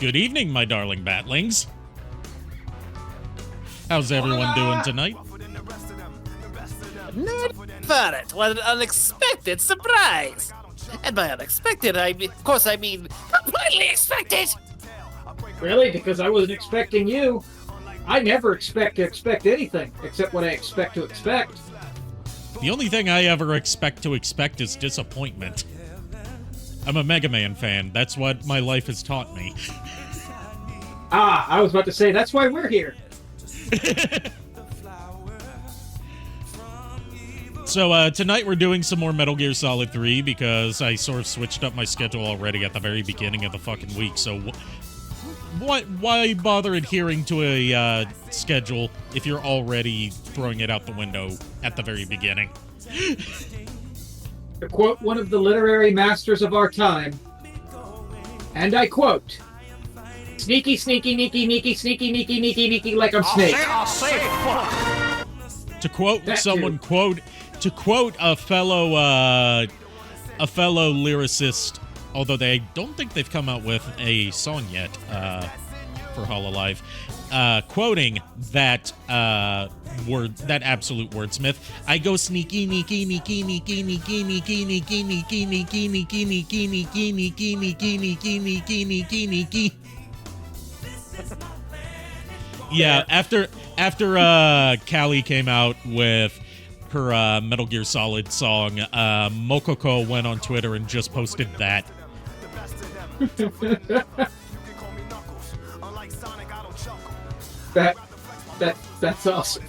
Good evening, my darling batlings. How's everyone doing tonight? Not about it. What an unexpected surprise. And by unexpected, of course I mean completely expected. Really? Because I wasn't expecting you. I never expect to expect anything, except what I expect to expect. The only thing I ever expect to expect is disappointment. I'm a Mega Man fan. That's what my life has taught me. Ah, I was about to say, that's why we're here. So, tonight we're doing some more Metal Gear Solid 3 because I sort of switched up my schedule already at the very beginning of the fucking week, so why bother adhering to a schedule if you're already throwing it out the window at the very beginning? To quote one of the literary masters of our time, and I quote, "Sneaky, sneaky, neaky, neaky, sneaky, neaky, neaky, neaky, like I'm Snake." To quote That someone, to quote a fellow lyricist, although I don't think they've come out with a song yet for Hololive, quoting that that absolute wordsmith, I go sneaky, neaky, neaky, neaky, neaky, neaky, neaky, neaky, neaky, neaky, neaky, neaky, neaky, neaky, neaky, neaky, neaky, neaky. Yeah, after Callie came out with her Metal Gear Solid song, Mokoko went on Twitter and just posted that. That's awesome.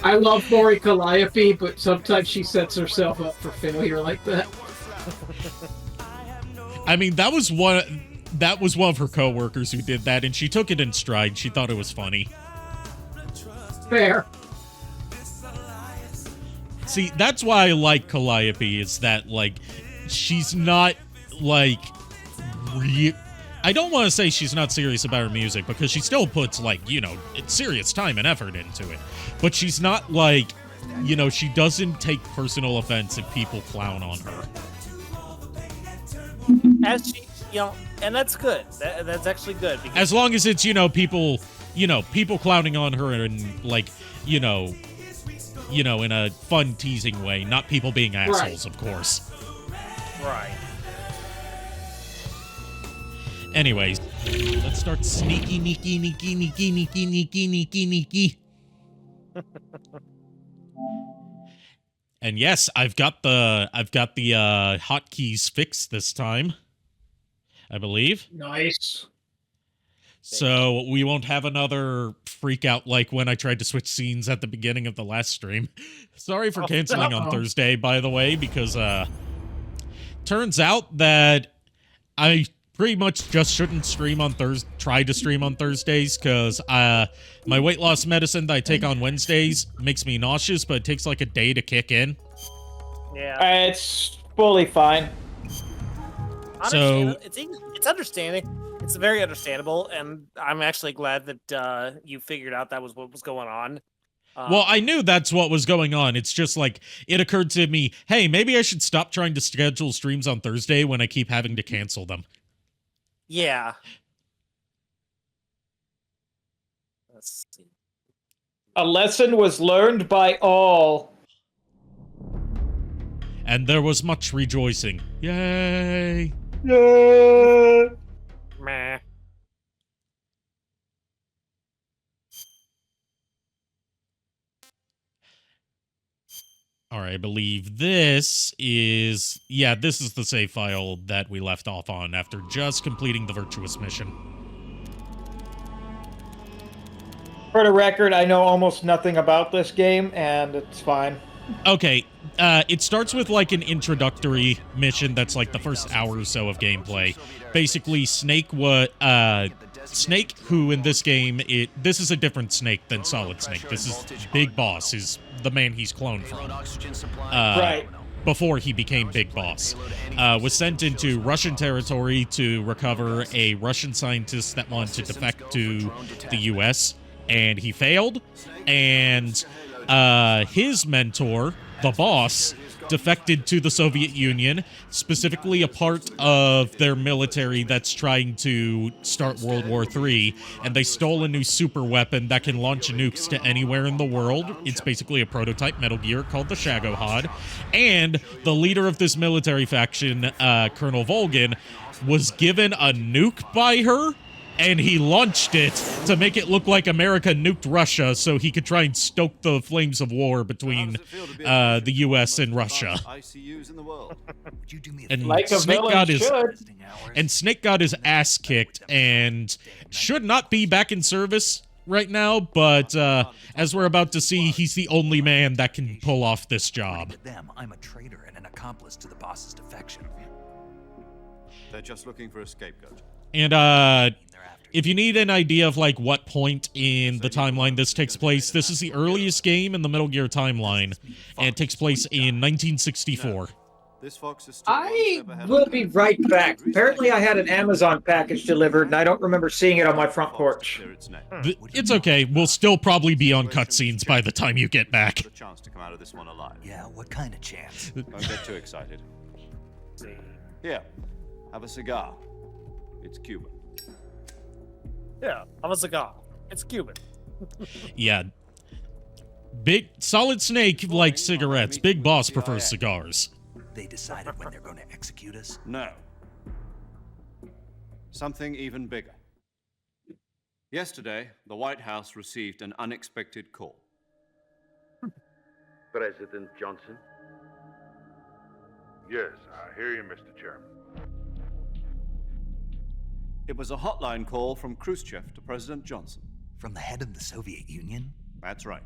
I love Mori Calliope, but sometimes she sets herself up for failure like that. I mean, that was one of her coworkers who did that, and she took it in stride. She thought it was funny. Fair. See, that's why I like Calliope, is that, like, she's not, like, I don't want to say she's not serious about her music, because she still puts, like, you know, serious time and effort into it. But she's not, like, you know, she doesn't take personal offense if people clown on her. As she, you know, and that's good. That's actually good. Because as long as it's, people clowning on her and, like, you know, in a fun, teasing way, not people being assholes, of course. Right. Anyways, let's start sneaky, neaky, neaky, neaky, neaky, neaky, neaky, neaky. And yes, I've got the hotkeys fixed this time, I believe. Nice. So we won't have another freak out like when I tried to switch scenes at the beginning of the last stream. Sorry for canceling on Thursday, by the way, because turns out that I pretty much just shouldn't stream on try to stream on Thursdays, because my weight loss medicine that I take on Wednesdays makes me nauseous, but it takes like a day to kick in. Yeah. It's fully fine. So it's understanding. It's very understandable, and I'm actually glad that you figured out that was what was going on. Well, I knew that's what was going on. It's just like, it occurred to me, hey, maybe I should stop trying to schedule streams on Thursday when I keep having to cancel them. Yeah. Let's see. A lesson was learned by all. And there was much rejoicing. Yay! Yeah. Meh. All right, I believe this is... Yeah, this is the save file that we left off on after just completing the Virtuous mission. For the record, I know almost nothing about this game, and it's fine. Okay, it starts with like an introductory mission that's like the first hour or so of gameplay. Basically, Snake, who in this game, this is a different Snake than Solid Snake. This is Big Boss, is the man he's cloned from. Right. Before he became Big Boss. Was sent into Russian territory to recover a Russian scientist that wanted to defect to the U.S., and he failed, and his mentor, the boss, defected to the Soviet Union, specifically a part of their military that's trying to start World War III, and they stole a new super weapon that can launch nukes to anywhere in the world. It's basically a prototype Metal Gear called the Shagohod, and the leader of this military faction, Colonel Volgin, was given a nuke by her, and he launched it to make it look like America nuked Russia so he could try and stoke the flames of war between the U.S. and Russia. And Like a villain should. And Snake got his ass kicked and should not be back in service right now, but as we're about to see, he's the only man that can pull off this job. I'm a traitor and an accomplice to the boss's defection. They're just looking for a scapegoat. And if you need an idea of like what point in the timeline this takes place, this is the earliest game in the Metal Gear timeline, and it takes place in 1964. This fox is still I one step ahead will of be right back. Apparently, I had an Amazon package delivered, and I don't remember seeing it on my front porch. Clear its name. It's okay. We'll still probably be on cutscenes by the time you get back. A chance to come out of this one alive. Yeah, what kind of chance? Don't get too excited. Here, have a cigar. It's Cuban. Yeah, have a cigar. It's Cuban. Yeah. Big Solid Snake likes cigarettes. Big Boss prefers cigars. They decided when they're going to execute us? No. Something even bigger. Yesterday, the White House received an unexpected call. President Johnson? Yes, I hear you, Mr. Chairman. It was a hotline call from Khrushchev to President Johnson. From the head of the Soviet Union? That's right.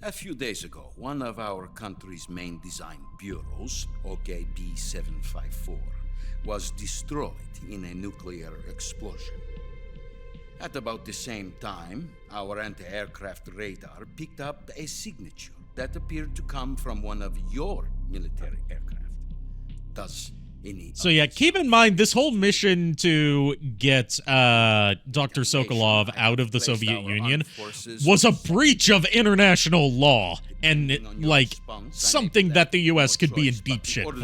A few days ago, one of our country's main design bureaus, OKB 754, was destroyed in a nuclear explosion. At about the same time, our anti-aircraft radar picked up a signature that appeared to come from one of your military aircraft. Thus, So yeah, keep in mind this whole mission to get Dr. Sokolov out of the Soviet Union was a breach of international law, and like something that the U.S. could be in deep shit for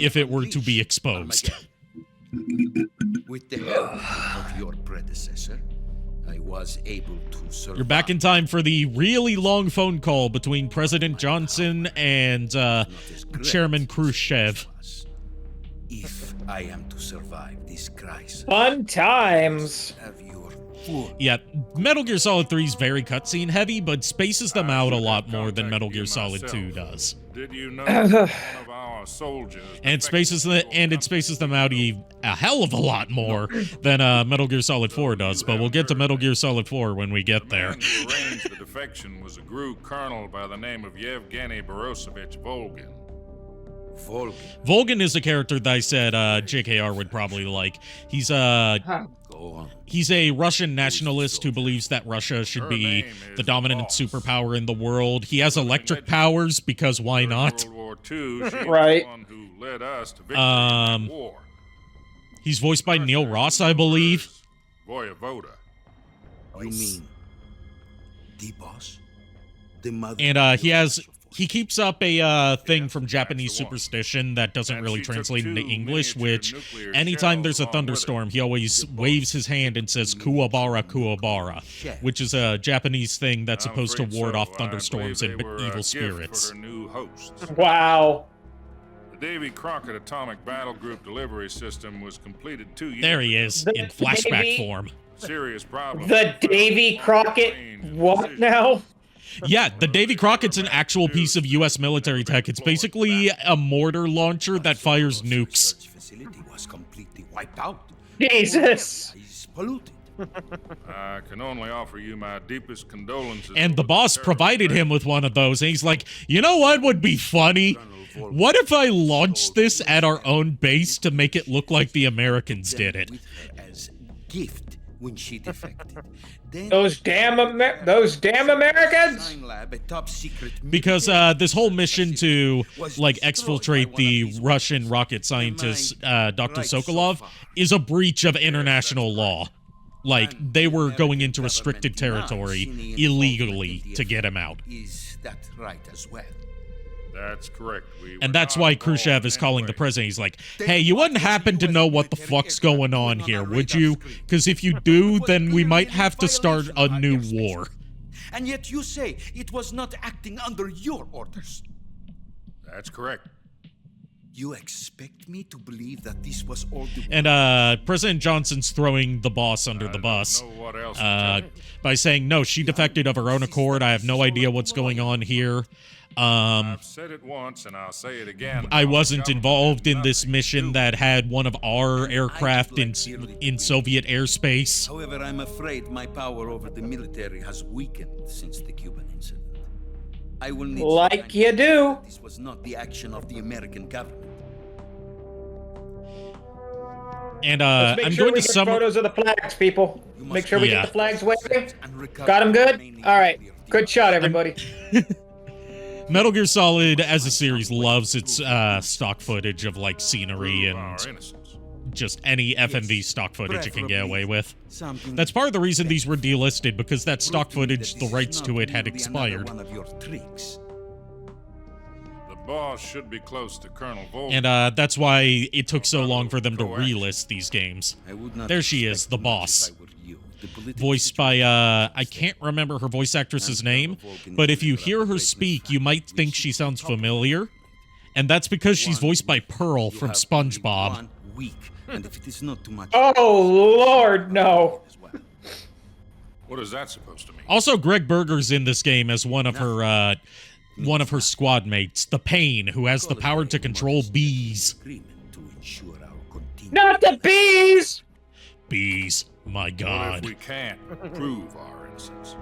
if it were to be exposed. With the help of your predecessor, I was able to survive. You're back in time for the really long phone call between President Johnson and Chairman Khrushchev. If I am to survive this crisis, Fun times. have your full Yeah, Metal Gear Solid 3 is very cutscene heavy, but spaces them out a lot more than Metal Gear Solid 2 does. Did you know one of our soldiers And it spaces them out a hell of a lot more than Metal Gear Solid 4 does, but we'll get to Metal Gear Solid 4 when we get there. The man who arranged the defection was a GRU colonel by the name of Yevgeny Borosovich Volgin. Volgin. Volgin is a character that I said JKR would probably like. He's Go on. He's a Russian nationalist who believes that Russia should be the dominant superpower in the world. He has electric powers because why not? World War II, she Right. was the one who led us to victory in that war. He's voiced by Neil Ross, I believe. Voyevoda. You mean the boss? The mother? And he keeps up a thing from Japanese superstition that doesn't really translate into English, which anytime there's a thunderstorm, he always waves his hand and says Kuwabara Kuwabara, which is a Japanese thing that's supposed to ward off thunderstorms and evil spirits. Wow. The Davy Crockett Atomic Battle Group delivery system was completed 2 years There he is, in flashback Davy- form. Serious problem. The Davy Crockett. What now? Yeah, the Davy Crockett's an actual piece of U.S. military tech. It's basically a mortar launcher that fires nukes. Such facility was completely wiped out. Jesus. It's polluted. I can only offer you my deepest condolences. And the boss provided him with one of those, and he's like, you know what would be funny? What if I launched this at our own base to make it look like the Americans did it? With her as gift when she defected. Then Those damn Americans. Design lab, a top secret Because military this whole mission to, was like, destroyed exfiltrate by one the of these Russian rocket scientist, Dr. Sokolov, is a breach of international law. Like, they were going into restricted territory illegally to get him out. Is that right as well? That's correct. And that's why Khrushchev is calling the president. He's like, hey, you wouldn't happen to know what the fuck's going on here, would you? Because if you do, then we might have to start a new war. And yet you say it was not acting under your orders. That's correct. You expect me to believe that this was all the... And President Johnson's throwing the boss under the bus Know what else to tell you. by saying, no, she defected of her own accord. I have no idea what's going on here. I've said it once and I'll say it again. I wasn't involved in this mission that had one of our aircraft in Soviet airspace. However, I'm afraid my power over the military has weakened since the Cuban incident. I will need Like you do. This was not the action of the American government. And Let's make I'm sure going we to get summarize. photos of the flags, people. Make sure we Yeah. get the flags waving. Got them good? All right. Good shot, everybody. Metal Gear Solid as a series loves its stock footage of like scenery Our and innocence. just any FMV stock footage it can get away with. Something That's part of the reason these were delisted, because that stock footage, the rights to it had Be another expired. one of your tricks. The boss should be close to Colonel Volk. And that's why it took so long for them to relist these games. I would not There she is, expect the much boss. if I were you. The political Voiced by, situation I can't remember her voice actress's name, but if you hear her speak, you might think she sounds familiar. And that's because she's voiced by Pearl You from have only SpongeBob. 1 week, and if it is not too much... Oh, Lord, no. as well. What is that supposed to mean? Also, Greg Berger's in this game as one of her squad mates, the Pain, who has the power to control bees. Agreement to ensure our continued... Not the bees! Bees, my What if god. we can't prove our innocence?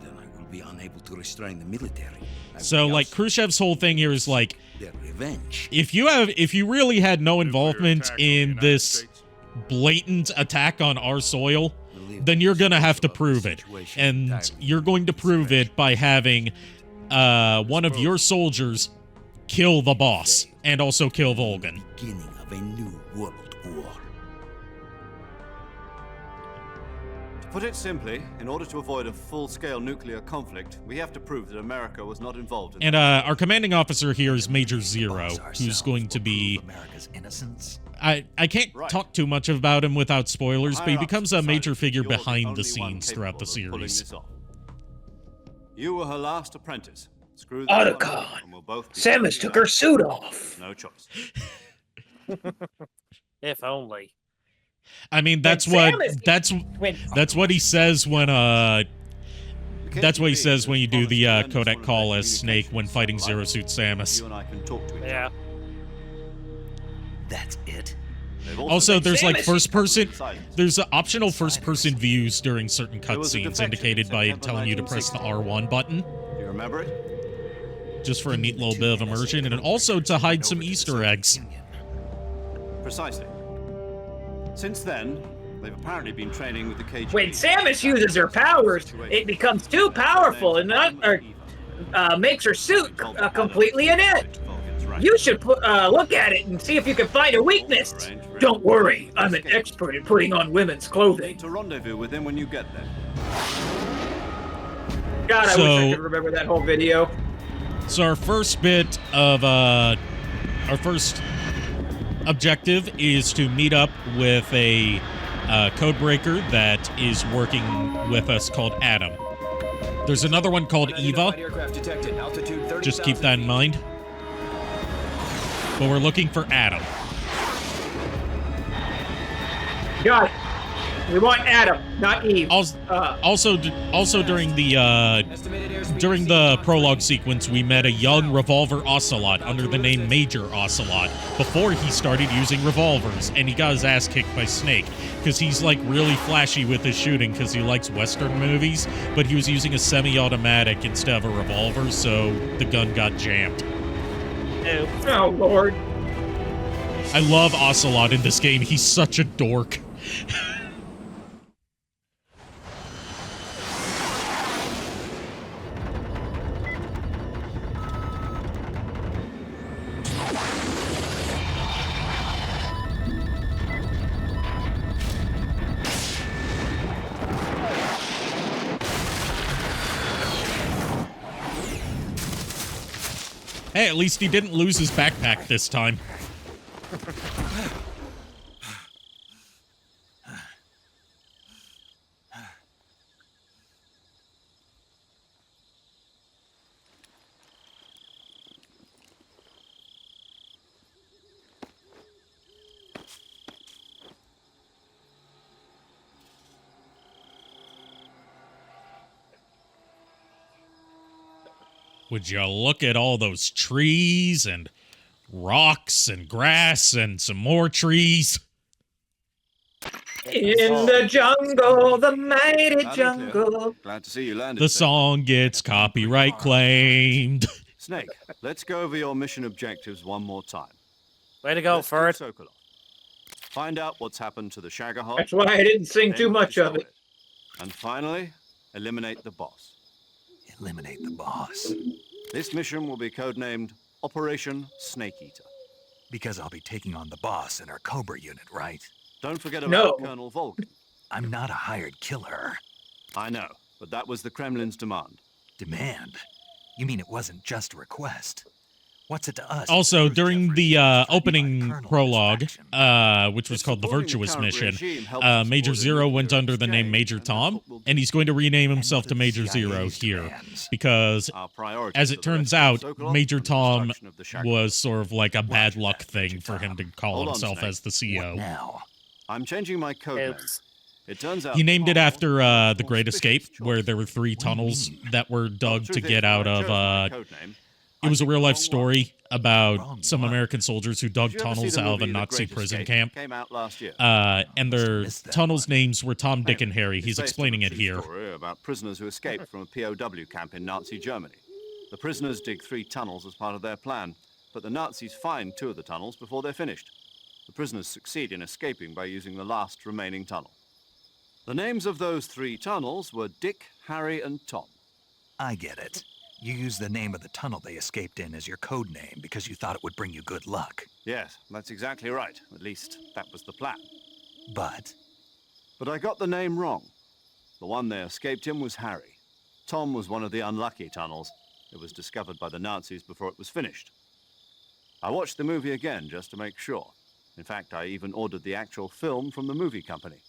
Then I will be unable to restrain the military. I will So, be like, outside Khrushchev's whole thing here is like, their revenge. if you really had no involvement Nuclear attack on the in United this States? blatant attack on our soil, then you're gonna have to prove it. And you're going to prove it by having one of your soldiers kill the boss and also kill Volgan. Beginning of a new world war. To put it simply, in order to avoid a full-scale nuclear conflict, we have to prove that America was not involved in And our commanding officer here is Major Zero, who's going to be... America's innocence. I can't Right. talk too much about him without spoilers, but he Higher-ups becomes a decided major figure you're the behind only the one scenes throughout the capable of pulling series. this off. You were her last apprentice. Screw this Otacon. up, and we'll both be Samus happy took about her it. suit off. No choice. If only. I mean, When that's what he says when that's what he says when you do the codec call as Snake when fighting Zero Suit Samus. You and I can talk to each Yeah. other. That's it. They've Also, made there's like Samus first person. silence. There's optional first person views during certain There was a cutscenes defection indicated by September telling you to press the 1960. R1 button, Do you remember it? just for a neat little bit of immersion, and also to hide some Easter eggs. Precisely. Since then, they've apparently been training with the KGB. When Samus uses her powers, it becomes too powerful and makes her suit completely inept. You should look at it and see if you can find a weakness. Don't worry, I'm an expert at putting on women's clothing. To rendezvous with him when you get there. God, I wish So- I could remember that whole video. So our first bit of our first objective is to meet up with a code breaker that is working with us called Adam. There's another one called Eva. Just keep that in mind. But we're looking for Adam. Got it. We want Adam, not Eve. Also during the prologue sequence, we met a young Revolver Ocelot under the name Major Ocelot before he started using revolvers, and he got his ass kicked by Snake because he's like really flashy with his shooting because he likes Western movies, but he was using a semi-automatic instead of a revolver, so the gun got jammed. Oh, Lord. I love Ocelot in this game. He's such a dork. Hey, at least he didn't lose his backpack this time. Would you look at all those trees and rocks and grass and some more trees? In the jungle, the mighty jungle. Glad to see you landed. The safely. song gets copyright claimed. Snake, let's go over your mission objectives one more time. Way to go, Let's do Ferd. Sokolov. Find out what's happened to the Shagahog. That's why I didn't sing too then much of destroy it. And finally, eliminate the boss. Eliminate the boss. This mission will be codenamed Operation Snake Eater. Because I'll be taking on the boss in our Cobra unit, right? Don't forget No. about Colonel Volgin. I'm not a hired killer. I know, but that was the Kremlin's demand. Demand? You mean it wasn't just a request? What's it to us? Also, Bruce during Jeffries the tried to find opening Colonel in his prologue, faction. which was It's called the supporting the Virtuous current Mission, regime helps us Major avoid a Zero went nuclear under the name exchange, Major and that's Tom, what we'll do. and he's going to rename himself to And Major the Zero CIA's here. demands. Because, Our priorities as are it the turns rescue out, of Sokolov Major and the Tom destruction of the Shagahog. was sort of like a bad Roger luck that, thing Major for him to Tom. call Hold on, himself Snake. as the What CEO. now? I'm changing my code name. Oops. It turns out He named it Tom after was The more Great Escape, suspicious where choice. there were 3 What do you tunnels mean? that were dug Truth to is, get out when I of. chose my code name, It was I a picked real the life wrong story Wrong about some one. American soldiers who dug Did you ever see tunnels the out of a movie The Nazi Great prison Escape? camp. Came out last year. And their missed that tunnels' one. names were Tom, Dick, and Harry. It's He's based on a explaining it true here. Story about prisoners who escaped from a POW camp in Nazi Germany. The prisoners dig 3 tunnels as part of their plan, but the Nazis find 2 of the tunnels before they're finished. The prisoners succeed in escaping by using the last remaining tunnel. The names of those 3 tunnels were Dick, Harry, and Tom. I get it. You used the name of the tunnel they escaped in as your code name because you thought it would bring you good luck. Yes, that's exactly right. At least, that was the plan. But But I got the name wrong. The one they escaped in was Harry. Tom was one of the unlucky tunnels. It was discovered by the Nazis before it was finished. I watched the movie again just to make sure. In fact, I even ordered the actual film from the movie company.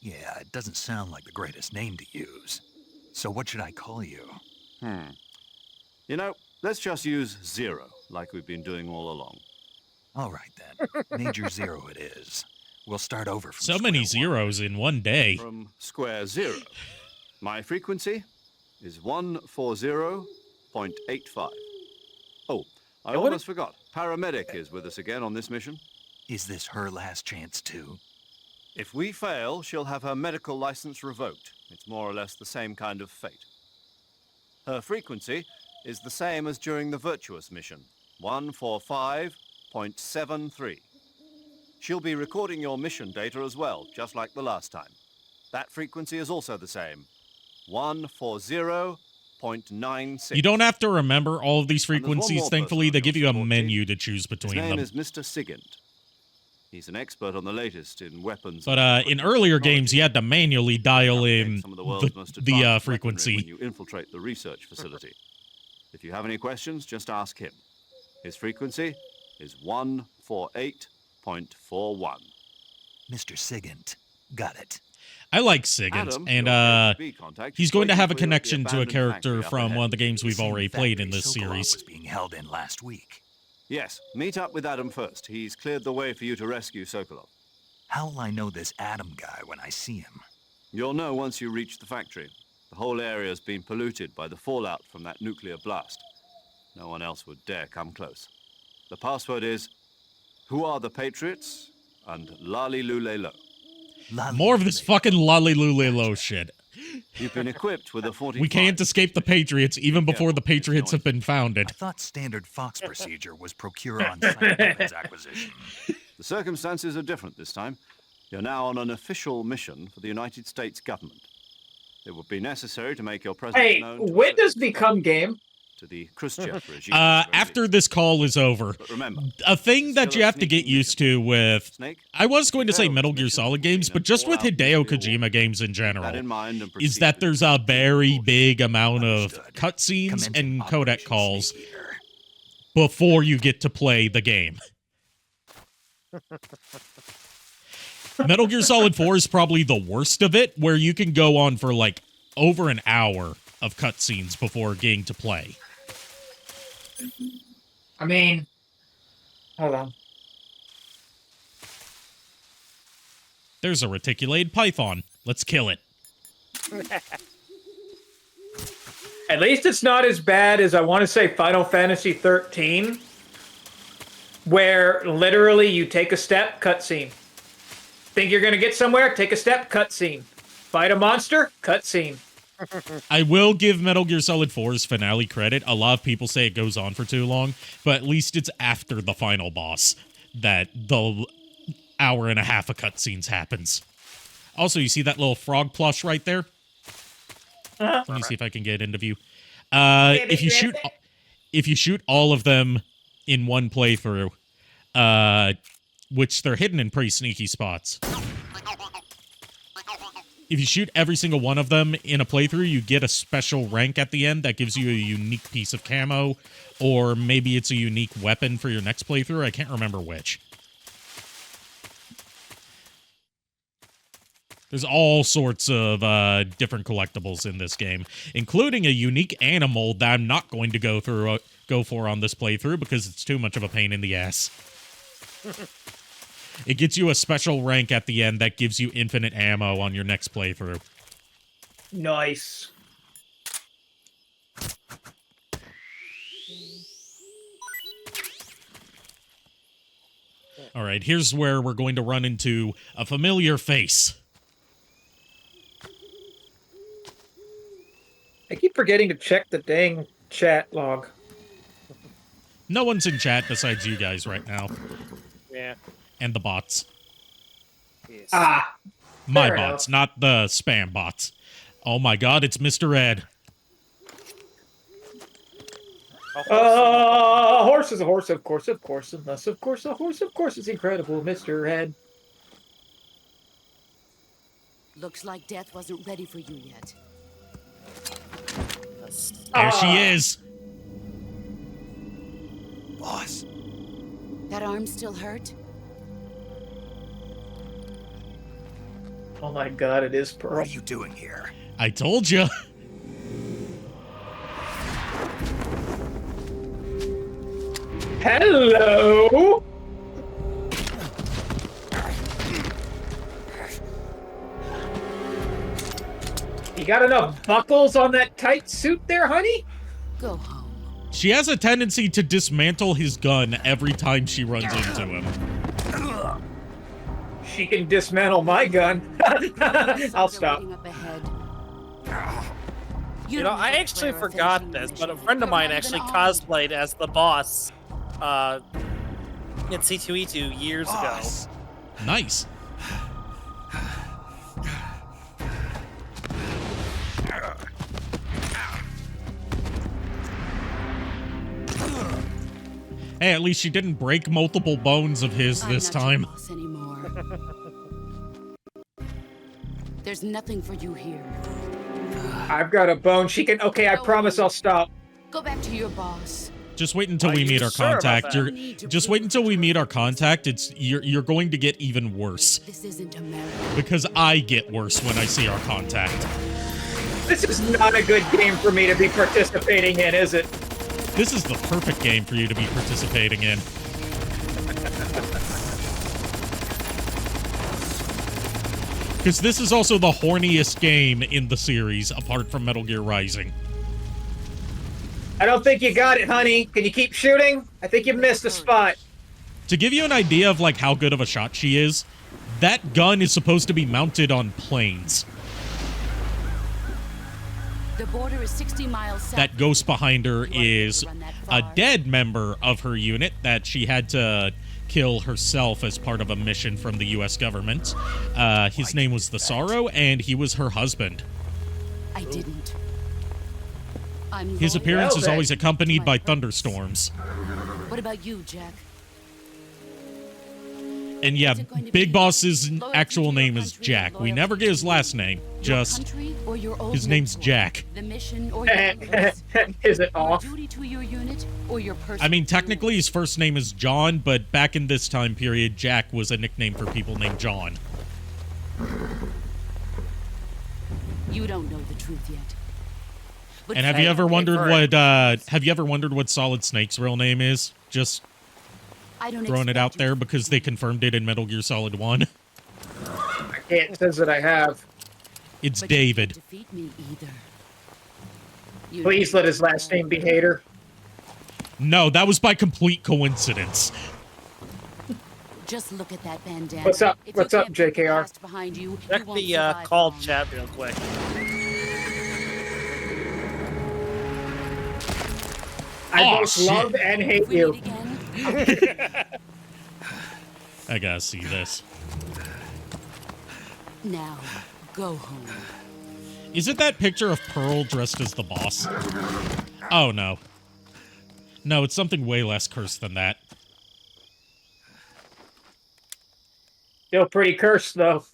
yeah, it doesn't sound like the greatest name to use. So what should I call you? You know, let's just use Zero, like we've been doing all along. All right then. Major Zero it is. We'll start over from So many square one. zeros in one day. From square 0. My frequency is 140.85. Oh, I what almost forgot. Paramedic is with us again on this mission. Is this her last chance too? If we fail, she'll have her medical license revoked. It's more or less the same kind of fate. Her frequency is the same as during the Virtuous mission, 145.73. She'll be recording your mission data as well, just like the last time. That frequency is also the same, 140.96. You don't have to remember all of these And there's one frequencies. more Thankfully, person they on give your you a support menu team. to choose His between name them. is Mr. Sigint. He's an expert on the latest in weapons. But and in equipment earlier technology. games, you had to manually dial Navigate in some of the world's most advanced the weaponry frequency. when you infiltrate the research facility. If you have any questions, just ask him. His frequency is 148.41. Mr. Sigint. Got it. I like Sigint, Adam, and your KGB contact, he's is going to waiting have a for you at the connection to a abandoned character factory up from ahead. one of the games we've The same already played in factory this Sokolov series. was being held in last week. Yes, meet up with Adam first. He's cleared the way for you to rescue Sokolov. How'll I know this Adam guy when I see him? You'll know once you reach the factory. The whole area's been polluted by the fallout from that nuclear blast. No one else would dare come close. The password is, "Who are the Patriots?" and "Lali Lule Lo." More of this fucking lollylulelo shit. You've been equipped with a 45. We can't escape the Patriots even before the Patriots have been founded. I thought standard Fox procedure was procure on-site weapons acquisition. The circumstances are different this time. You're now on an official mission for the United States government. It would be necessary to make your presence Hey, known to when the- does become game? to the Khrushchev regime. After this call is over, But remember, a thing that still you a have to get sneaking used to with, Snake, I was going to say failed Metal this Gear mission, Solid will games, mean but an just with all-out Hideo nuclear war. Kojima games in Keep that general, in mind and is proceed that with there's your a very caution. big amount of Understood. cutscenes Commencing and codec Operation calls. Snake Eater. before you get to play the game. Metal Gear Solid 4 is probably the worst of it, where you can go on for like over an hour of cutscenes before getting to play. I mean, hold on. There's a reticulated python. Let's kill it. At least it's not as bad as I want to say Final Fantasy 13, where literally you take a step, cutscene. Think you're going to get somewhere? Take a step, cutscene. Fight a monster, cutscene. I will give Metal Gear Solid 4's finale credit. A lot of people say it goes on for too long, but at least it's after the final boss that the hour and a half of cutscenes happens. Also, you see that little frog plush right there? Let me see if I can get into view. If you shoot all of them in one playthrough, which they're hidden in pretty sneaky spots. If you shoot every single one of them in a playthrough, you get a special rank at the end that gives you a unique piece of camo, or maybe it's a unique weapon for your next playthrough. I can't remember which. There's all sorts of different collectibles in this game, including a unique animal that I'm not going to go for on this playthrough because it's too much of a pain in the ass. It gets you a special rank at the end that gives you infinite ammo on your next playthrough. Nice. All right, here's where we're going to run into a familiar face. I keep forgetting to check the dang chat log. No one's in chat besides you guys right now. Yeah. And the bots. Yes. Ah. My fair bots, enough. not the spam bots. Oh my god, it's Mr. Ed. A horse is a horse, of course, unless, of course, a horse, of course, is incredible, Mr. Ed. Looks like death wasn't ready for you yet. There she is. Boss. That arm still hurt? Oh my god, it is Pearl. What are you doing here? I told you. Hello? You got enough buckles on that tight suit there, honey? Go home. She has a tendency to dismantle his gun every time she runs into him. She can dismantle my gun. I'll stop. Waiting up ahead. You know, I actually forgot this, but a friend of mine actually cosplayed as the boss in C2E2 years ago. Nice. Hey, at least she didn't break multiple bones of his this time. There's nothing for you here. I've got a bone. She can. Okay, I promise I'll stop. Go back to your boss. Just wait until we meet our contact. Just wait until we meet our contact. You're going to get even worse. This isn't America. Because I get worse when I see our contact. This is not a good game for me to be participating in, is it? This is the perfect game for you to be participating in. Because this is also the horniest game in the series, apart from Metal Gear Rising. I don't think you got it, honey. Can you keep shooting? I think you missed a spot. To give you an idea of like how good of a shot she is, that gun is supposed to be mounted on planes. The border is 60 miles south. That ghost behind her is a dead member of her unit that she had to kill herself as part of a mission from the U.S. government. His name was The Sorrow, and he was her husband. I didn't. His appearance is always accompanied by thunderstorms. What about you, Jack? And yeah, Is it going to Big be Boss's loyalty actual to your name is country, Jack. We loyalty never get his to last name. your Just country or your old his name's mentor? Jack. The mission or your purpose? Is it Your off? duty to your unit or your personal I mean, feelings? technically his first name is John, but back in this time period, Jack was a nickname for people named John. You don't know the truth yet. But And have Hey, you ever wait wondered for what it. Solid Snake's real name is? Just I don't throwing it expect out you there to because they confirmed it in Metal Gear Solid 1. It says that I have. It's but you can't David. defeat me either. You Please know let his last name be Hater. No, that was by complete coincidence. Just look at that bandana. What's up? If you What's up, can't put the JKR? past behind you, you Check won't the survive call long. chat real quick. I Aw, both shit. love and If hate we you. meet again, I gotta see this. now go home. Is it that picture of Pearl dressed as the boss? Oh, no. No, it's something way less cursed than that. Still pretty cursed, though.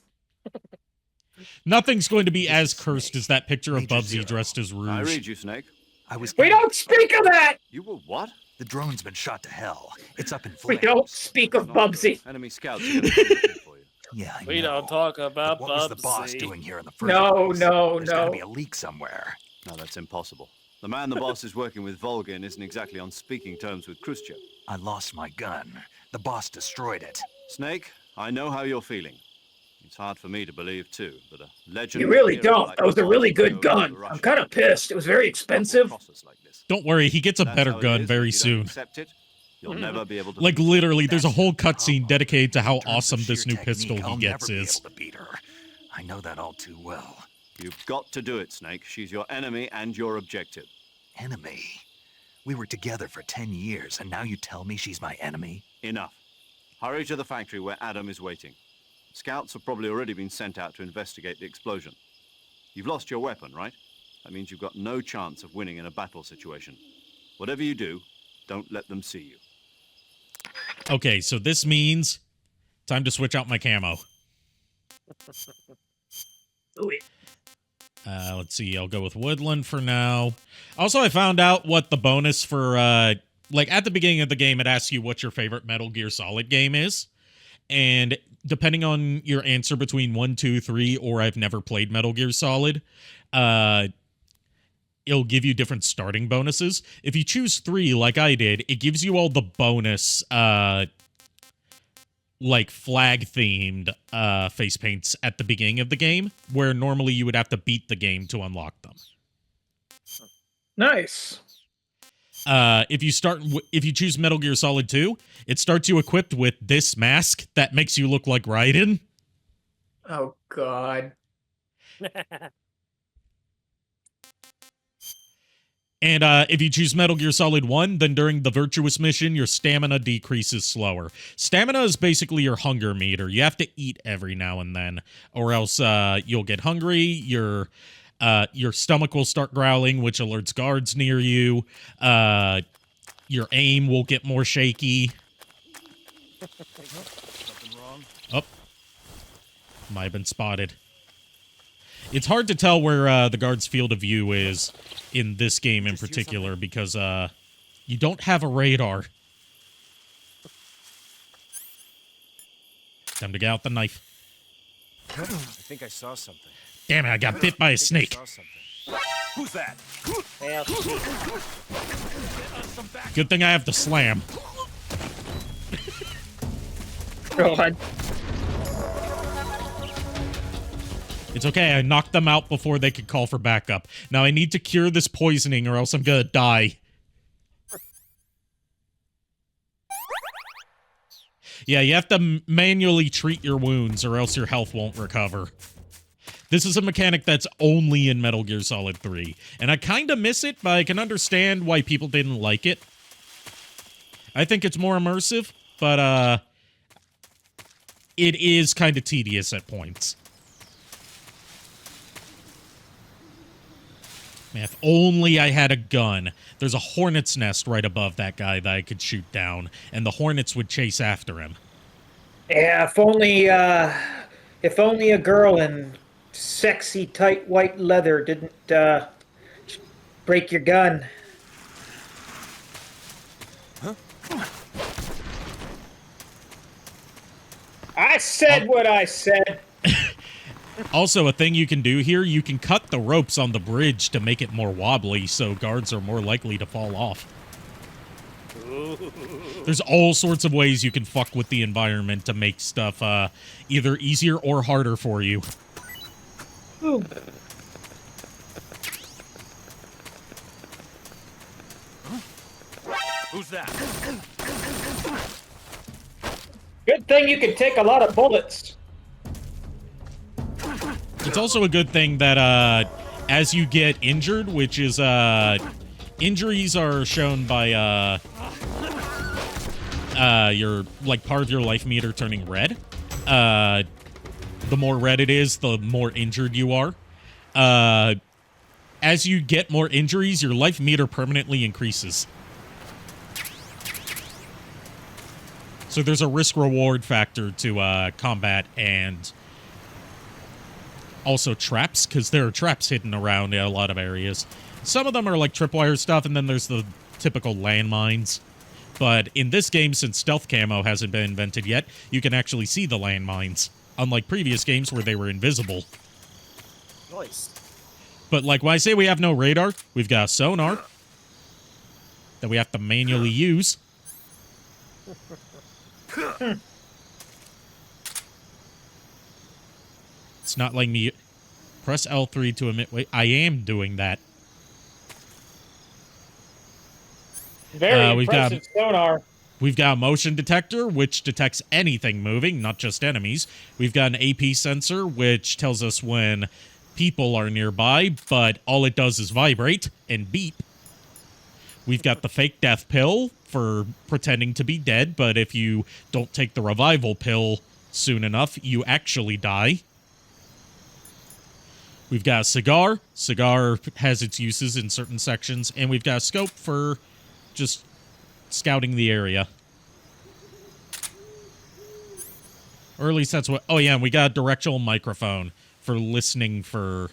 Nothing's going to be as cursed as that picture of Major Bubsy Zero. dressed as I Rouge. read you, Snake. I was. We don't speak of that! You were what? The drone's been shot to hell. It's up in We flames. don't speak of Not Bubsy. good. Enemy scouts are gonna be looking for you. Yeah, I We know. don't talk about But what was the boss Bubsy. doing here in the first No, place? no, There's gotta no. be a leak somewhere. No, that's impossible. The man the boss is working with, Volgin, isn't exactly on speaking terms with Khrushchev. I lost my gun. The boss destroyed it. Snake, I know how you're feeling. It's hard for me to believe, too, that a legend... You really don't. That was a really good gun. I'm kind of pissed. It was very expensive. Don't worry, he gets a better gun very soon. You'll never be able to... Like, literally, there's a whole cutscene problem. dedicated to how In terms of awesome this sheer new pistol technique, he I'll gets never be is. able to beat her. I know that all too well. You've got to do it, Snake. She's your enemy and your objective. Enemy? We were together for 10 years, and now you tell me she's my enemy? Enough. Hurry to the factory where Adam is waiting. Scouts have probably already been sent out to investigate the explosion. You've lost your weapon, right? That means you've got no chance of winning in a battle situation. Whatever you do, don't let them see you. Okay, so this means time to switch out my camo. Let's see, I'll go with Woodland for now. Also, I found out what the bonus for, like, at the beginning of the game, it asks you what your favorite Metal Gear Solid game is. And depending on your answer between 1, 2, 3, or I've never played Metal Gear Solid, it'll give you different starting bonuses. If you choose 3, like I did, it gives you all the bonus, like, flag-themed face paints at the beginning of the game, where normally you would have to beat the game to unlock them. Nice. If you choose Metal Gear Solid 2, it starts you equipped with this mask that makes you look like Raiden. Oh, God. And if you choose Metal Gear Solid 1, then during the Virtuous mission, your stamina decreases slower. Stamina is basically your hunger meter. You have to eat every now and then, or else you'll get hungry, your stomach will start growling, which alerts guards near you. Your aim will get more shaky. Oh. Might have been spotted. It's hard to tell where the guard's field of view is in this game in particular because you don't have a radar. Time to get out the knife. I think I saw something. Damn it, I got bit by a snake. Who's that? Yeah, Good thing I have the slam. God. It's okay, I knocked them out before they could call for backup. Now I need to cure this poisoning or else I'm gonna die. Yeah, you have to manually treat your wounds or else your health won't recover. This is a mechanic that's only in Metal Gear Solid 3. And I kinda miss it, but I can understand why people didn't like it. I think it's more immersive, but it is kinda tedious at points. Man, if only I had a gun. There's a hornet's nest right above that guy that I could shoot down, and the hornets would chase after him. Yeah, if only a girl in sexy tight white leather didn't break your gun. I said what I said. Also, a thing you can do here, you can cut the ropes on the bridge to make it more wobbly, so guards are more likely to fall off. There's all sorts of ways you can fuck with the environment to make stuff either easier or harder for you. Ooh. Who's that? Good thing you can take a lot of bullets. It's also a good thing that as you get injured, which is injuries are shown by your like part of your life meter turning red. The more red it is, the more injured you are. As you get more injuries, your life meter permanently increases. So there's a risk-reward factor to combat and also traps, because there are traps hidden around in a lot of areas. Some of them are like tripwire stuff, and then there's the typical landmines. But in this game, since stealth camo hasn't been invented yet, you can actually see the landmines, unlike previous games where they were invisible. Nice. But like when I say we have no radar, we've got sonar that we have to manually use. It's not letting me press L3 to emit. Wait, I am doing that. Very impressive sonar. We've got a motion detector, which detects anything moving, not just enemies. We've got an AP sensor, which tells us when people are nearby, but all it does is vibrate and beep. We've got the fake death pill for pretending to be dead, but if you don't take the revival pill soon enough, you actually die. We've got a cigar. Cigar has its uses in certain sections, and we've got a scope for just scouting the area. Or at least that's what... Oh, yeah, and we got a directional microphone for listening for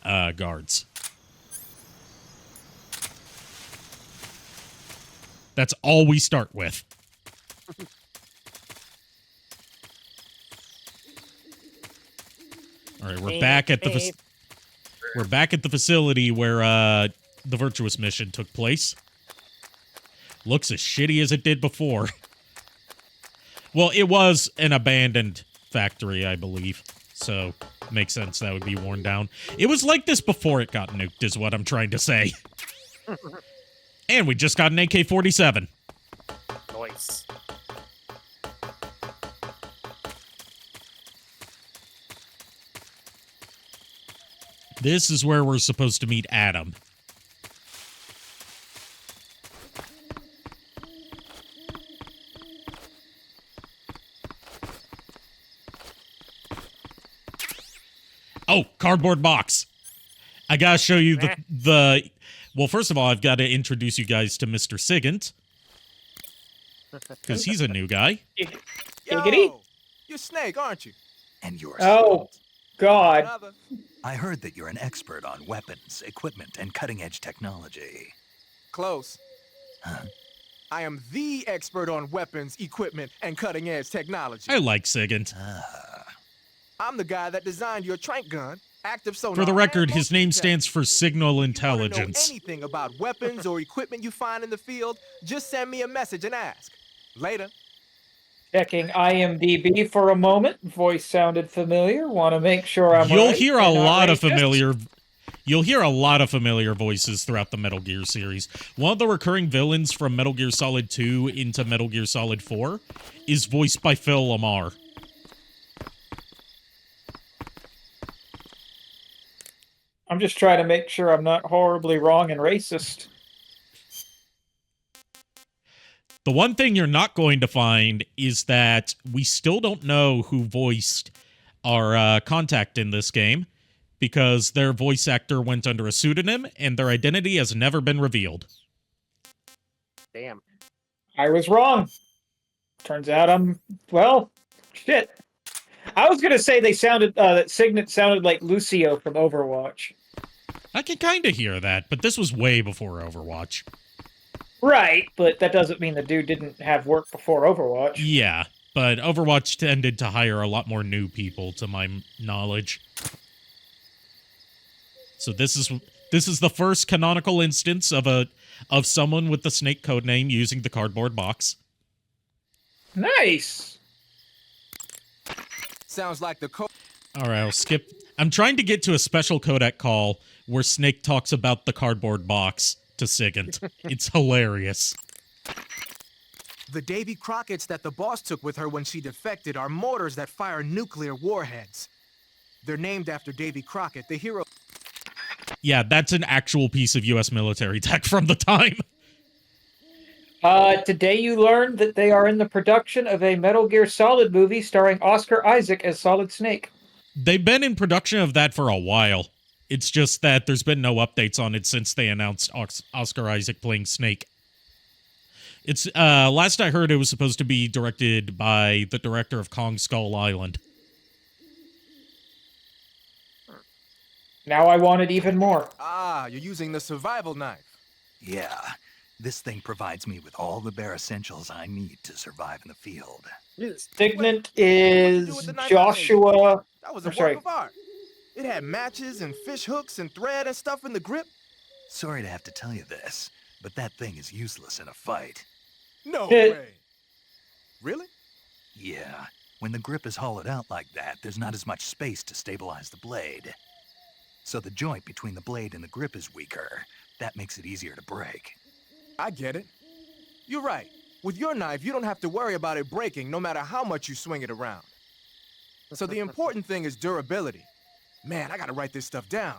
guards. That's all we start with. All right, we're back at the facility where the Virtuous mission took place. Looks as shitty as it did before. Well, it was an abandoned factory, I believe. So, makes sense that would be worn down. It was like this before it got nuked, is what I'm trying to say. And we just got an AK-47. Nice. This is where we're supposed to meet Adam. Oh, cardboard box. I gotta show you the well, first of all, I've got to introduce you guys to Mr. Sigint. Because he's a new guy. Yo, you're Snake, aren't you? And you're Oh, God. I heard that you're an expert on weapons, equipment, and cutting-edge technology. Close. Huh? I am the expert on weapons, equipment, and cutting-edge technology. I like Sigint. I'm the guy that designed your trank gun, active sonar. For the record, and his name motion stands for Signal detector. Intelligence. If you want to know anything about weapons or equipment you find in the field, just send me a message and ask. Later. Checking IMDb for a moment. Voice sounded familiar. Want to make sure I'm You'll right hear a and not lot of racist. familiar. You'll hear a lot of familiar voices throughout the Metal Gear series. One of the recurring villains from Metal Gear Solid 2 into Metal Gear Solid 4 is voiced by Phil Lamar. I'm just trying to make sure I'm not horribly wrong and racist. The one thing you're not going to find is that we still don't know who voiced our contact in this game, because their voice actor went under a pseudonym, and their identity has never been revealed. Damn. I was wrong. Turns out I'm, well, Shit. I was gonna say they sounded that Signet sounded like Lucio from Overwatch. I can kind of hear that, but this was way before Overwatch. Right, but that doesn't mean the dude didn't have work before Overwatch. Yeah, but Overwatch tended to hire a lot more new people, to my knowledge. So this is the first canonical instance of someone with the Snake codename using the cardboard box. Nice. Sounds like the code. All right, I'll skip. I'm trying to get to a special codec call where Snake talks about the cardboard box to Sigint. It's hilarious. The Davy Crockett's that the boss took with her when she defected are mortars that fire nuclear warheads. They're named after Davy Crockett, the hero. Yeah, that's an actual piece of U.S. military tech from the time. Today you learned that they are in the production of a Metal Gear Solid movie starring Oscar Isaac as Solid Snake. They've been in production of that for a while. It's just that there's been no updates on it since they announced Oscar Isaac playing Snake. It's last I heard, it was supposed to be directed by the director of Kong Skull Island. Now I want it even more. Ah, you're using the survival knife. Yeah, this thing provides me with all the bare essentials I need to survive in the field. Signet is Joshua. That was a I'm sorry. work of art. It had matches and fish hooks and thread and stuff in the grip. Sorry to have to tell you this, but that thing is useless in a fight. No way. Really? Yeah, when the grip is hollowed out like that, there's not as much space to stabilize the blade. So the joint between the blade and the grip is weaker. That makes it easier to break. I get it. You're right. With your knife, you don't have to worry about it breaking no matter how much you swing it around. So the important thing is durability. Man, I gotta write this stuff down.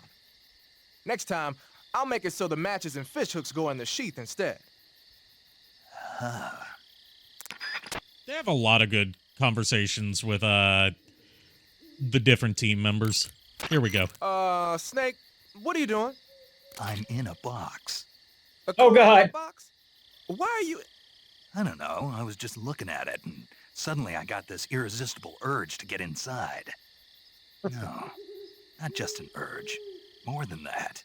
Next time, I'll make it so the matches and fish hooks go in the sheath instead. They have a lot of good conversations with the different team members. Here we go. Snake, what are you doing? I'm in a box. Oh, God. Box? Why are you... I don't know, I was just looking at it, and suddenly I got this irresistible urge to get inside. No, not just an urge. More than that.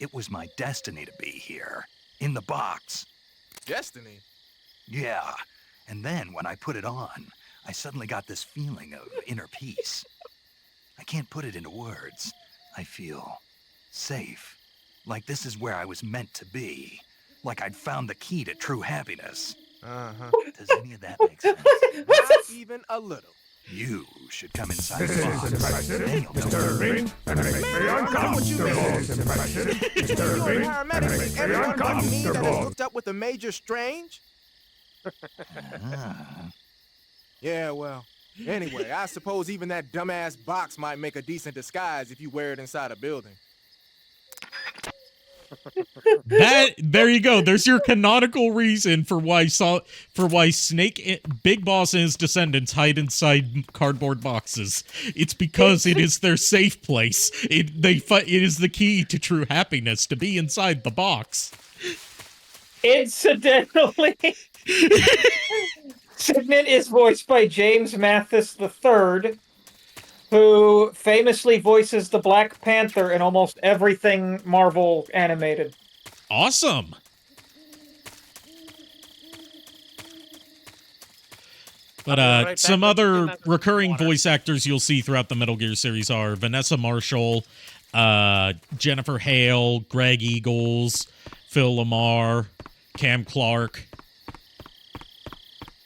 It was my destiny to be here, in the box. Destiny? Yeah, and then when I put it on, I suddenly got this feeling of inner peace. I can't put it into words. I feel safe. Like this is where I was meant to be. Like I'd found the key to true happiness. Uh-huh. Does any of that make sense? Not even a little. You should come inside the box. Then you'll know. Disturbing. Everyone but me that is hooked up with a major strange? Yeah, well, anyway, I suppose even that dumbass box might make a decent disguise if you wear it inside a building. There you go. There's your canonical reason for why Snake, Big Boss, and his descendants hide inside cardboard boxes. It's because it is their safe place. It is the key to true happiness to be inside the box. Incidentally, Signet is voiced by James Mathis III, who famously voices the Black Panther in almost everything Marvel animated. Awesome. But some other recurring voice actors you'll see throughout the Metal Gear series are Vanessa Marshall, Jennifer Hale, Greg Eagles, Phil Lamar, Cam Clark.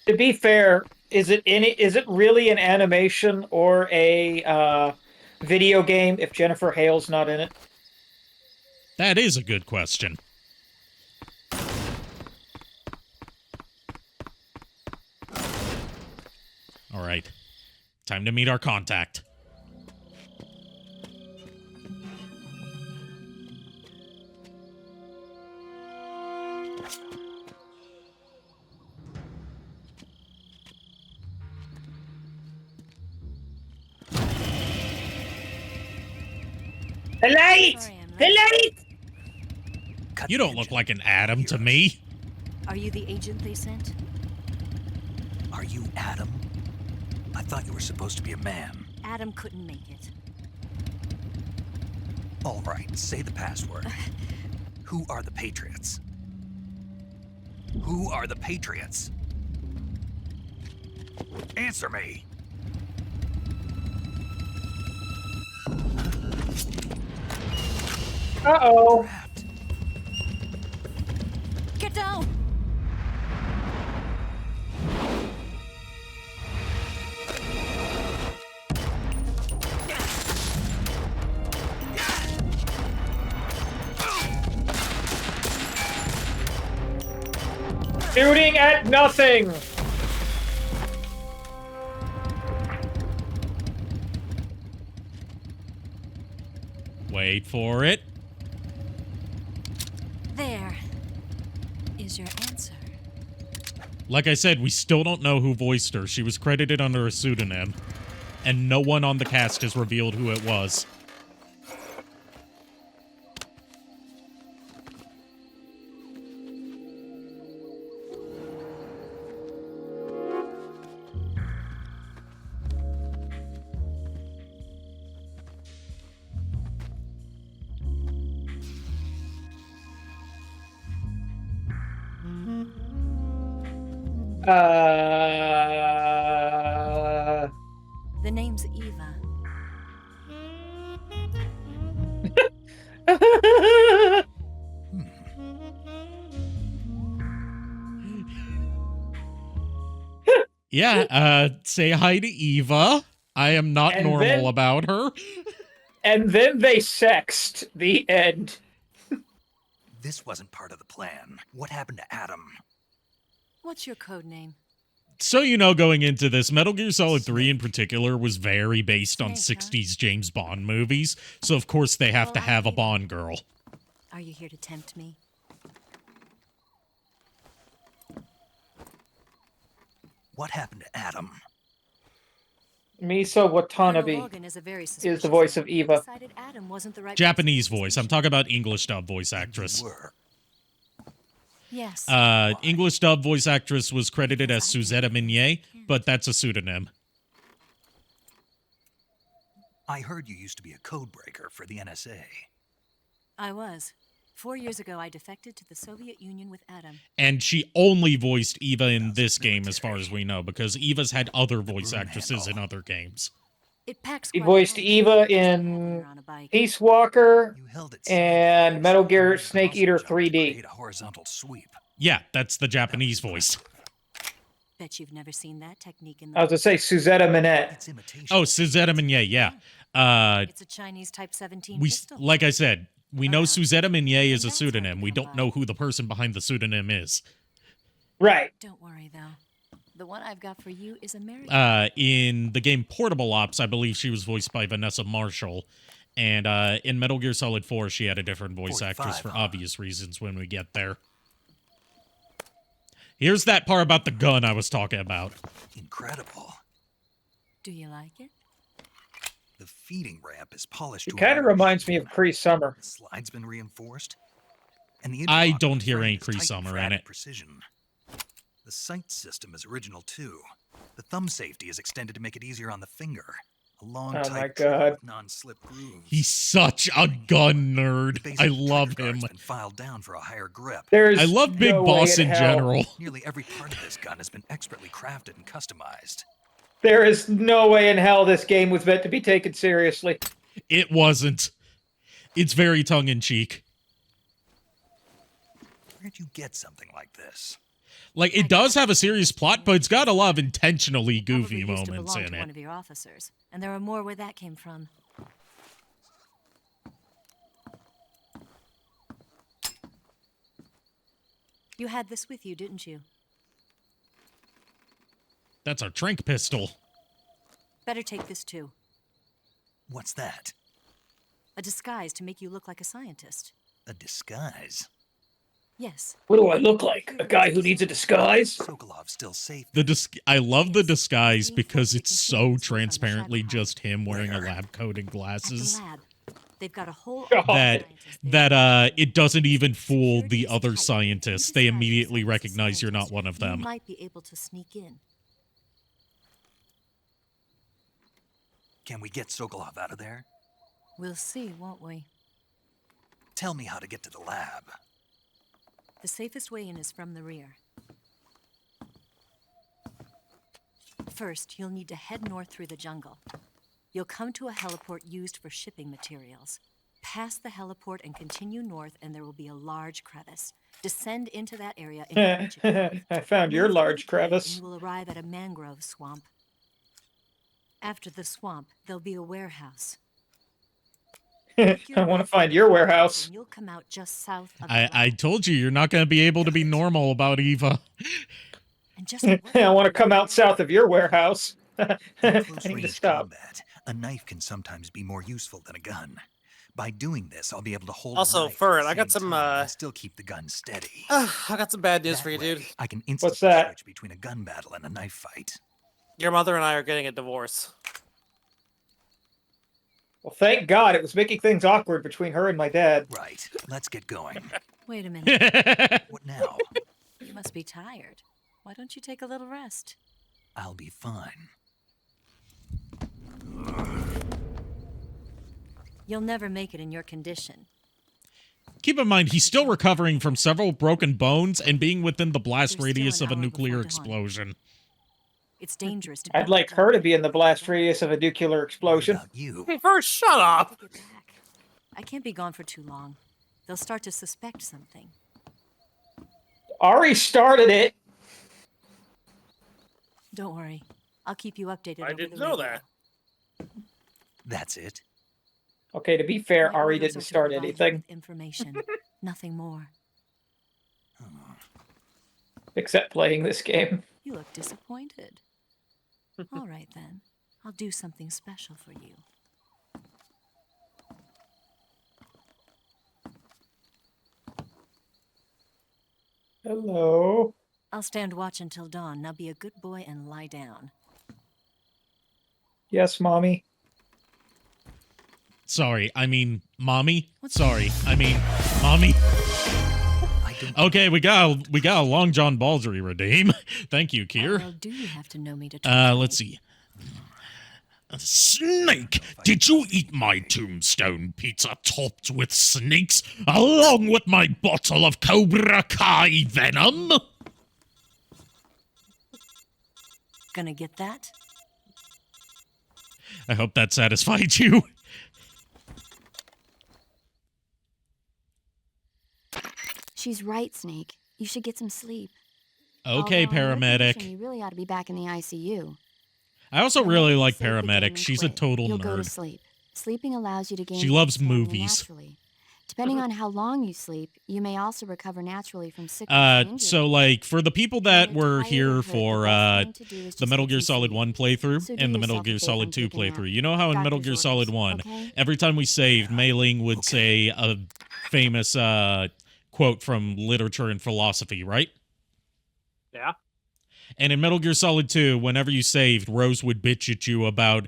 To be fair, is it really an animation or a video game if Jennifer Hale's not in it? That is a good question. All right. Time to meet our contact. The light! The light! You don't look like an Adam to Are you the agent they sent? Are you Adam? I thought you were supposed to be a man. Adam couldn't make it. All right, say the password. Who are the Patriots? Who are the Patriots? Answer me! Uh-oh. Trapped. Get down! Shooting at nothing. Wait for it. There is your answer. Like I said, we still don't know who voiced her. She was credited under a pseudonym, and no one on the cast has revealed who it was. The name's Eva. Yeah, say hi to Eva. I am not And normal then- about her. And then they sexed. The end. This wasn't part of the plan. What happened to Adam? What's your code name? So you know, going into this, Metal Gear Solid 3 in particular was very based on Snake, huh? 60s James Bond movies, so of course they have to Well, I have a get it. Bond girl. Are you here to tempt me? What happened to Adam? Misa Colonel Watanabe Logan is a very is the suspicious voice man. of Eva. Decided Adam wasn't the right Japanese person for voice. the I'm talking about English dub voice actress. You were. Yes. English dub voice actress was credited as Suzette Minier, but that's a pseudonym. I heard you used to be a code breaker for the NSA. I was. 4 years ago, I defected to the Soviet Union with Adam. And she only voiced Eva in this game, as far as we know, because Eva's had other voice actresses in other games. It packs He quite a voiced punch. Eva You're in on a bike. Peace Walker You held it and safe. Metal Gear You used Snake muscle Eater jump to 3D. create a horizontal sweep. Yeah, that's the Japanese voice. Bet you've never seen that technique in I was the. gonna say Suzette Minette. It's imitation. Oh, Suzette Minier, yeah. It's a Chinese Type 17 We pistol. like I said, we know Around. Suzette Minier is a That's hard to pseudonym. We come don't by. know who the person behind the pseudonym is. Right. Don't worry, though. The one I've got for you is American. In the game Portable Ops, I believe she was voiced by Vanessa Marshall. And in Metal Gear Solid 4, she had a different voice 45, actress for huh? obvious reasons when we get there. Here's that part about the gun I was talking about. Incredible. Do you like it? The feeding ramp is polished. It to a kind of metal reminds me sheet. of Cree Summer. The slide's been reinforced. And the I interlock don't on the hear frame any is Cree tightened Summer for in added it. Precision. The sight system is original too. The thumb safety is extended to make it easier on the finger. A long, Oh tight my trigger God. with non-slip grooves. He's such a gun nerd. The basic I trigger love guard's him. been filed down for a higher grip. There's I love Big no Boss way in hell- general. Nearly every part of this gun has been expertly crafted and customized. There is no way in hell this game was meant to be taken seriously. It wasn't. It's very tongue-in-cheek. Where'd you get something like this? Like, it does have a serious plot, but it's got a lot of intentionally goofy Probably used to moments belong in to it. one of your officers, and there are more where that came from. You had this with you, didn't you? That's our trank pistol. Better take this too. What's that? A disguise to make you look like a scientist. A disguise? Yes. What do I look like? A guy who needs a disguise? Sokolov's still safe. I love the disguise because it's so transparently just him wearing a lab coat and At the glasses lab, they've got a whole that it doesn't even fool the other scientists. They immediately recognize you're not one of You them. might be able to sneak in. Can we get Sokolov out of there? We'll see, won't we? Tell me how to get to the lab. The safest way in is from the rear. First, you'll need to head north through the jungle. You'll come to a heliport used for shipping materials. Pass the heliport and continue north, and there will be a large crevice. Descend into that area and reach it. I found your Move large through the cave, crevice. and you will arrive at a mangrove swamp. After the swamp, there'll be a warehouse. I want to find your warehouse. And you'll come out just south of I told you you're not going to be able to be normal about Eva. And just I want to come out south of your warehouse. I In need to close-range stop. combat, a knife can sometimes be more useful than a gun. By doing this, I'll be able to hold. Also, a knife at Fern, the I got same some, time and still keep the gun steady. I got some bad news That for you, way, dude. I can instantly What's that? switch between a gun battle and a knife fight. Your mother and I are getting a divorce. Well, thank God it was making things awkward between her and my dad. Right. Let's get going. Wait a minute. What now? You must be tired. Why don't you take a little rest? I'll be fine. You'll never make it in your condition. Keep in mind, he's still recovering from several broken bones and being within the blast There's radius still of a an hour nuclear before dawn. explosion. It's dangerous to I'd like her to be in the blast radius of a nuclear explosion. What about you? Hey, Fern, shut up! Get back. I can't be gone for too long. They'll start to suspect something. Ari started it. Don't worry. I'll keep you updated. I over didn't the know radio. that. That's it. Okay, to be fair, My Ari orders didn't are to start provide you anything. with information. Nothing more. Except playing this game. You look disappointed. All right, then. I'll do something special for you. Hello. I'll stand watch until dawn. Now be a good boy and lie down. Yes, mommy. Sorry, I mean, mommy? Sorry, I mean, mommy? I don't. Okay, we got a Long John Baldry redeem. Thank you, How Kier. well do you have to know me to trust Let's me? see. Snake, did you eat my tombstone pizza topped with snakes along with my bottle of Cobra Kai venom? Gonna get that? I hope that satisfied you. She's right, Snake. You should get some sleep. Okay, Although in your paramedic. condition, You really ought to be back in the ICU. I also Now, really let me like save the game paramedic. and She's a quit. total You'll go to nerd. sleep. Sleeping allows you to gain She loves stamina movies. naturally. Depending on how long you sleep, you may also recover naturally from sickness and injury. So like for the people that When you're were tired or here hurt, for the best thing to do is the just Metal get Gear some Solid sleep. 1 playthrough So do and the Metal yourself a Gear favor Solid and 2 take a nap. playthrough, you know how in Metal Gear Doctor's Solid orders, 1, okay? every time we saved, Mei Ling would say a famous quote from literature and philosophy, right? Yeah. And in Metal Gear Solid 2, whenever you saved, Rose would bitch at you about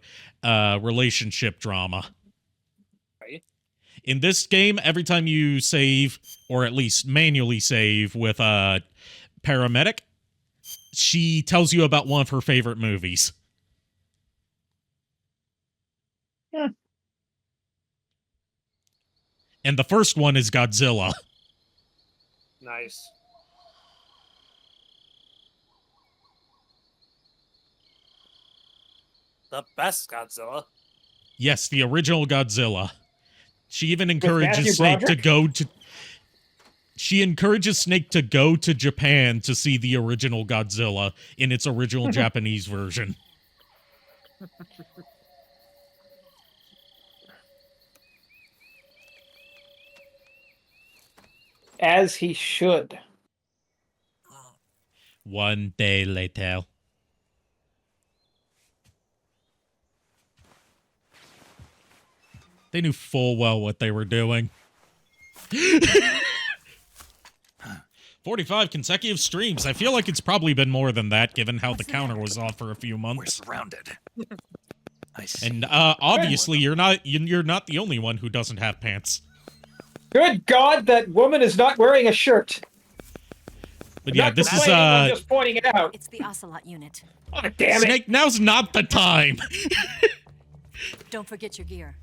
relationship drama. Right. In this game, every time you save, or at least manually save with a paramedic, she tells you about one of her favorite movies. Yeah. And the first one is Godzilla. Nice. The best Godzilla. Yes, the original Godzilla. She even encourages Matthew Snake to Broderick? go to... She encourages Snake to go to Japan to see the original Godzilla in its original Japanese version. As he should. One day later. They knew full well what they were doing. 45 consecutive streams. I feel like it's probably been more than that, given how the counter was off for a few We're months. surrounded. I see. And obviously, you're not the only one who doesn't have pants. Good God, that woman is not wearing a shirt. But yeah, Not this is complaining, I'm just pointing it out. It's the Ocelot unit. Oh, damn it. Snake. Now's not the time. Don't forget your gear.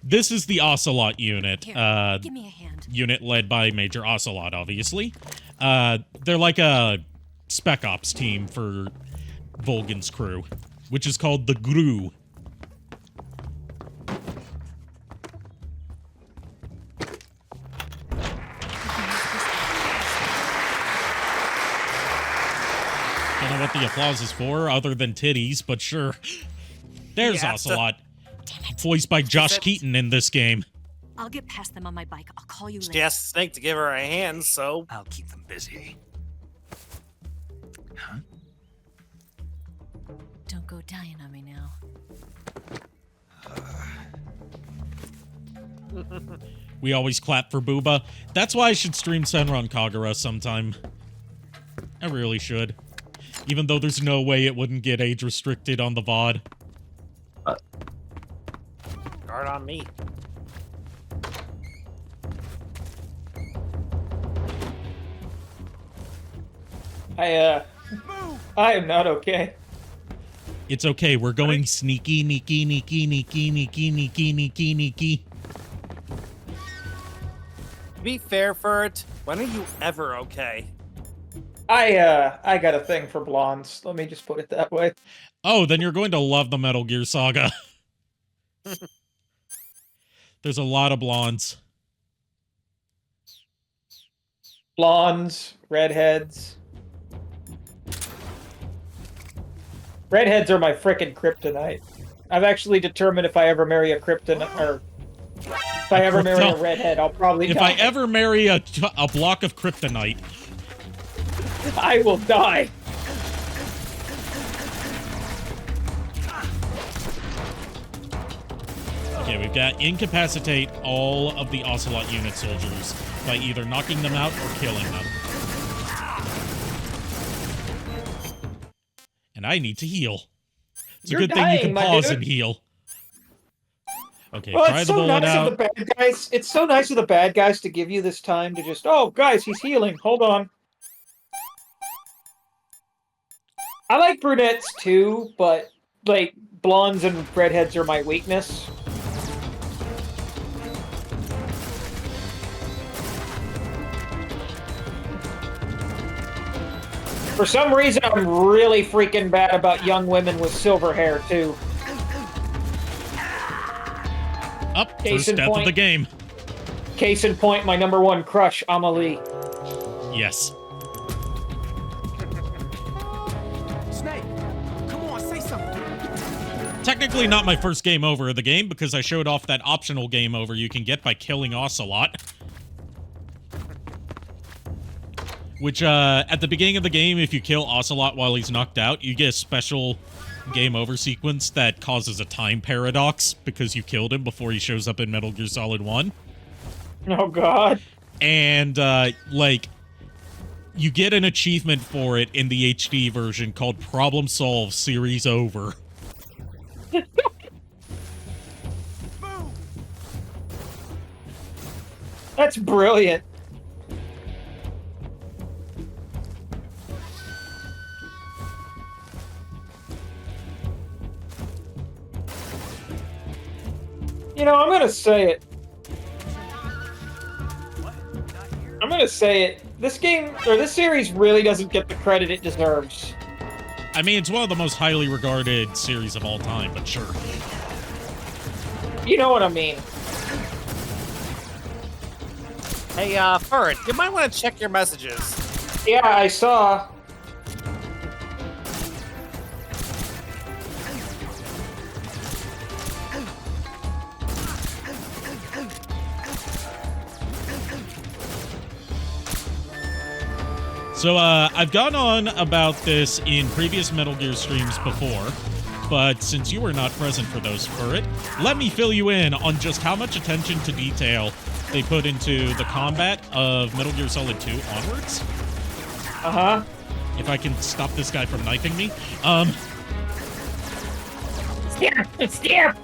This is the Ocelot unit. Here, give me a hand. Unit led by Major Ocelot, obviously. They're like a spec ops team for Volgan's crew, which is called the GRU. Don't know what the applause is for, other than titties, but sure. There's Ocelot. Voiced by Josh Keaton in this game. I'll get past them on my bike. I'll call you later. She asked Snake to give her a hand, so... I'll keep them busy. Huh? Don't go dying on me now. We always clap for Booba. That's why I should stream Senran Kagura sometime. I really should. Even though there's no way it wouldn't get age restricted on the VOD. Guard on me. I am not okay. It's okay, we're going sneaky, neaky, neaky, neaky, neaky, neaky, neaky, neaky. To be fair, Furt, when are you ever okay? I got a thing for blondes. Let me just put it that way. Oh, then you're going to love the Metal Gear Saga. There's a lot of blondes. Blondes, redheads. Redheads are my frickin' kryptonite. I've actually determined if I ever marry a kryptonite, or if I ever marry a redhead, I'll probably die. If I ever marry a block of kryptonite, I will die. Okay, we've got incapacitate all of the Ocelot unit soldiers by either knocking them out or killing them. And I need to heal. It's a You're good thing you dying, can pause dude. and heal. Okay, Well, try it's the so bullet nice out. of the bad guys. It's so nice of the bad guys to give you this time to just, oh, guys, he's healing. Hold on. I like brunettes too, but like blondes and redheads are my weakness. For some reason, I'm really freaking bad about young women with silver hair too. Up, Case first in death of point. the game. Case in point, my number one crush, Amelie. Yes. Snake, come on, say something. Technically not my first game over of the game because I showed off that optional game over you can get by killing Ocelot. Which, at the beginning of the game, if you kill Ocelot while he's knocked out, you get a special game over sequence that causes a time paradox because you killed him before he shows up in Metal Gear Solid 1. Oh, God. And, like, you get an achievement for it in the HD version called Problem Solved Series Over. That's brilliant. You know, I'm gonna say it. I'm gonna say it. This game, or this series, really doesn't get the credit it deserves. I mean, it's one of the most highly regarded series of all time, but sure. You know what I mean. Hey, Furt, you might want to check your messages. Yeah, I saw. So, I've gone on about this in previous Metal Gear streams before, but since you were not present for those, Furret, let me fill you in on just how much attention to detail they put into the combat of Metal Gear Solid 2 onwards. Uh-huh. If I can stop this guy from knifing me. Skip!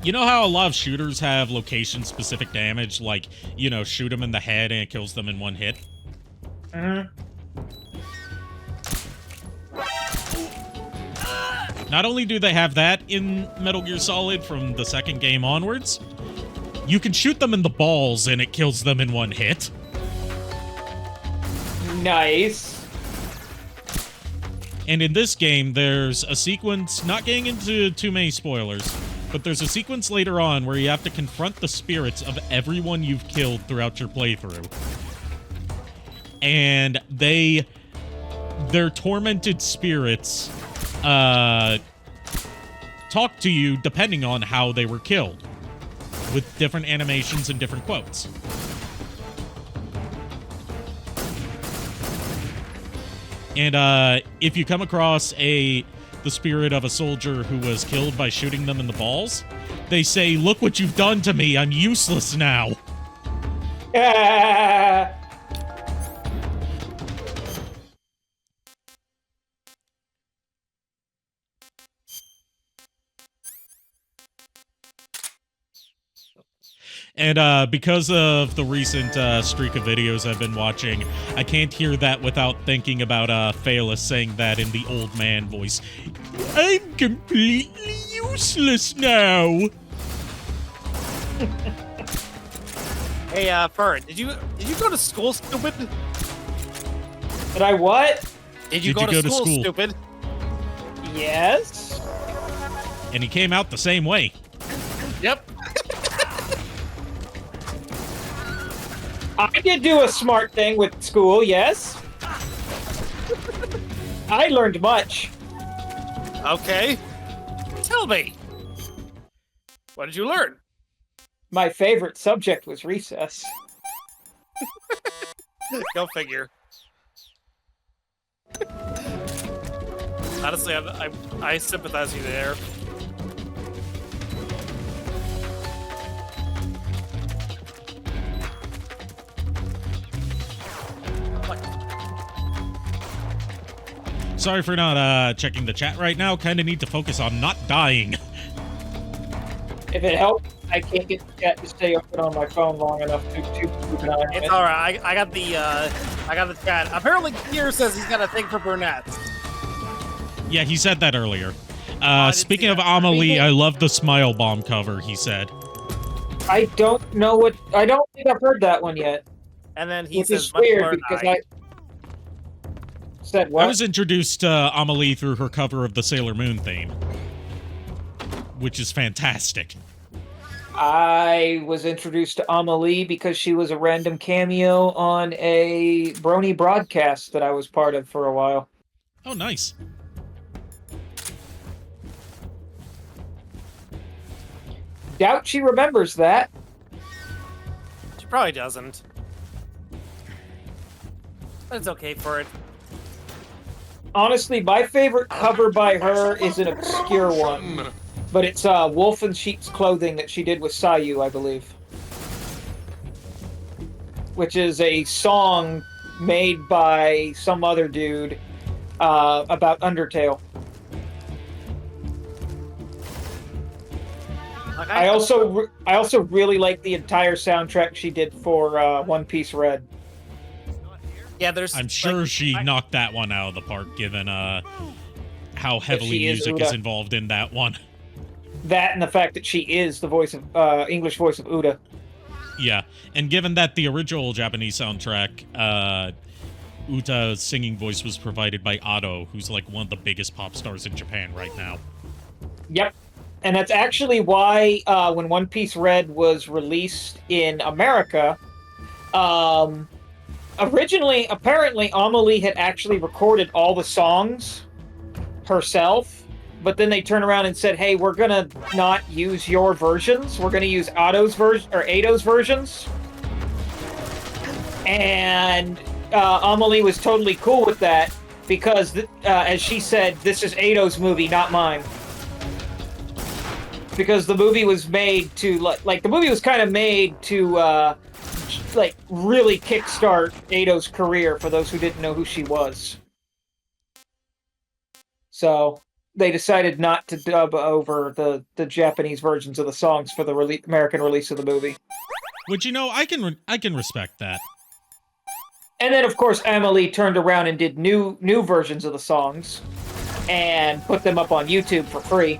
You know how a lot of shooters have location-specific damage? Like, you know, shoot them in the head and it kills them in one hit? Mm-hmm. Not only do they have that in Metal Gear Solid from the second game onwards, you can shoot them in the balls and it kills them in one hit. Nice. And in this game, there's a sequence, not getting into too many spoilers, but there's a sequence later on where you have to confront the spirits of everyone you've killed throughout your playthrough. And their tormented spirits talk to you depending on how they were killed, with different animations and different quotes. And if you come across the spirit of a soldier who was killed by shooting them in the balls, they say, "Look what you've done to me, I'm useless now." And because of the recent streak of videos I've been watching, I can't hear that without thinking about Phaelus saying that in the old man voice. "I'm completely useless now." Hey, Fern, did you go to school, stupid? Did I what? Did you go to school, stupid? Yes. And he came out the same way. Yep. I did do a smart thing with school, yes. I learned much. Okay. Tell me. What did you learn? My favorite subject was recess. Go figure. Honestly, I sympathize with you there. Sorry for not checking the chat right now. Kind of need to focus on not dying. If it helps, I can't get the chat to stay open on my phone long enough to keep an eye on it. It's all right. I got the chat. Apparently, Kier says he's got a thing for brunettes. Yeah, he said that earlier. Speaking of that. Amelie, I love the Smile Bomb cover, he said. I don't think I've heard that one yet. And then he Which says, is weird because I said what? I was introduced to Amelie through her cover of the Sailor Moon theme, which is fantastic. I was introduced to Amelie because she was a random cameo on a Brony broadcast that I was part of for a while. Oh, nice. Doubt she remembers that. She probably doesn't. But it's okay for it. Honestly, my favorite cover by her is an obscure one. But it's Wolf in Sheep's Clothing that she did with Sayu, I believe. Which is a song made by some other dude about Undertale. I also really like the entire soundtrack she did for One Piece Red. Yeah, there's. I'm sure she knocked that one out of the park, given how heavily music is involved in that one. That and the fact that she is the voice of English voice of Uda. Yeah, and given that the original Japanese soundtrack, Uta's singing voice was provided by Ado, who's like one of the biggest pop stars in Japan right now. Yep. And that's actually why when One Piece Red was released in America, originally, apparently, Amelie had actually recorded all the songs herself, but then they turned around and said, hey, we're going to not use your versions. We're going to use Ado's versions. And Amelie was totally cool with that because, as she said, this is Ado's movie, not mine. Because the movie was made to, like the movie was kind of made to, like, really kickstart Ado's career for those who didn't know who she was. So they decided not to dub over the Japanese versions of the songs for the American release of the movie. Which, you know, I can respect that. And then, of course, Amelie turned around and did new versions of the songs. and put them up on YouTube for free.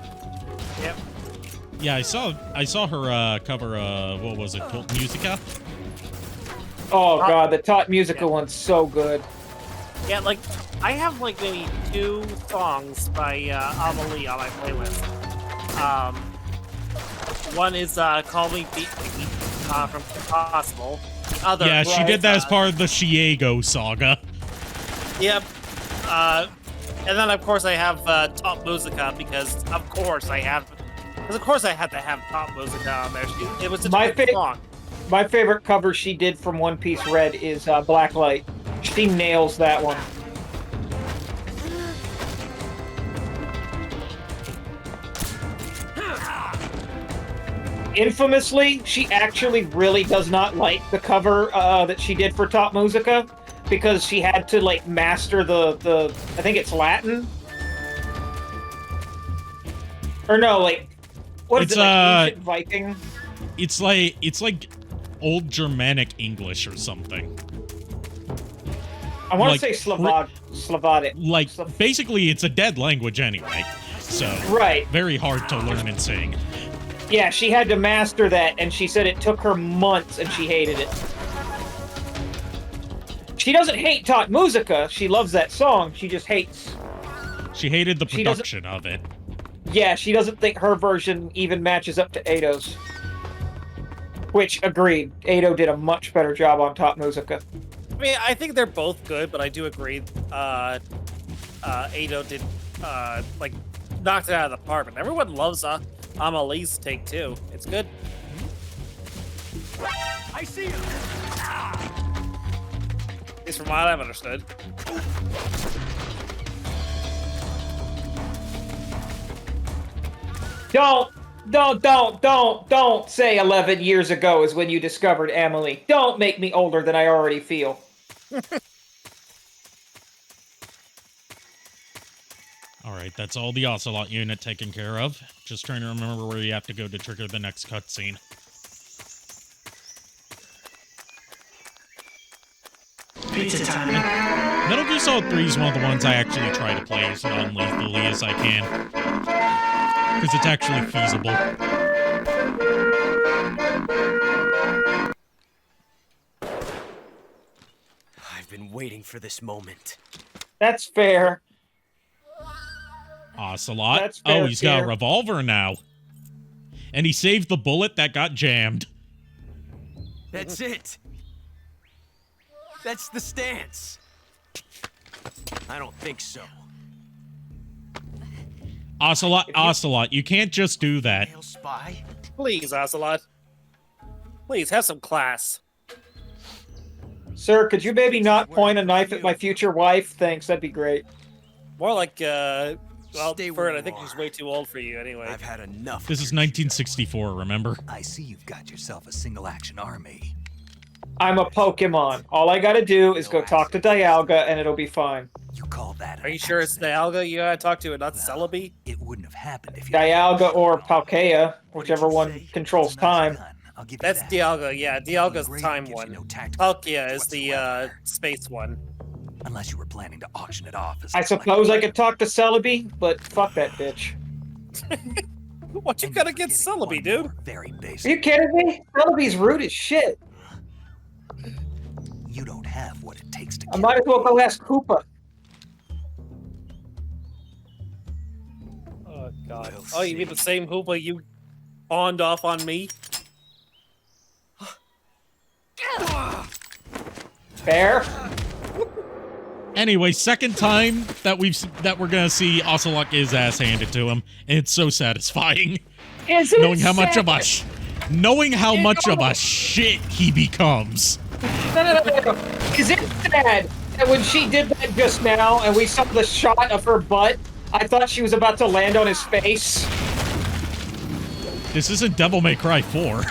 Yep. Yeah, I saw her cover what was it called, Musica? Oh god, the Tot Musica one's so good. Yeah, like, I have, like, maybe 2 songs by Amelie on my playlist. One is Call Me Beat Me from Impossible. The other, Yeah, she did that as part of the Shiego saga. Yep. And then, of course, I have Top Musica because, of course, I had to have Top Musica on there. It was such a good song. My favorite cover she did from One Piece Red is Blacklight. She nails that one. Infamously, she actually really does not like the cover that she did for Top Musica because she had to like master the I think it's Latin. Or no, like what is it, like ancient Viking? It's like old Germanic English or something. I want Like, to say Slavonic. Like basically it's a dead language anyway. So right. Very hard to learn and sing. Yeah, she had to master that, and she said it took her months, and she hated it. She doesn't hate Tot Musica. She loves that song. She just hates... She hated the production of it. Yeah, she doesn't think her version even matches up to Eido's. Which, agreed. Eido did a much better job on Tot Musica. I mean, I think they're both good, but I do agree. Eido did, like, knocked it out of the park. But everyone loves Amelie's take too. It's good. I see you. At least from what I've understood. Don't say 11 years ago is when you discovered Amelie. Don't make me older than I already feel. Alright, that's all the Ocelot unit taken care of. Just trying to remember where you have to go to trigger the next cutscene. Pizza time. Metal Gear Solid 3 is one of the ones I actually try to play as non-lethally as I can. Because it's actually feasible. I've been waiting for this moment. That's fair. Ocelot. That's fair, Oh, he's got a revolver now. And he saved the bullet that got jammed. That's it. That's the stance. I don't think so. Ocelot, you can't just do that. Spy? Please, Ocelot. Please, have some class. Sir, could you maybe not point a knife at my future wife? Thanks, that'd be great. More like, well, Fern, I think he's way too old for you anyway. I've had enough. This is 1964, remember? I see you've got yourself a single-action army. I'm a Pokemon. All I gotta do is go talk to Dialga, and it'll be fine. You call that? Are you sure it's Dialga you gotta talk to and not Celebi? It wouldn't have happened if you... Dialga or Palkia, whichever one controls time. That's Dialga, yeah. Dialga's the time one. Palkia is the space one. Unless you were planning to auction it off. I suppose I could talk to Celebi, but fuck that bitch. What you gotta get Celebi, dude? Very basic. Are you kidding me? Celebi's rude as shit. You don't have what it takes to I might as well go ask Koopa. Oh, God. Oh, you mean the same Hoopa you pawned off on me? Fair. Anyway, second time that we're gonna see Ocelot get his ass handed to him, and it's so satisfying. Knowing how much of a shit he becomes. No. Is it sad that when she did that just now and we saw the shot of her butt, I thought she was about to land on his face? This isn't Devil May Cry 4.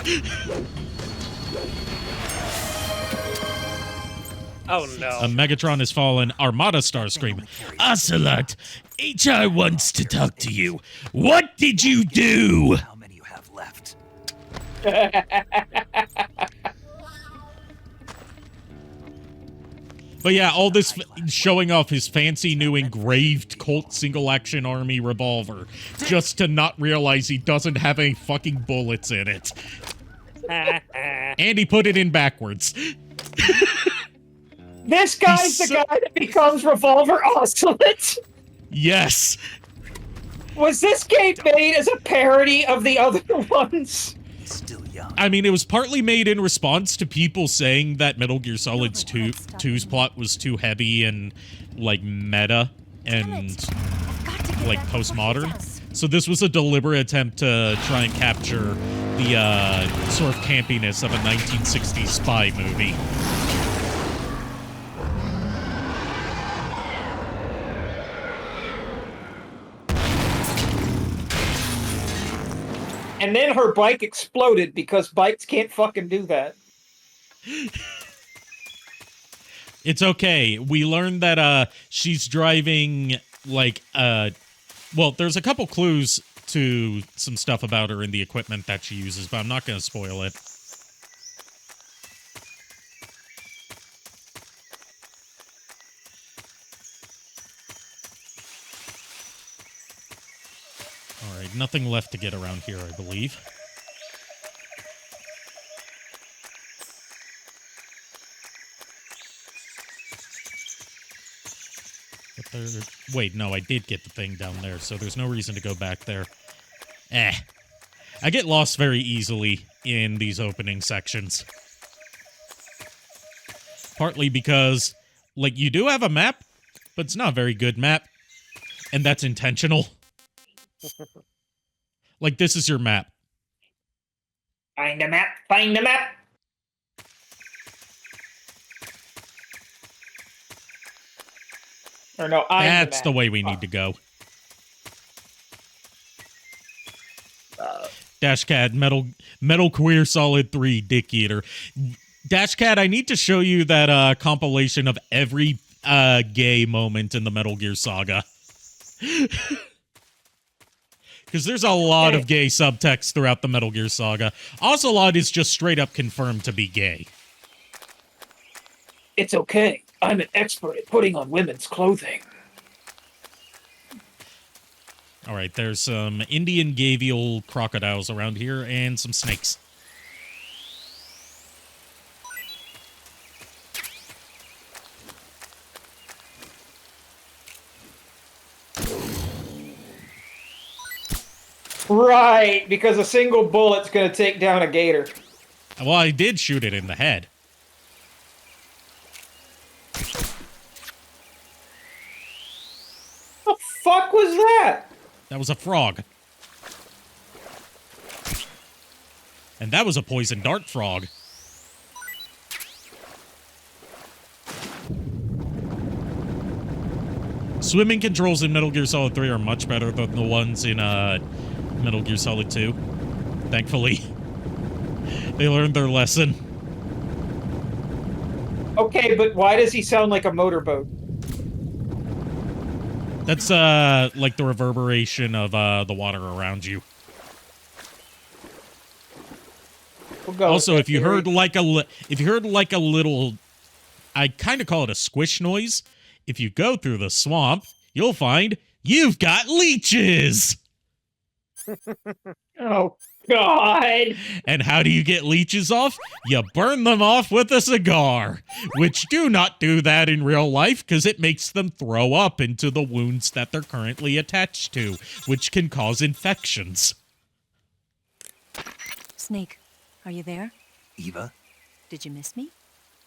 Oh no. A Megatron has fallen. Armada Starscream. Ocelot, HR wants to talk to you. What did you do? How many you have left? But yeah, all this showing off his fancy new engraved Colt single-action army revolver, just to not realize he doesn't have any fucking bullets in it. And he put it in backwards. This guy's the guy that becomes Revolver Ocelot? Yes. Was this game made as a parody of the other ones? Still young. I mean, it was partly made in response to people saying that Metal Gear Solid 2's plot was too heavy and, like, meta and, like, postmodern. So this was a deliberate attempt to try and capture the, sort of campiness of a 1960s spy movie. And then her bike exploded because bikes can't fucking do that. It's okay. We learned that she's driving like well, there's a couple clues to some stuff about her in the equipment that she uses, but I'm not going to spoil it. All right, nothing left to get around here, I believe. But there... Wait, no, I did get the thing down there, so there's no reason to go back there. I get lost very easily in these opening sections. Partly because, like, you do have a map, but it's not a very good map. And that's intentional. Like, this is your map. Find the map, find the map! Or no, That's the way we need to go. Dashcat, Metal Queer Solid 3, Dick Eater. Dashcat, I need to show you that compilation of every gay moment in the Metal Gear saga. Because there's a lot of gay subtext throughout the Metal Gear saga. Ocelot is just straight up confirmed to be gay. It's okay. I'm an expert at putting on women's clothing. All right, there's some Indian gavial crocodiles around here and some snakes. Right, because a single bullet's going to take down a gator. Well, I did shoot it in the head. The fuck was that? That was a frog. And that was a poison dart frog. Swimming controls in Metal Gear Solid 3 are much better than the ones in Metal Gear Solid 2. Thankfully. They learned their lesson. Okay, but why does he sound like a motorboat? That's like the reverberation of the water around you. Also, if you heard like a little, I kind of call it a squish noise. If you go through the swamp, you'll find you've got leeches. Oh, God. And how do you get leeches off? You burn them off with a cigar. Which do not do that in real life because it makes them throw up into the wounds that they're currently attached to, which can cause infections. Snake, are you there? Eva? Did you miss me?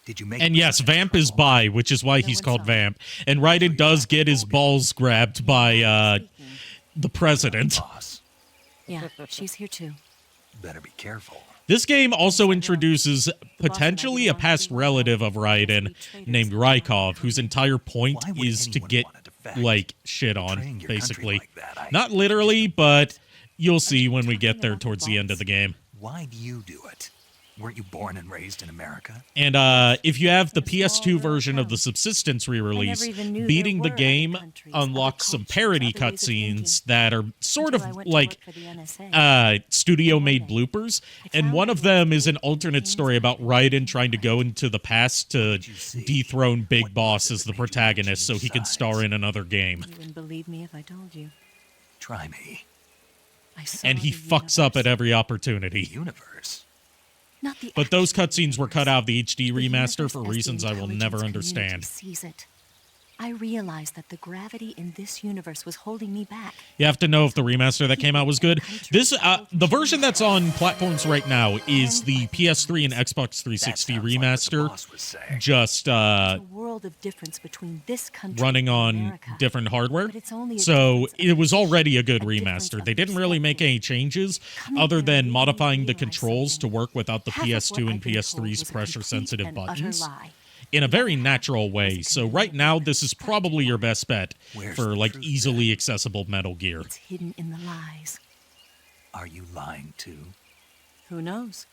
Did you make... And yes, Vamp is by, which is why he's called Vamp. And Raiden does get his balls grabbed by the president. Yeah, she's here too. Better be careful. This game also introduces potentially a past relative of Raiden named Rykov, whose entire point is to get, like, shit on, basically. Not literally, but you'll see when we get there towards the end of the game. Why do you do it? Weren't you born and raised in America? And if you have the PS2 version of the Subsistence re-release, beating the game unlocks some parody cutscenes that are sort of like studio-made bloopers, and one of them is an alternate story about Raiden trying to go into the past to dethrone Big Boss as the protagonist so he can star in another game. You wouldn't believe me if I told you. Try me. And he fucks up at every opportunity. Universe. But those cutscenes were cut out of the HD remaster for reasons I will never understand. Sees it. I realized that the gravity in this universe was holding me back. You have to know if the remaster that came out was good. This, the version that's on platforms right now is the PS3 and Xbox 360 remaster, just a world of difference between this country running on different hardware. So it was already a good remaster. They didn't really make any changes other than modifying the controls to work without the PS2 and PS3's pressure-sensitive buttons in a very natural way. So right now, this is probably your best bet for like easily accessible Metal Gear. It's hidden in the lies. Are you lying too? Who knows?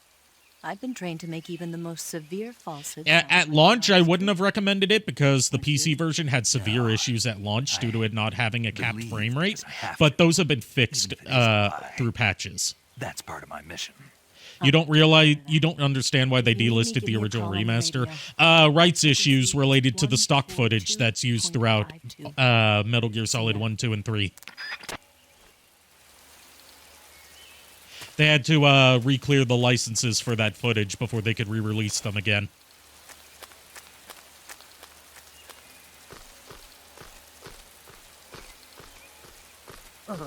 I've been trained to make even the most severe falsehoods. At launch, I wouldn't have recommended it because the PC version had severe issues at launch due to it not having a capped frame rate, but those have been fixed through patches. That's part of my mission. You don't understand why they delisted the original remaster. Rights issues related to the stock footage that's used throughout Metal Gear Solid 1, 2, and 3. They had to re-clear the licenses for that footage before they could re-release them again.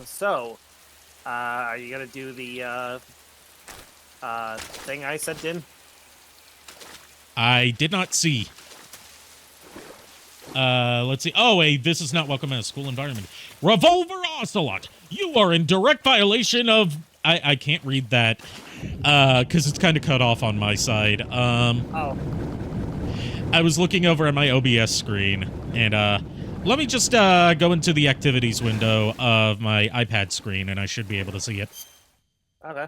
So, are you gonna do the thing I sent in? I did not see. Let's see. Oh, this is not welcome in a school environment. Revolver Ocelot, you are in direct violation of... I can't read that, because it's kind of cut off on my side. Oh. I was looking over at my OBS screen, and, let me just, go into the activities window of my iPad screen, and I should be able to see it. Okay.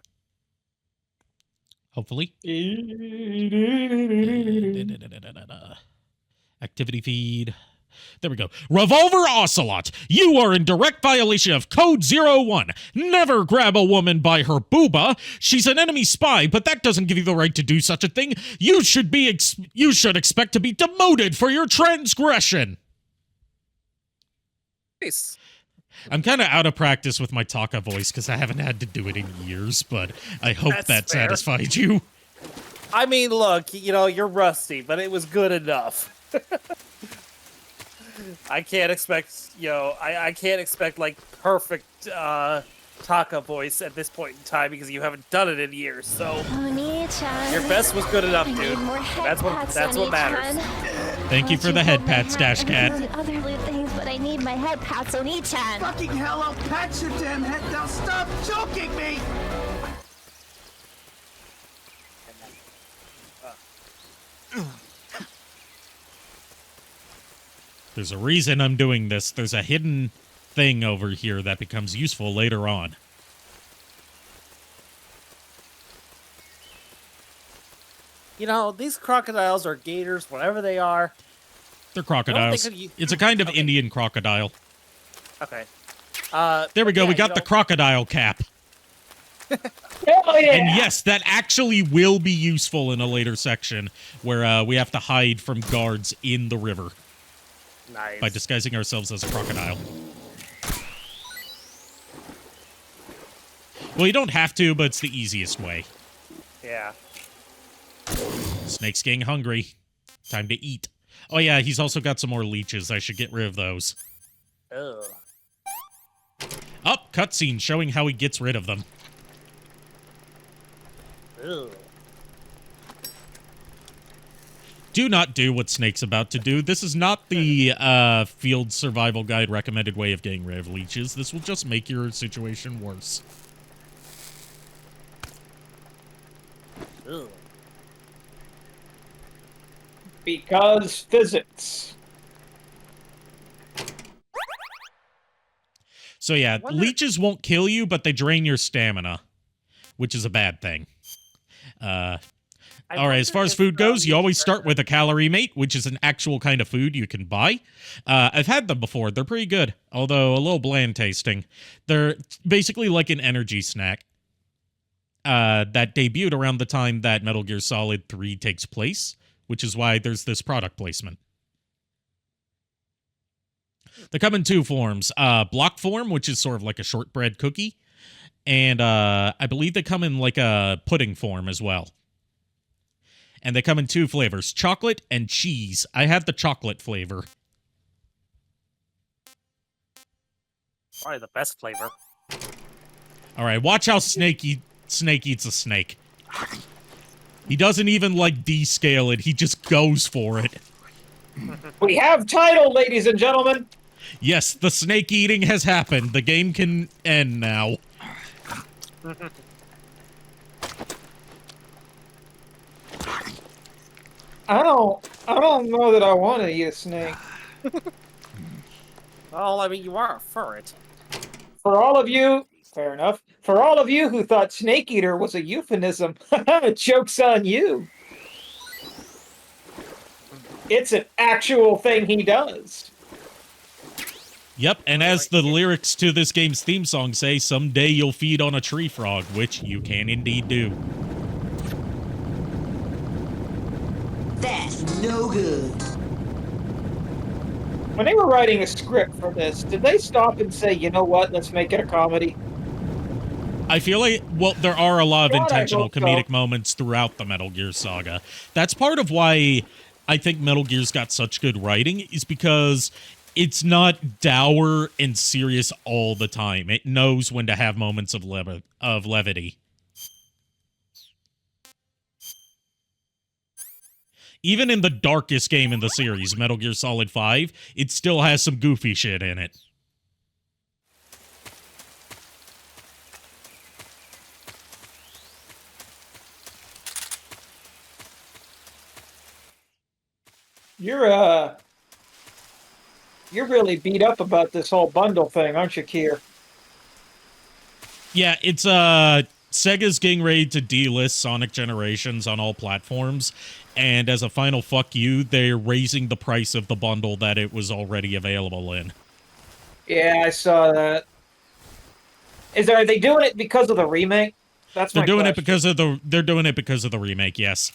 Hopefully. Activity feed. There we go. Revolver Ocelot, you are in direct violation of Code 01. Never grab a woman by her booba. She's an enemy spy, but that doesn't give you the right to do such a thing. You should expect to be demoted for your transgression. Nice. I'm kind of out of practice with my Taka voice because I haven't had to do it in years, but I hope that fair. satisfied you. I mean, look, you're rusty, but it was good enough. I can't expect, I can't expect, like, perfect, Taka voice at this point in time because you haven't done it in years, so... Your best was good enough, dude. That's what matters. Thank you for the head pats, Dash Cat. Other loot things, but I need my head pats on each hand. Fucking hell, I'll pat your damn head now. Stop choking me! There's a reason I'm doing this. There's a hidden thing over here that becomes useful later on. These crocodiles or gators, whatever they are. They're crocodiles. It's a kind of Indian crocodile. Okay. There we go. We got the crocodile cap. Oh, yeah. And yes, that actually will be useful in a later section where we have to hide from guards in the river. Nice. By disguising ourselves as a crocodile. Well, you don't have to, but it's the easiest way. Yeah. Snake's getting hungry. Time to eat. Oh yeah, he's also got some more leeches. I should get rid of those. Ugh. Oh, cutscene showing how he gets rid of them. Ugh. Do not do what Snake's about to do. This is not the field survival guide recommended way of getting rid of leeches. This will just make your situation worse. Ugh. Because physics. So yeah, leeches won't kill you, but they drain your stamina, which is a bad thing. All right, as far as food goes, you always start with a Calorie Mate, which is an actual kind of food you can buy. I've had them before. They're pretty good, although a little bland tasting. They're basically like an energy snack that debuted around the time that Metal Gear Solid 3 takes place, which is why there's this product placement. They come in two forms. Block form, which is sort of like a shortbread cookie, and I believe they come in like a pudding form as well. And they come in two flavors, chocolate and cheese. I have the chocolate flavor. Probably the best flavor. All right, watch how Snake eats a snake. He doesn't even, like, descale it. He just goes for it. We have title, ladies and gentlemen. Yes, the snake eating has happened. The game can end now. I don't know that I want to eat a snake. Well, I mean, you are a ferret. For all of you, fair enough. For all of you who thought snake eater was a euphemism, joke's on you. It's an actual thing he does. Yep, and as the lyrics to this game's theme song say, someday you'll feed on a tree frog, which you can indeed do. That's no good. When they were writing a script for this, did they stop and say, you know what, let's make it a comedy? I feel like, well, there are a lot of God, intentional I hope so. comedic moments throughout the Metal Gear saga. That's part of why I think Metal Gear's got such good writing, is because it's not dour and serious all the time. It knows when to have moments of levity. Even in the darkest game in the series, Metal Gear Solid 5, it still has some goofy shit in it. You're really beat up about this whole bundle thing, aren't you, Kier? Yeah, it's Sega's getting ready to delist Sonic Generations on all platforms, and as a final fuck you, they're raising the price of the bundle that it was already available in. Yeah, I saw that. Are they doing it because of the remake? That's They're doing question. it because of the remake, yes.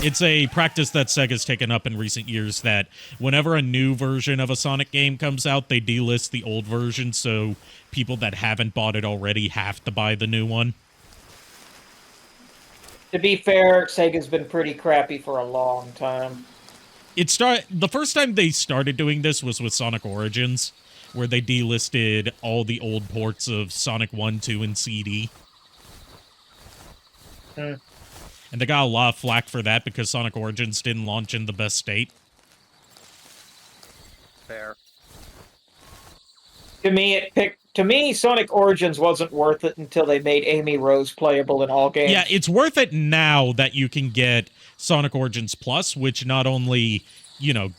It's a practice that Sega's taken up in recent years that whenever a new version of a Sonic game comes out, they delist the old version so people that haven't bought it already have to buy the new one. To be fair, Sega's been pretty crappy for a long time. The first time they started doing this was with Sonic Origins, where they delisted all the old ports of Sonic 1, 2, and CD. And they got a lot of flack for that because Sonic Origins didn't launch in the best state. Fair. To me, Sonic Origins wasn't worth it until they made Amy Rose playable in all games. Yeah, it's worth it now that you can get Sonic Origins Plus, which not only,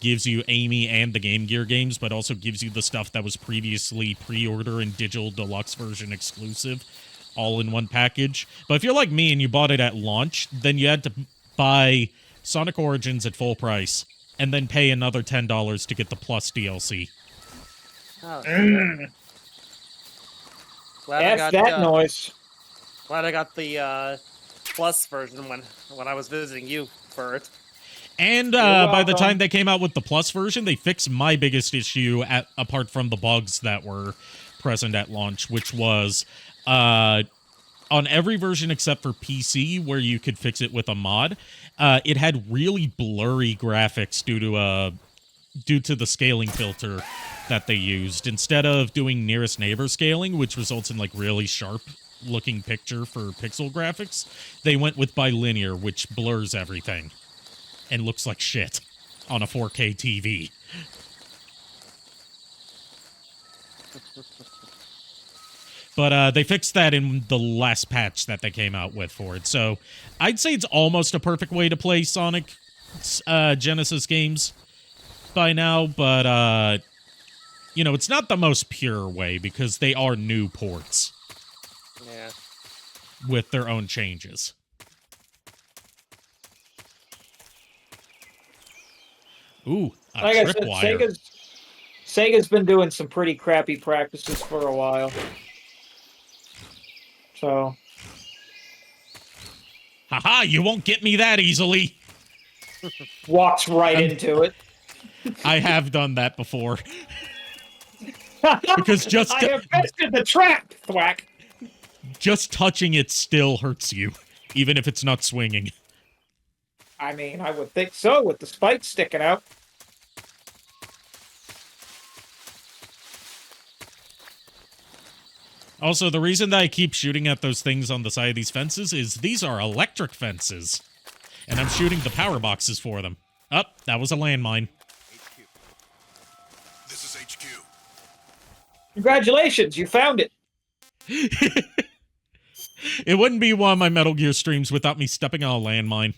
gives you Amy and the Game Gear games, but also gives you the stuff that was previously pre-order and digital deluxe version exclusive, all in one package. But if you're like me and you bought it at launch, then you had to buy Sonic Origins at full price, and then pay another $10 to get the Plus DLC. Oh, F that noise. Glad I got the Plus version when I was visiting you for it. And by the time they came out with the Plus version, they fixed my biggest issue, apart from the bugs that were present at launch, which was on every version except for PC, where you could fix it with a mod, it had really blurry graphics due to the scaling filter that they used. Instead of doing nearest neighbor scaling, which results in like really sharp looking picture for pixel graphics, they went with bilinear, which blurs everything and looks like shit on a 4K TV. But they fixed that in the last patch that they came out with for it. So I'd say it's almost a perfect way to play Sonic Genesis games by now, but it's not the most pure way because they are new ports. Yeah. With their own changes. Ooh, a Like I said, tripwire. Sega's been doing some pretty crappy practices for a while. So. Haha, you won't get me that easily. Walks right into it. I have done that before. Because just I have bested the trap, thwack. Just touching it still hurts you, even if it's not swinging. I mean, I would think so, with the spikes sticking out. Also, the reason that I keep shooting at those things on the side of these fences is these are electric fences. And I'm shooting the power boxes for them. Oh, that was a landmine. This is HQ. Congratulations, you found it. It wouldn't be one of my Metal Gear streams without me stepping on a landmine.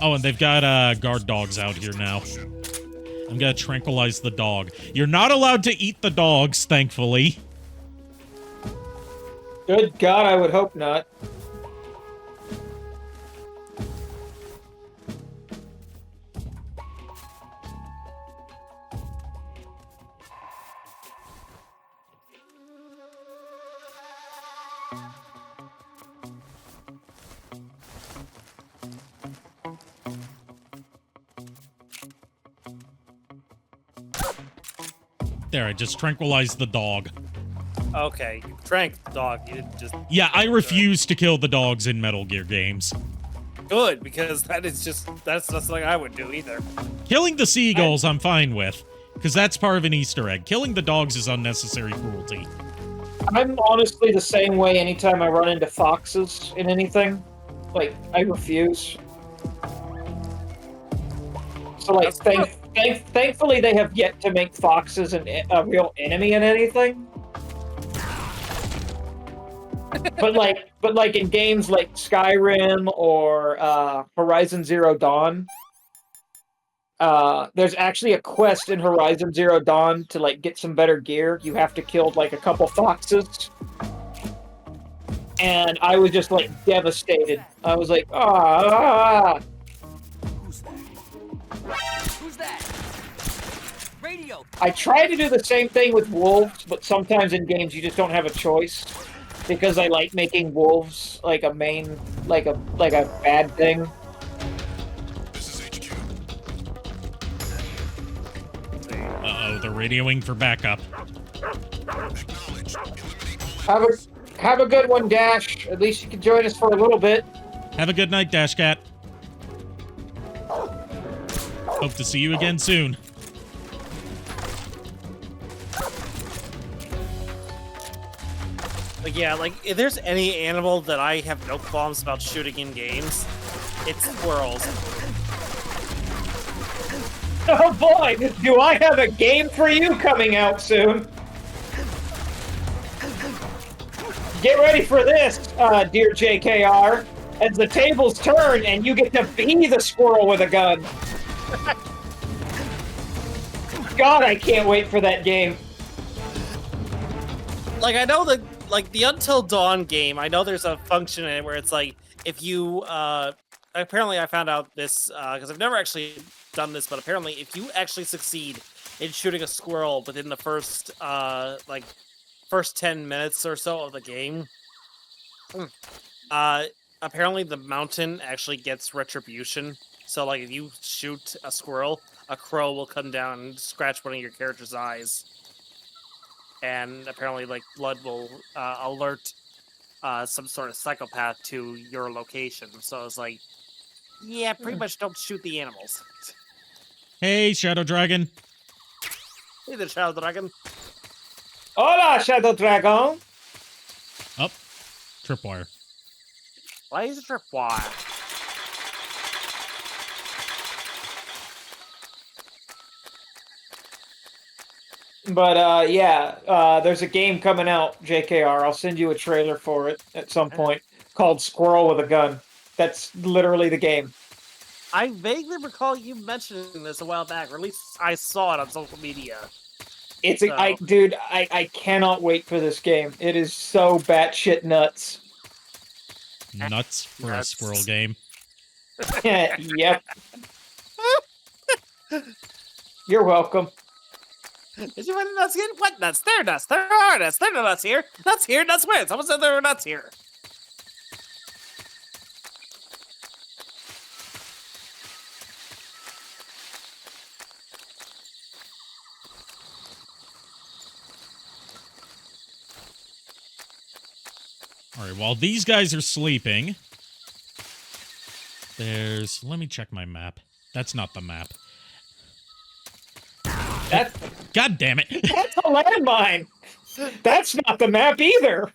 Oh, and they've got guard dogs out here now. I'm gonna tranquilize the dog. You're not allowed to eat the dogs, thankfully. Good God, I would hope not. There, I just tranquilized the dog. Okay, you drank the dog. You didn't just. Yeah, I refuse to kill the dogs in Metal Gear games. Good, because that's something I would do either. Killing the seagulls, I'm fine with, because that's part of an Easter egg. Killing the dogs is unnecessary cruelty. I'm honestly the same way anytime I run into foxes in anything. Like, I refuse. So, like, thankfully they have yet to make foxes a real enemy in anything. but like in games like Skyrim or Horizon Zero Dawn, there's actually a quest in Horizon Zero Dawn to like get some better gear. You have to kill like a couple foxes. And I was just like devastated. I was like, ah. Who's that? Radio. I try to do the same thing with wolves, but sometimes in games you just don't have a choice because I like making wolves like a main, like a bad thing. This is HQ. Uh-oh, they're radioing for backup. Have a good one, Dash. At least you can join us for a little bit. Have a good night, Dash Cat. Hope to see you again soon. Like, yeah, like, if there's any animal that I have no qualms about shooting in games, it's squirrels. Oh boy, do I have a game for you coming out soon. Get ready for this, dear JKR, as the tables turn and you get to be the squirrel with a gun. God, I can't wait for that game. Like, I know that, like, the Until Dawn game, I know there's a function in it where it's like, if you, apparently I found out this, because I've never actually done this, but apparently if you actually succeed in shooting a squirrel within the first, first 10 minutes or so of the game, apparently the mountain actually gets retribution. So, like, if you shoot a squirrel, a crow will come down and scratch one of your character's eyes. And apparently, like, blood will alert some sort of psychopath to your location. So it's like, yeah, pretty much don't shoot the animals. Hey, Shadow Dragon. Hey there, Shadow Dragon. Hola, Shadow Dragon. Up. Tripwire. Why is it tripwire? But yeah, there's a game coming out, JKR. I'll send you a trailer for it at some point called Squirrel with a Gun. That's literally the game. I vaguely recall you mentioning this a while back, or at least I saw it on social media. Dude, I cannot wait for this game. It is so batshit nuts. Nuts for a squirrel game. Yep. You're welcome. Did you find the nuts again? What nuts? There are nuts. There are nuts. There are nuts here. Nuts here. Nuts where? Someone said there were nuts here. All right, while these guys are sleeping, there's... Let me check my map. That's not the map. God damn it. That's a landmine. That's not the map either.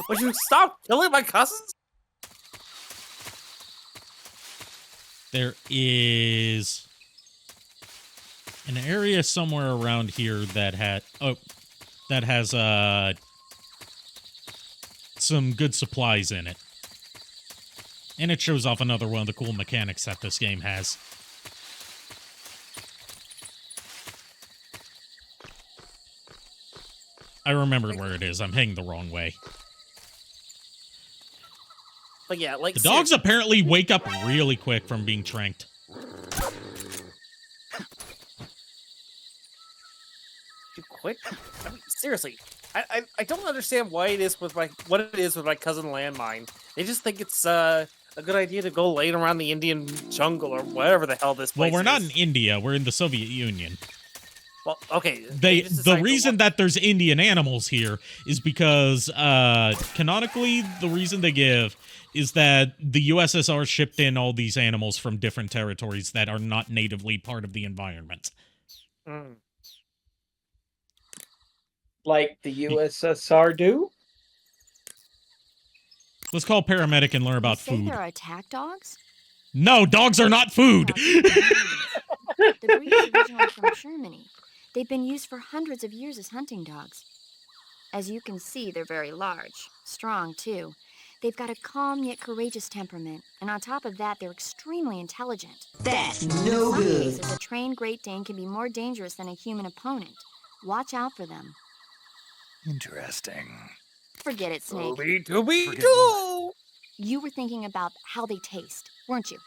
Would you stop killing my cousins? There is an area somewhere around here that has some good supplies in it. And it shows off another one of the cool mechanics that this game has. I remember where it is. I'm heading the wrong way. But yeah, like... The dogs apparently wake up really quick from being tranked. You quit? I mean, seriously, I don't understand why it is with what it is with my cousin Landmine. They just think it's a good idea to go laying around the Indian jungle or whatever the hell this place is. Well, we're not in India. We're in the Soviet Union. Well, okay. The reason that there's Indian animals here is because canonically the reason they give is that the USSR shipped in all these animals from different territories that are not natively part of the environment. Mm. Like the USSR do? Let's call paramedic and learn about You say food. there are attack dogs? No, dogs are not food. The breed is originally from Germany. They've been used for hundreds of years as hunting dogs. As you can see, they're very large, strong too. They've got a calm yet courageous temperament, and on top of that, they're extremely intelligent. That's In no some good. cases, a trained Great Dane can be more dangerous than a human opponent. Watch out for them. Interesting. Forget it, Snake. Dooby-dooby-doo! You were thinking about how they taste, weren't you?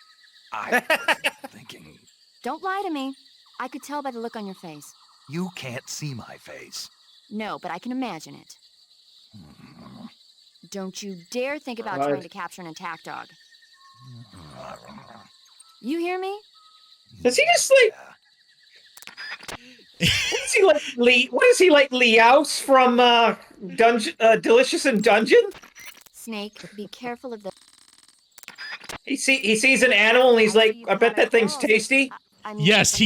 I was thinking, Don't lie to me. I could tell by the look on your face. you can't see my face. No, but I can imagine it. Don't you dare think about trying to capture an attack dog. You hear me? Does he just like... What is he like Liaos from Delicious in Dungeon? Snake, be careful of the... He sees an animal and he's like, I bet that thing's tasty. Yes,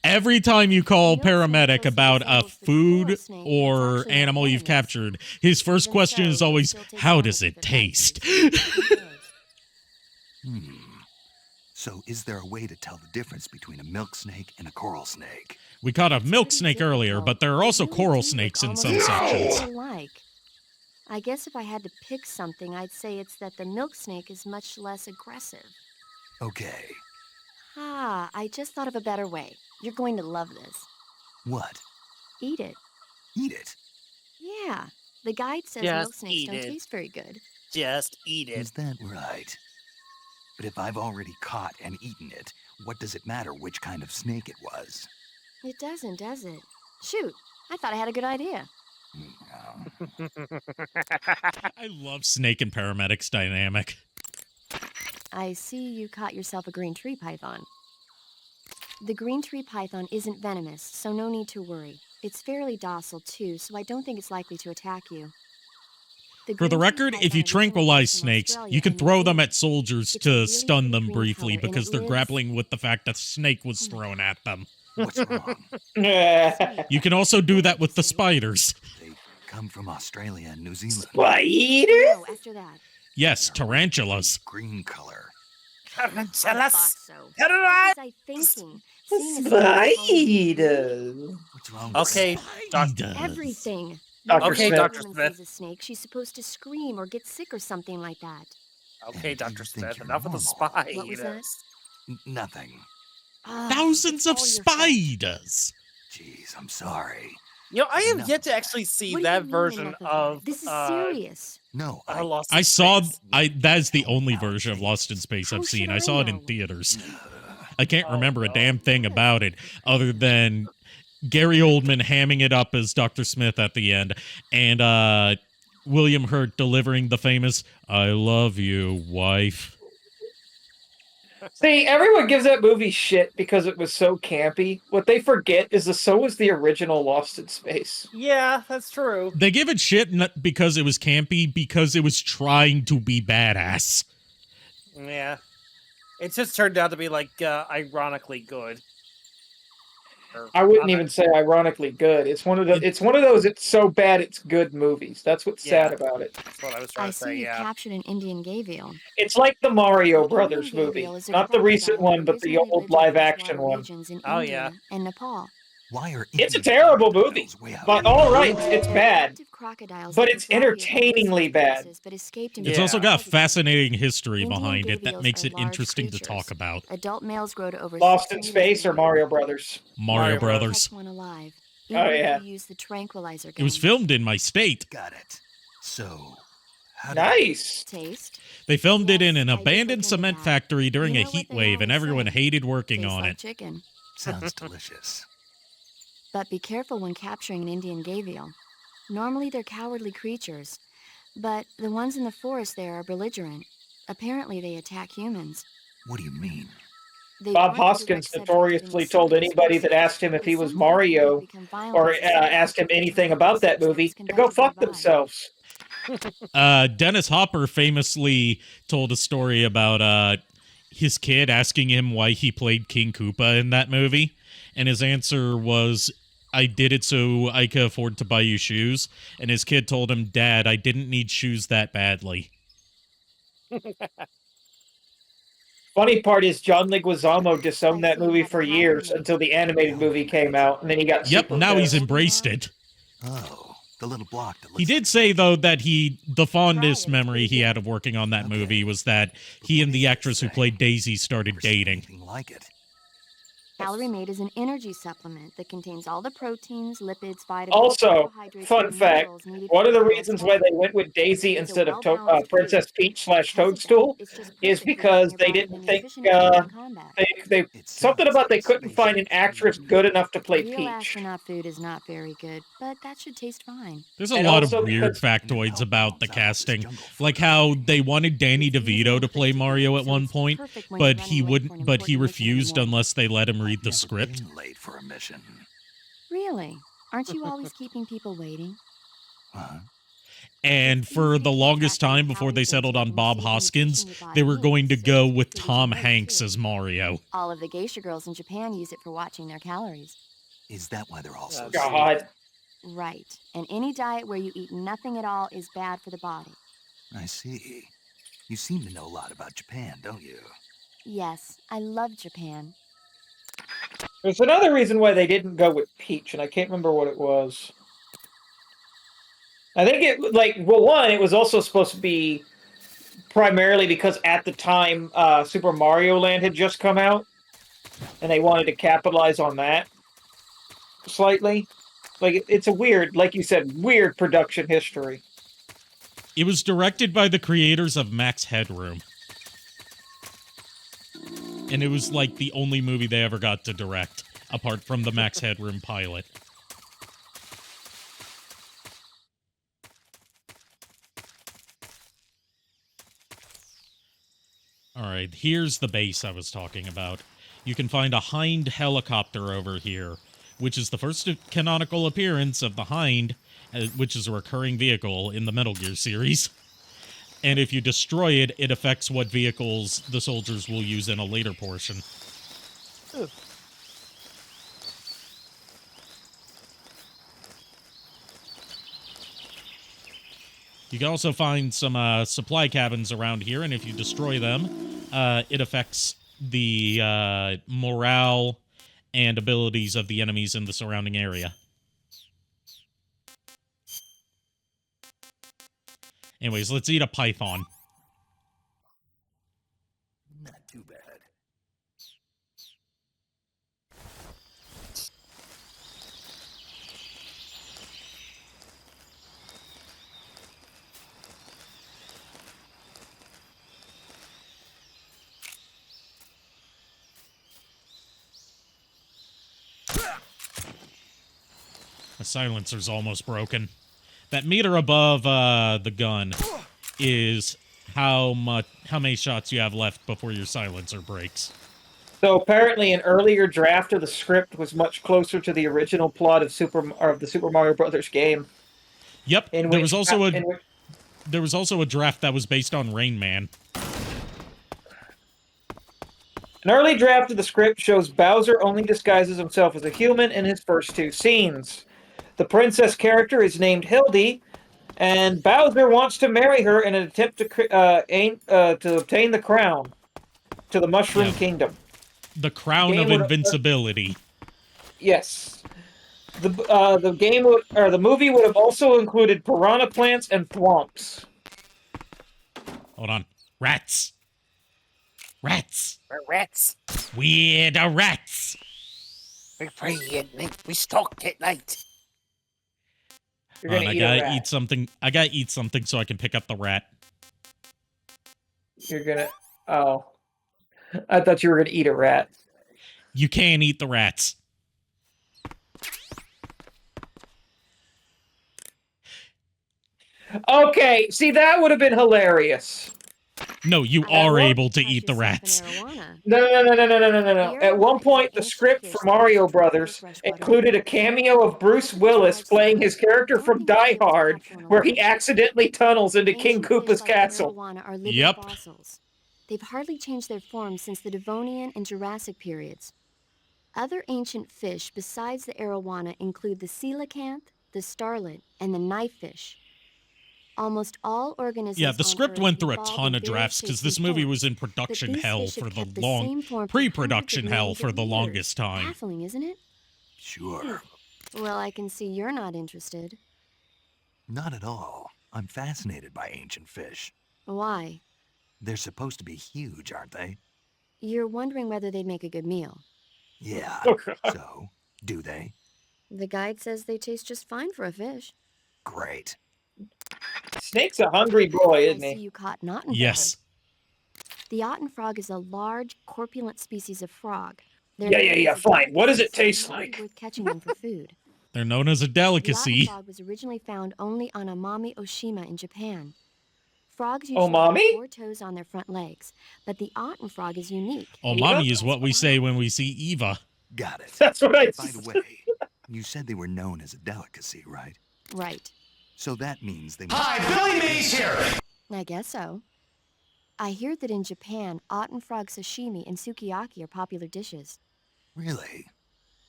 every time you call paramedic about a food or animal you've captured, his first question is always, how does it taste? So is there a way to tell the difference between a milk snake and a coral snake? We caught a milk snake earlier, but there are also coral snakes in some sections. I guess if I had to pick something, I'd say it's that the milk snake is much less aggressive. Okay. Ah, I just thought of a better way. You're going to love this. What? Eat it. Eat it? Yeah. The guide says Just milk snakes eat don't it. taste very good. Just eat it. Is that right? But if I've already caught and eaten it, what does it matter which kind of snake it was? It doesn't, does it? Shoot, I thought I had a good idea. I love snake and paramedics dynamic. I see you caught yourself a green tree python. The green tree python isn't venomous, so no need to worry. It's fairly docile too, so I don't think it's likely to attack you. For the record, if you tranquilize snakes, you can throw them at soldiers to stun them briefly because they're grappling with the fact that a snake was thrown at them. What's wrong? You can also do that with the spiders. They come from Australia and New Zealand. Spider? No, after that. Yes, tarantulas. Green color. Tarantulas? What was I thinking? Spiders. What's wrong? Okay, Everything. Okay, Dr. When a woman Smith. sees a snake, she's supposed to scream or get sick or something like that. Okay, Dr. think Smith, you're enough of the normal. spiders. What was that? Nothing. Thousands of spiders. Jeez, I'm sorry. You know, I have yet to actually see that version of This is serious. No, Lost I in saw. Space. That's the only version of Lost in Space I've seen. I saw it in theaters. I can't remember a damn thing about it other than Gary Oldman hamming it up as Dr. Smith at the end, and William Hurt delivering the famous "I love you, wife." See, everyone gives that movie shit because it was so campy. What they forget is so was the original Lost in Space. Yeah, that's true. They give it shit not because it was campy, because it was trying to be badass. Yeah. It just turned out to be, like, ironically good. I wouldn't even say ironically good. It's one of the. It's one of those. It's so bad it's good movies. That's what's sad about it. That's what I was trying I to say. see you Yeah. captured an Indian gavial. It's like the Mario Brothers movie, not the recent one, but the old live action one. Oh yeah. And Nepal. Why are It's a terrible movie, but all right, it's bad, but it's entertainingly bad. It's also got fascinating history behind it that makes it interesting to talk about. Adult males grow to over Lost in Space or Mario Brothers? Mario Brothers. One alive. Oh yeah. Use the tranquilizer It was filmed in my state. Got it. So, nice. Taste. They filmed it in an abandoned cement factory during a heat wave, and everyone hated working on it. Chicken. Sounds delicious. But be careful when capturing an Indian gavial. Normally they're cowardly creatures, but the ones in the forest there are belligerent. Apparently they attack humans. What do you mean? Bob Hoskins notoriously told anybody that asked him if he was Mario or asked him anything about that movie to go fuck themselves. Dennis Hopper famously told a story about his kid asking him why he played King Koopa in that movie. And his answer was, I did it so I could afford to buy you shoes. And his kid told him, Dad, I didn't need shoes that badly. Funny part is John Leguizamo disowned that movie for years until the animated movie came out, and then he got Yep, super now he's pissed. embraced it. Oh, the little block that He did say, though, that the fondest memory he had of working on that movie was that he and the actress who played Daisy started dating. Like it. Calorie Mate is an energy supplement that contains all the proteins, lipids, vitamins, Also, carbohydrates, fun and fact, minerals needed one for of the your reasons why they went with Daisy instead of Princess Peach / Toadstool is because they didn't think they something about they couldn't find an actress good enough to play Real Peach. astronaut food is not very good, but that should taste fine. There's a lot of weird factoids about the casting, like how they wanted Danny DeVito to play Mario at one point, but he refused unless they let him read the script. Late for a mission. Really? Aren't you always keeping people waiting? And for the longest time before they settled on Bob Hoskins, they were going to go with Tom Hanks as Mario. All of the geisha girls in Japan use it for watching their calories. Is that why they're all so God. Right. And any diet where you eat nothing at all is bad for the body. I see. You seem to know a lot about Japan, don't you? Yes, I love Japan. There's another reason why they didn't go with Peach, and I can't remember what it was. I think it, one, it was also supposed to be primarily because at the time Super Mario Land had just come out, and they wanted to capitalize on that slightly. It's a weird, like you said, weird production history. It was directed by the creators of Max Headroom. And it was like the only movie they ever got to direct, apart from the Max Headroom pilot. Alright, here's the base I was talking about. You can find a Hind helicopter over here, which is the first canonical appearance of the Hind, which is a recurring vehicle in the Metal Gear series. And if you destroy it, it affects what vehicles the soldiers will use in a later portion. Ugh. You can also find some supply cabins around here, and if you destroy them, it affects the morale and abilities of the enemies in the surrounding area. Anyways, let's eat a python. Not too bad. silencer's almost broken. That meter above the gun is how many shots you have left before your silencer breaks. So apparently, an earlier draft of the script was much closer to the original plot of the Super Mario Brothers game. Yep. There was also a draft that was based on Rain Man. An early draft of the script shows Bowser only disguises himself as a human in his first 2 scenes. The princess character is named Hildy, and Bowser wants to marry her in an attempt to obtain the crown to the Mushroom Kingdom. The crown of invincibility. Yes. The movie would have also included piranha plants and thwomps. Hold on. Rats. Rats. We're rats. We're the rats. We prey at night. We stalk at night. I gotta eat something. I gotta eat something so I can pick up the rat. You're gonna... Oh. I thought you were gonna eat a rat. You can't eat the rats. Okay, see, that would have been hilarious. No, you are able to eat the rats. No. At one point, the script for Mario Brothers included a cameo of Bruce Willis playing his character from Die Hard, where he accidentally tunnels into King Koopa's castle. Yep. They've hardly changed their form since the Devonian and Jurassic periods. Other ancient fish besides the arowana include the coelacanth, the starlet, and the knifefish. Almost all organisms. Yeah, the script went through a ton of drafts because this movie was in production hell for the pre-production hell for the longest time. Baffling, isn't it? Sure. Well, I can see you're not interested. Not at all. I'm fascinated by ancient fish. Why? They're supposed to be huge, aren't they? You're wondering whether they'd make a good meal. Yeah. So, do they? The guide says they taste just fine for a fish. Great. Snake's a hungry boy, isn't he? I see you caught an Otten Yes. frog. The Otten frog is a large, corpulent species of frog. Yeah, fine. What does it taste like? Worth catching them for food. They're known as a The delicacy. Otten frog was originally found only on Amami Oshima in Japan. Frogs usually Omami? have 4 toes on their front legs, but the Otten frog is unique. Omami is what we say when we see Eva. Got it. That's what I By the way, you said they were known as a delicacy, right? Right. So that means they Hi, Billy Mays here! I guess so. I hear that in Japan, Otten frog sashimi and sukiyaki are popular dishes. Really?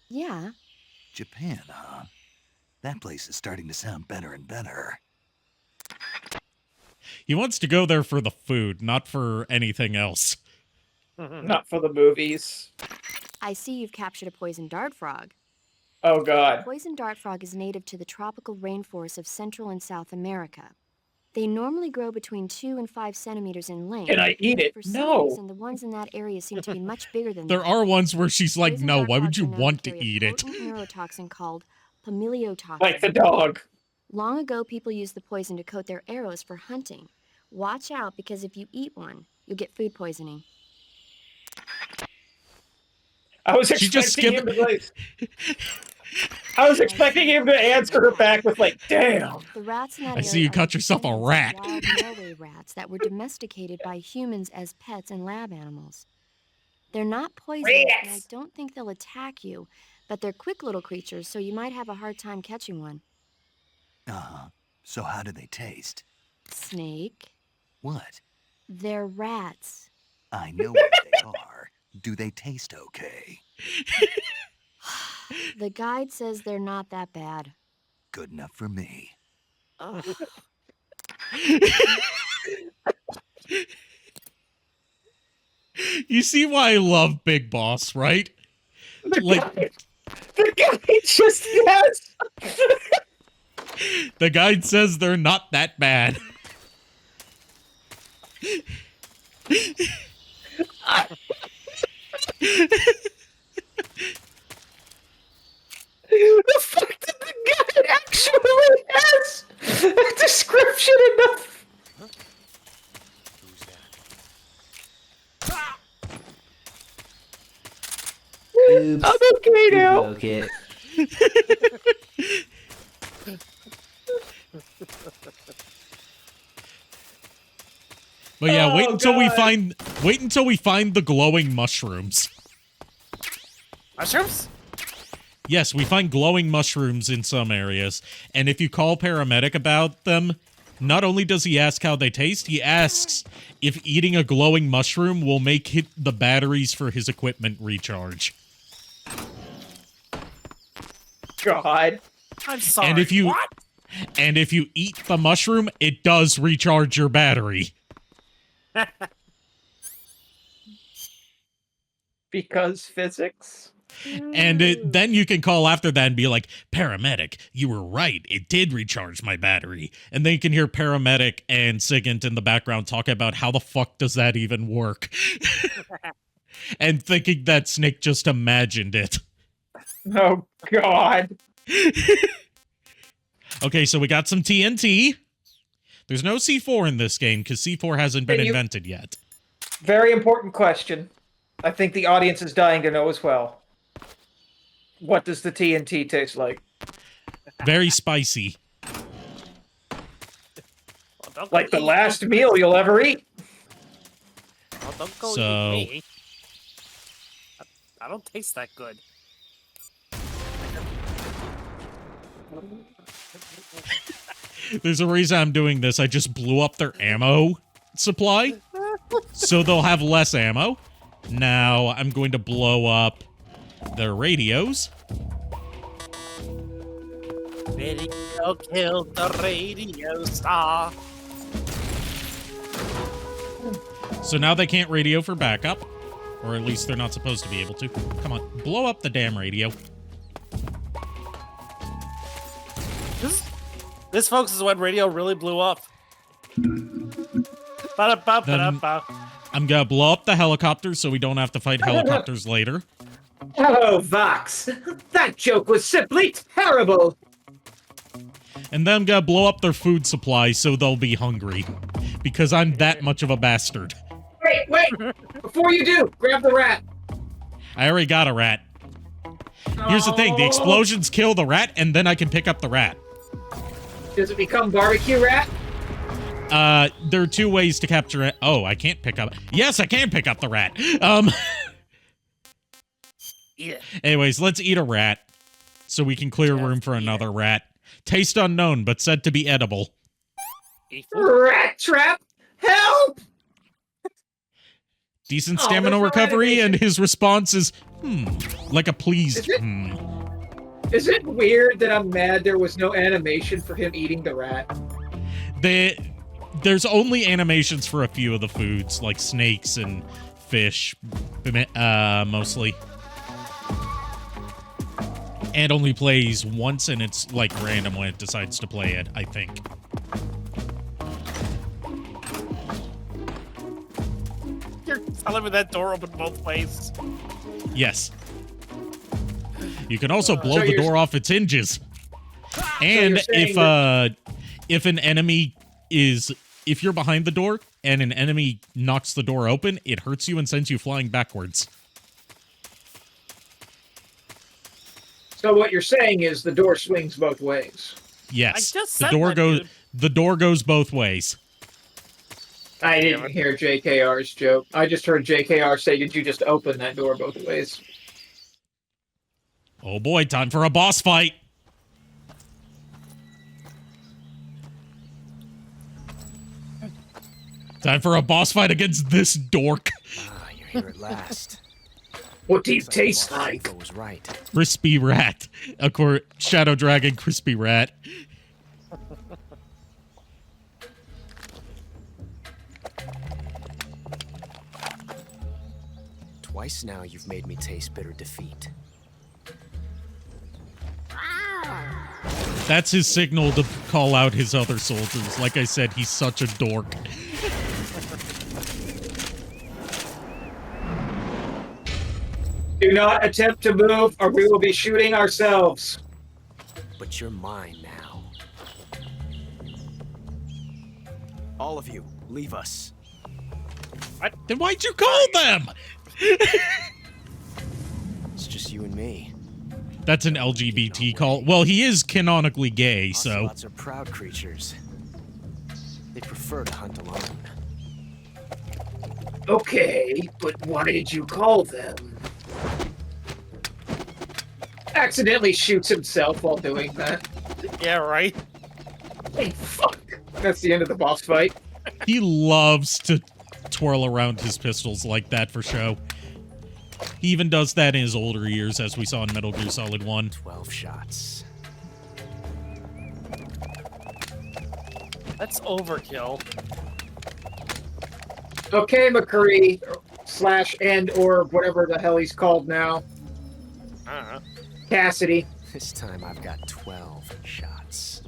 Yeah. Japan, huh? That place is starting to sound better and better. He wants to go there for the food, not for anything else. Not for the movies. I see you've captured a poison dart frog. Oh, God. Poison dart frog is native to the tropical rainforests of Central and South America. They normally grow between 2 and 5 centimeters in length. Can I eat it? For some No. reason, the ones in that area seem to be much bigger than There that. are ones where she's like, Poison no, dart why would frogs you are known want to carry a eat it? potent neurotoxin called pamiliotoxin. Like the dog. Long ago, people used the poison to coat their arrows for hunting. Watch out, because if you eat one, you'll get food poisoning. I was She just expecting him to like... I was expecting him to answer her back with like, damn. The rats in that I see you area caught are yourself a rat. wild Norway rats that were domesticated by humans as pets and lab animals. They're not poisonous, and I don't think they'll attack you, but they're quick little creatures, so you might have a hard time catching one. So how do they taste? Snake, What? they're rats. I know what they are. Do they taste okay? The guide says they're not that bad. Good enough for me. Ugh. You see why I love Big Boss, right? The guy just yes. The guide says they're not that bad. The fact that the guy actually has a description enough. Oops. I'm okay now. Broke it. But yeah, wait Oh, until we God. find the glowing mushrooms. Mushrooms? Yes, we find glowing mushrooms in some areas, and if you call paramedic about them, not only does he ask how they taste, he asks if eating a glowing mushroom will make the batteries for his equipment recharge. God. I'm sorry. And if you what? And if you eat the mushroom, it does recharge your battery. Because physics. And then you can call after that and be like, paramedic, you were right. It did recharge my battery. And then you can hear paramedic and Sigint in the background talk about how the fuck does that even work? And thinking that Snake just imagined it. Oh, God. Okay, so we got some TNT. There's no C4 in this game because C4 hasn't been invented yet. Very important question. I think the audience is dying to know as well. What does the TNT taste like? Very spicy. Well, Like the last meal you'll ever eat. Well, don't go So- eat me. I don't taste that good. There's a reason I'm doing this. I just blew up their ammo supply, so they'll have less ammo. Now I'm going to blow up their radios. Video killed the radio star. So now they can't radio for backup, or at least they're not supposed to be able to. Come on, blow up the damn radio. This, folks, is when radio really blew up. Ba-da-ba-ba-da-ba. I'm gonna blow up the helicopter so we don't have to fight helicopters later. Oh, Vox, that joke was simply terrible. And then I'm gonna blow up their food supply so they'll be hungry. Because I'm that much of a bastard. Wait! Before you do, grab the rat. I already got a rat. Here's the thing, the explosions kill the rat, and then I can pick up the rat. Does it become barbecue rat? There are two ways to capture it. Oh, I can't pick up. Yes, I can pick up the rat. Eat it. Anyways, let's eat a rat so we can clear room for another rat. Taste unknown, but said to be edible. Rat trap! Help! Decent Oh, stamina there's no recovery, animation. and his response is, like a pleased, Is it weird that I'm mad there was no animation for him eating the rat? There's only animations for a few of the foods, like snakes and fish, mostly. And only plays once, and it's, like, random when it decides to play it, I think. You're telling me that door opened both ways. Yes. You can also blow So the you're- door off its hinges. And you're saying if an enemy is... If you're behind the door and an enemy knocks the door open, it hurts you and sends you flying backwards. So what you're saying is the door swings both ways. Yes. I just the said door that, goes dude. the door goes both ways. I didn't hear JKR's joke. I just heard JKR say, did you just open that door both ways? Oh boy, time for a boss fight. Time for a boss fight against this dork. Ah, you're here at last. What do you taste like? I was right. Crispy rat. Of course, Shadow Dragon crispy rat. Twice now you've made me taste bitter defeat. That's his signal to call out his other soldiers. Like I said, he's such a dork. Do not attempt to move or we will be shooting ourselves. But you're mine now. All of you, leave us. What? Then why'd you call them? It's just you and me. That's an LGBT call. Well, he is canonically gay, so... Ocelots are proud creatures. They prefer to hunt alone. Okay, but why did you call them? Accidentally shoots himself while doing that. Yeah, right? Hey, fuck. That's the end of the boss fight. He loves to twirl around his pistols like that for show. He even does that in his older years, as we saw in Metal Gear Solid 1. 12 shots. That's overkill. Okay, McCree, / and or whatever the hell he's called now. Cassidy. This time I've got 12 shots.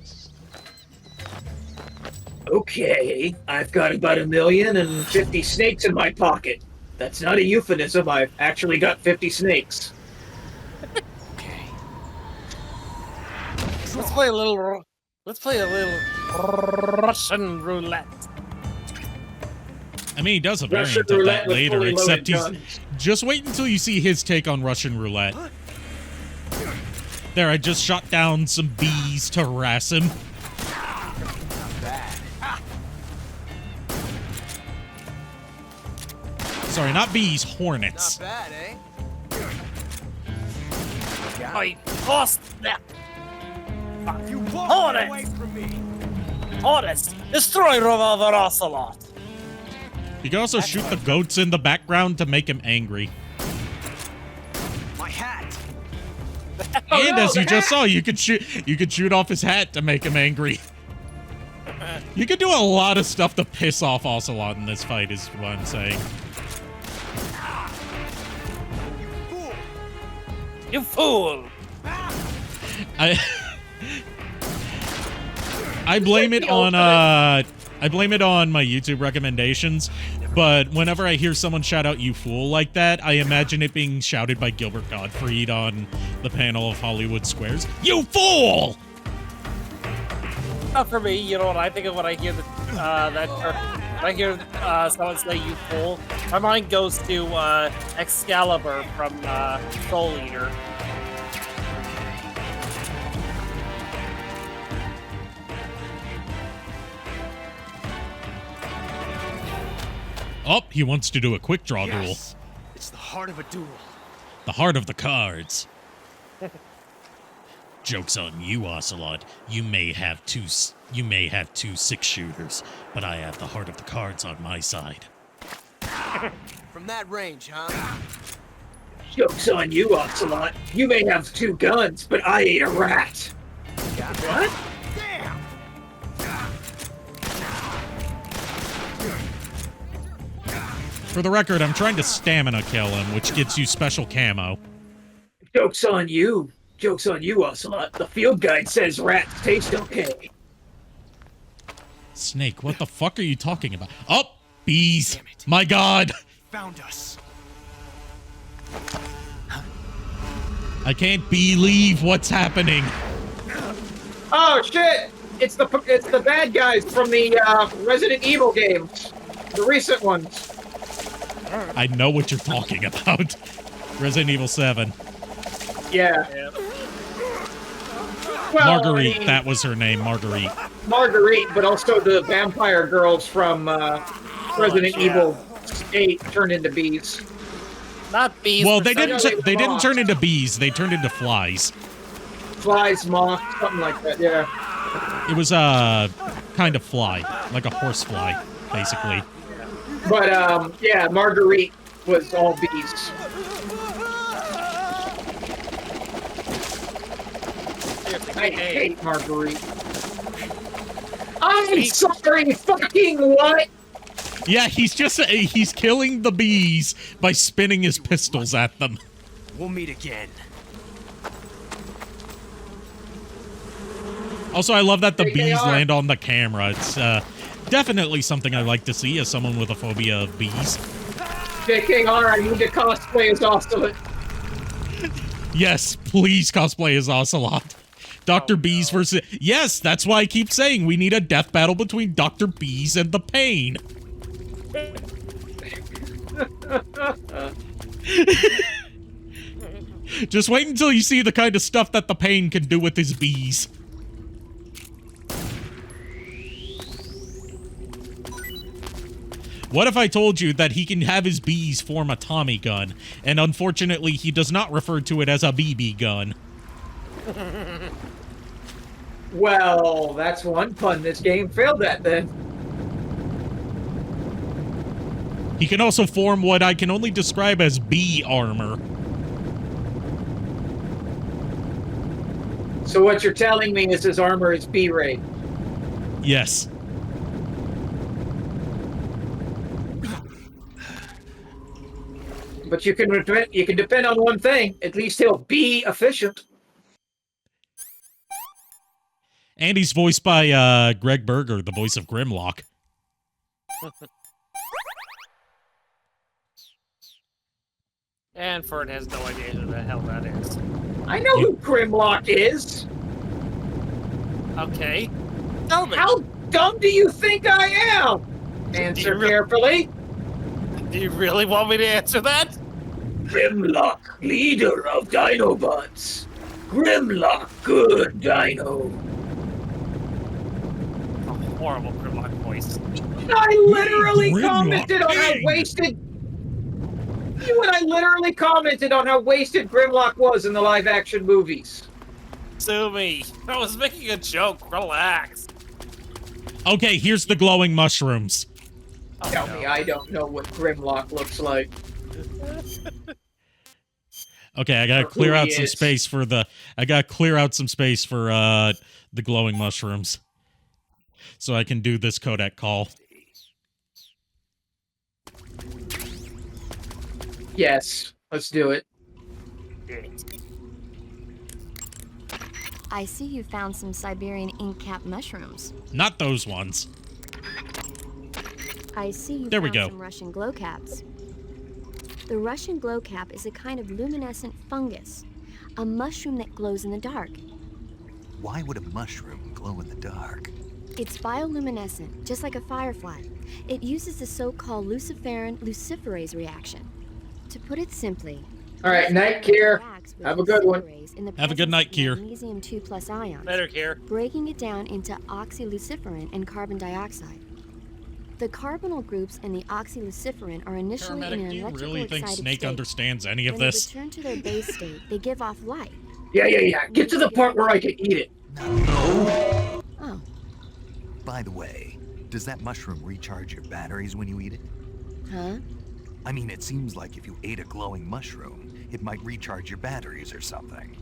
Okay, I've got about 1,050,000 snakes in my pocket. That's not a euphemism. I've actually got 50 snakes. Okay. Let's play a little Russian roulette. I mean, he does a variant Russian of roulette that with later, fully except loaded he's... guns. Just wait until you see his take on Russian roulette. There, I just shot down some bees to harass him. Sorry, not bees, hornets. Not bad, eh? I lost that. You Hornets! away from me. Hornets, destroy Revolver Ocelot. You can also shoot the goats in the background to make him angry. My hat. And as you just saw, you could shoot off his hat to make him angry. You could do a lot of stuff to piss off Ocelot in this fight, is what I'm saying. You fool! I blame it on my YouTube recommendations, but whenever I hear someone shout out "you fool" like that, I imagine it being shouted by Gilbert Gottfried on the panel of Hollywood Squares. You fool! Not for me. You know what I think of when I hear when I hear someone say "you fool"? My mind goes to Excalibur from Soul Eater. Oh, he wants to do a quick draw duel. Yes. It's the heart of a duel. The heart of the cards. Joke's on you, Ocelot. You may have two 6-shooters, but I have the heart of the cards on my side. From that range, huh? Joke's on you, Ocelot. You may have 2 guns, but I ate a rat. What? Damn! For the record, I'm trying to stamina kill him, which gets you special camo. Joke's on you. Joke's on you, Ocelot. The field guide says rats taste okay. Snake, what the fuck are you talking about? Oh, bees. My god. Found us. I can't believe what's happening. Oh shit! It's the bad guys from the Resident Evil games, the recent ones. I know what you're talking about. Resident Evil 7. Yeah. Well, Marguerite, I mean, that was her name, Marguerite. Marguerite, but also the vampire girls from Resident Evil 8 turned into bees. Not bees. Well, they didn't moths. turn into bees. They turned into flies. Flies, moths, something like that. Yeah. It was a kind of fly, like a horse fly, basically. But yeah, Marguerite was all bees. I hate Marguerite. I'm sorry, fucking what? Yeah, he's killing the bees by spinning his pistols at them. We'll meet again. Also, I love that the bees land on the camera. It's definitely something I like to see as someone with a phobia of bees. JKR, I need to cosplay as Ocelot. Yes, please cosplay as Ocelot. Dr. Bees versus... Yes, that's why I keep saying we need a death battle between Dr. Bees and the Pain. Just wait until you see the kind of stuff that the Pain can do with his bees. What if I told you that he can have his bees form a Tommy gun, and unfortunately he does not refer to it as a BB gun? Well, that's one pun this game failed at then. He can also form what I can only describe as bee armor. So what you're telling me is his armor is B-rate. Yes. But you can depend on one thing. At least he'll be efficient. And he's voiced by Greg Berger, the voice of Grimlock. And Fern has no idea who the hell that is. I know who Grimlock is. Okay. Tell me. How dumb do you think I am? Answer carefully. Do you really want me to answer that? Grimlock, leader of Dinobots. Grimlock, good dino. A horrible Grimlock voice. I literally commented on how wasted. I literally commented on how wasted Grimlock was in the live-action movies. Sue me. I was making a joke. Relax. Okay, here's the glowing mushrooms. Tell me I don't know what Grimlock looks like. Okay, I gotta clear out some space for the. I gotta clear out some space for the glowing mushrooms, so I can do this codec call. Yes, let's do it. I see you found some Siberian ink-cap mushrooms. Not those ones. I see you There we found go. some Russian glow caps. The Russian glow cap is a kind of luminescent fungus, a mushroom that glows in the dark. Why would a mushroom glow in the dark? It's bioluminescent, just like a firefly. It uses the so-called luciferase reaction. To put it simply, all right, night, Kier. Have a good one. Have a good night, Kier. Magnesium 2+ ions, Better, Kier. breaking it down into oxyluciferin and carbon dioxide. The carbonyl groups in the oxyluciferin are initially in an Do you electrically really think excited Snake state. understands any of When this? they return to their base state, they give off light. Yeah. Get to the part where I can eat it. Oh, By the way, does that mushroom recharge your batteries when you eat it? huh? I mean, it seems like if you ate a glowing mushroom, it might recharge your batteries or something.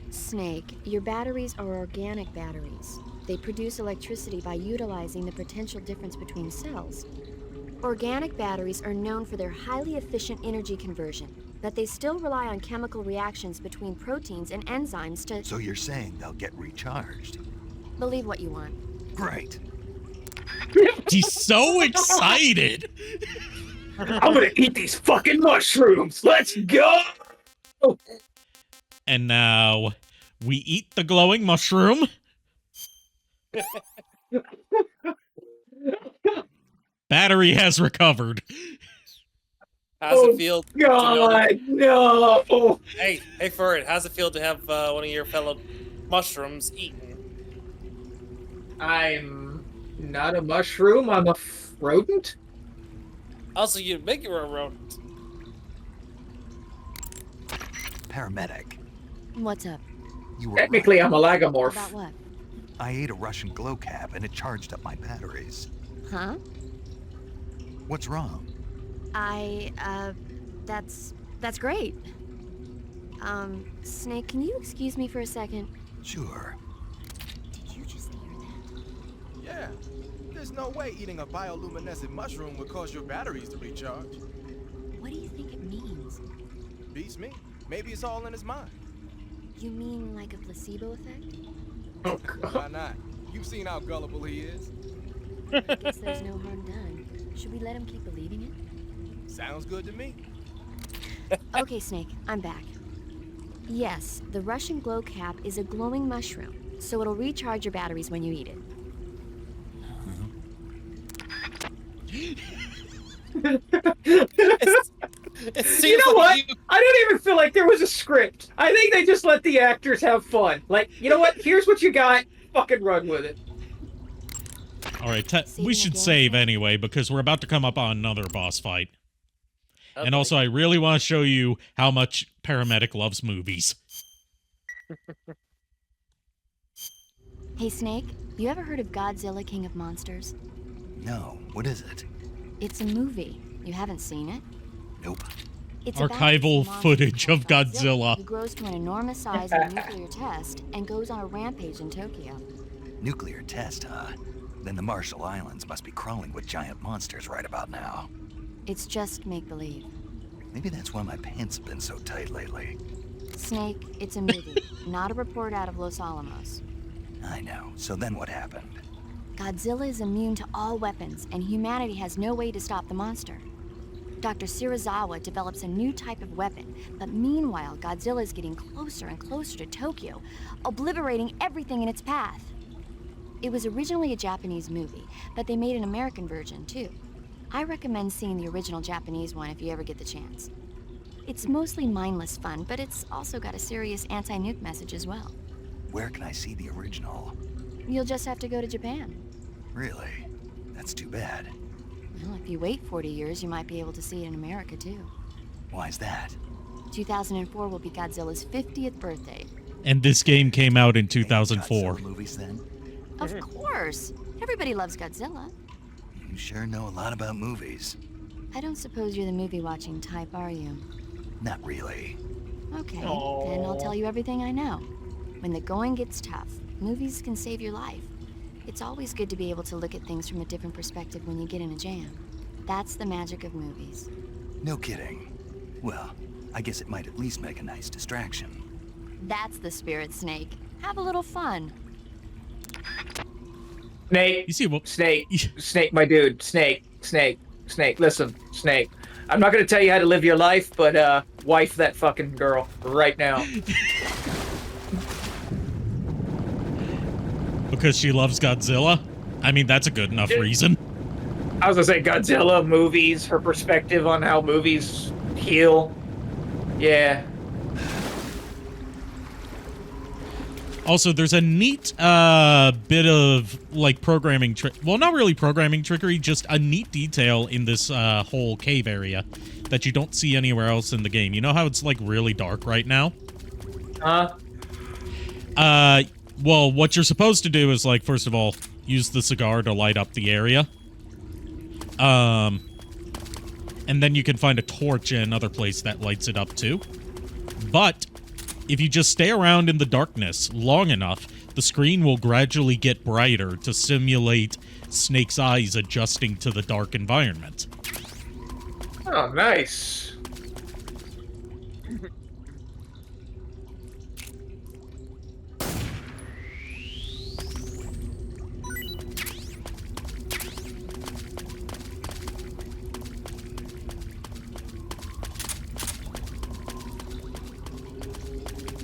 Snake, your batteries are organic batteries. They produce electricity by utilizing the potential difference between cells. Organic batteries are known for their highly efficient energy conversion, but they still rely on chemical reactions between proteins and enzymes to... So you're saying they'll get recharged? Believe what you want. Great. He's so excited. I'm gonna eat these fucking mushrooms. Let's go. And now we eat the glowing mushroom. Battery has recovered. How's it feel? God, no. Hey, Fern, how's it feel to have one of your fellow mushrooms eaten? I'm not a mushroom. I'm a rodent. Also, you make your own rodent. Paramedic, What's up? you were Technically, right. I'm a lagomorph. About what? I ate a Russian glow cap and it charged up my batteries. Huh? What's wrong? That's great. Snake, can you excuse me for a second? Sure. Did you just hear that? Yeah. There's no way eating a bioluminescent mushroom would cause your batteries to recharge. What do you think it means? Beats me. Maybe it's all in his mind. You mean like a placebo effect? Oh, God. Why not? You've seen how gullible he is. I guess there's no harm done. Should we let him keep believing it? Sounds good to me. Okay, Snake, I'm back. Yes, the Russian glow cap is a glowing mushroom, so it'll recharge your batteries when you eat it. You know what? I don't even feel like there was a script. I think they just let the actors have fun. Like, you know what? Here's what you got. Fucking run with it. All right, we should save anyway because we're about to come up on another boss fight. Okay. And also, I really want to show you how much Paramedic loves movies. Hey, Snake, you ever heard of Godzilla King of Monsters? No, what is it? It's a movie. You haven't seen it? Nope. It's archival footage of Godzilla. He grows to an enormous size in a nuclear test and goes on a rampage in Tokyo. Nuclear test, huh? Then the Marshall Islands must be crawling with giant monsters right about now. It's just make-believe. Maybe that's why my pants have been so tight lately. Snake, it's a movie, not a report out of Los Alamos. I know. So then what happened? Godzilla is immune to all weapons, and humanity has no way to stop the monster. Dr. Shirazawa develops a new type of weapon, but meanwhile, Godzilla is getting closer and closer to Tokyo, obliterating everything in its path. It was originally a Japanese movie, but they made an American version, too. I recommend seeing the original Japanese one if you ever get the chance. It's mostly mindless fun, but it's also got a serious anti-nuke message as well. Where can I see the original? You'll just have to go to Japan. Really? That's too bad. Well, if you wait 40 years, you might be able to see it in America, too. Why's that? 2004 will be Godzilla's 50th birthday. And this game came out in 2004. Godzilla movies, then? Of course. Everybody loves Godzilla. You sure know a lot about movies. I don't suppose you're the movie-watching type, are you? Not really. Okay, then I'll tell you everything I know. When the going gets tough, movies can save your life. It's always good to be able to look at things from a different perspective when you get in a jam. That's the magic of movies. No kidding. Well, I guess it might at least make a nice distraction. That's the spirit, Snake. Have a little fun. Snake. You see what? Snake. Snake, my dude. Snake. Listen, Snake. I'm not gonna tell you how to live your life, but wife that fucking girl right now. Because she loves Godzilla? I mean, that's a good enough reason. I was gonna say Godzilla movies, her perspective on how movies heal. Yeah. Also, there's a neat bit of, like, programming trick. Well, not really programming trickery, just a neat detail in this whole cave area that you don't see anywhere else in the game. You know how it's, like, really dark right now? Well, what you're supposed to do is, like, first of all, use the cigar to light up the area. And then you can find a torch in another place that lights it up, too. But if you just stay around in the darkness long enough, the screen will gradually get brighter to simulate Snake's eyes adjusting to the dark environment. Oh, nice.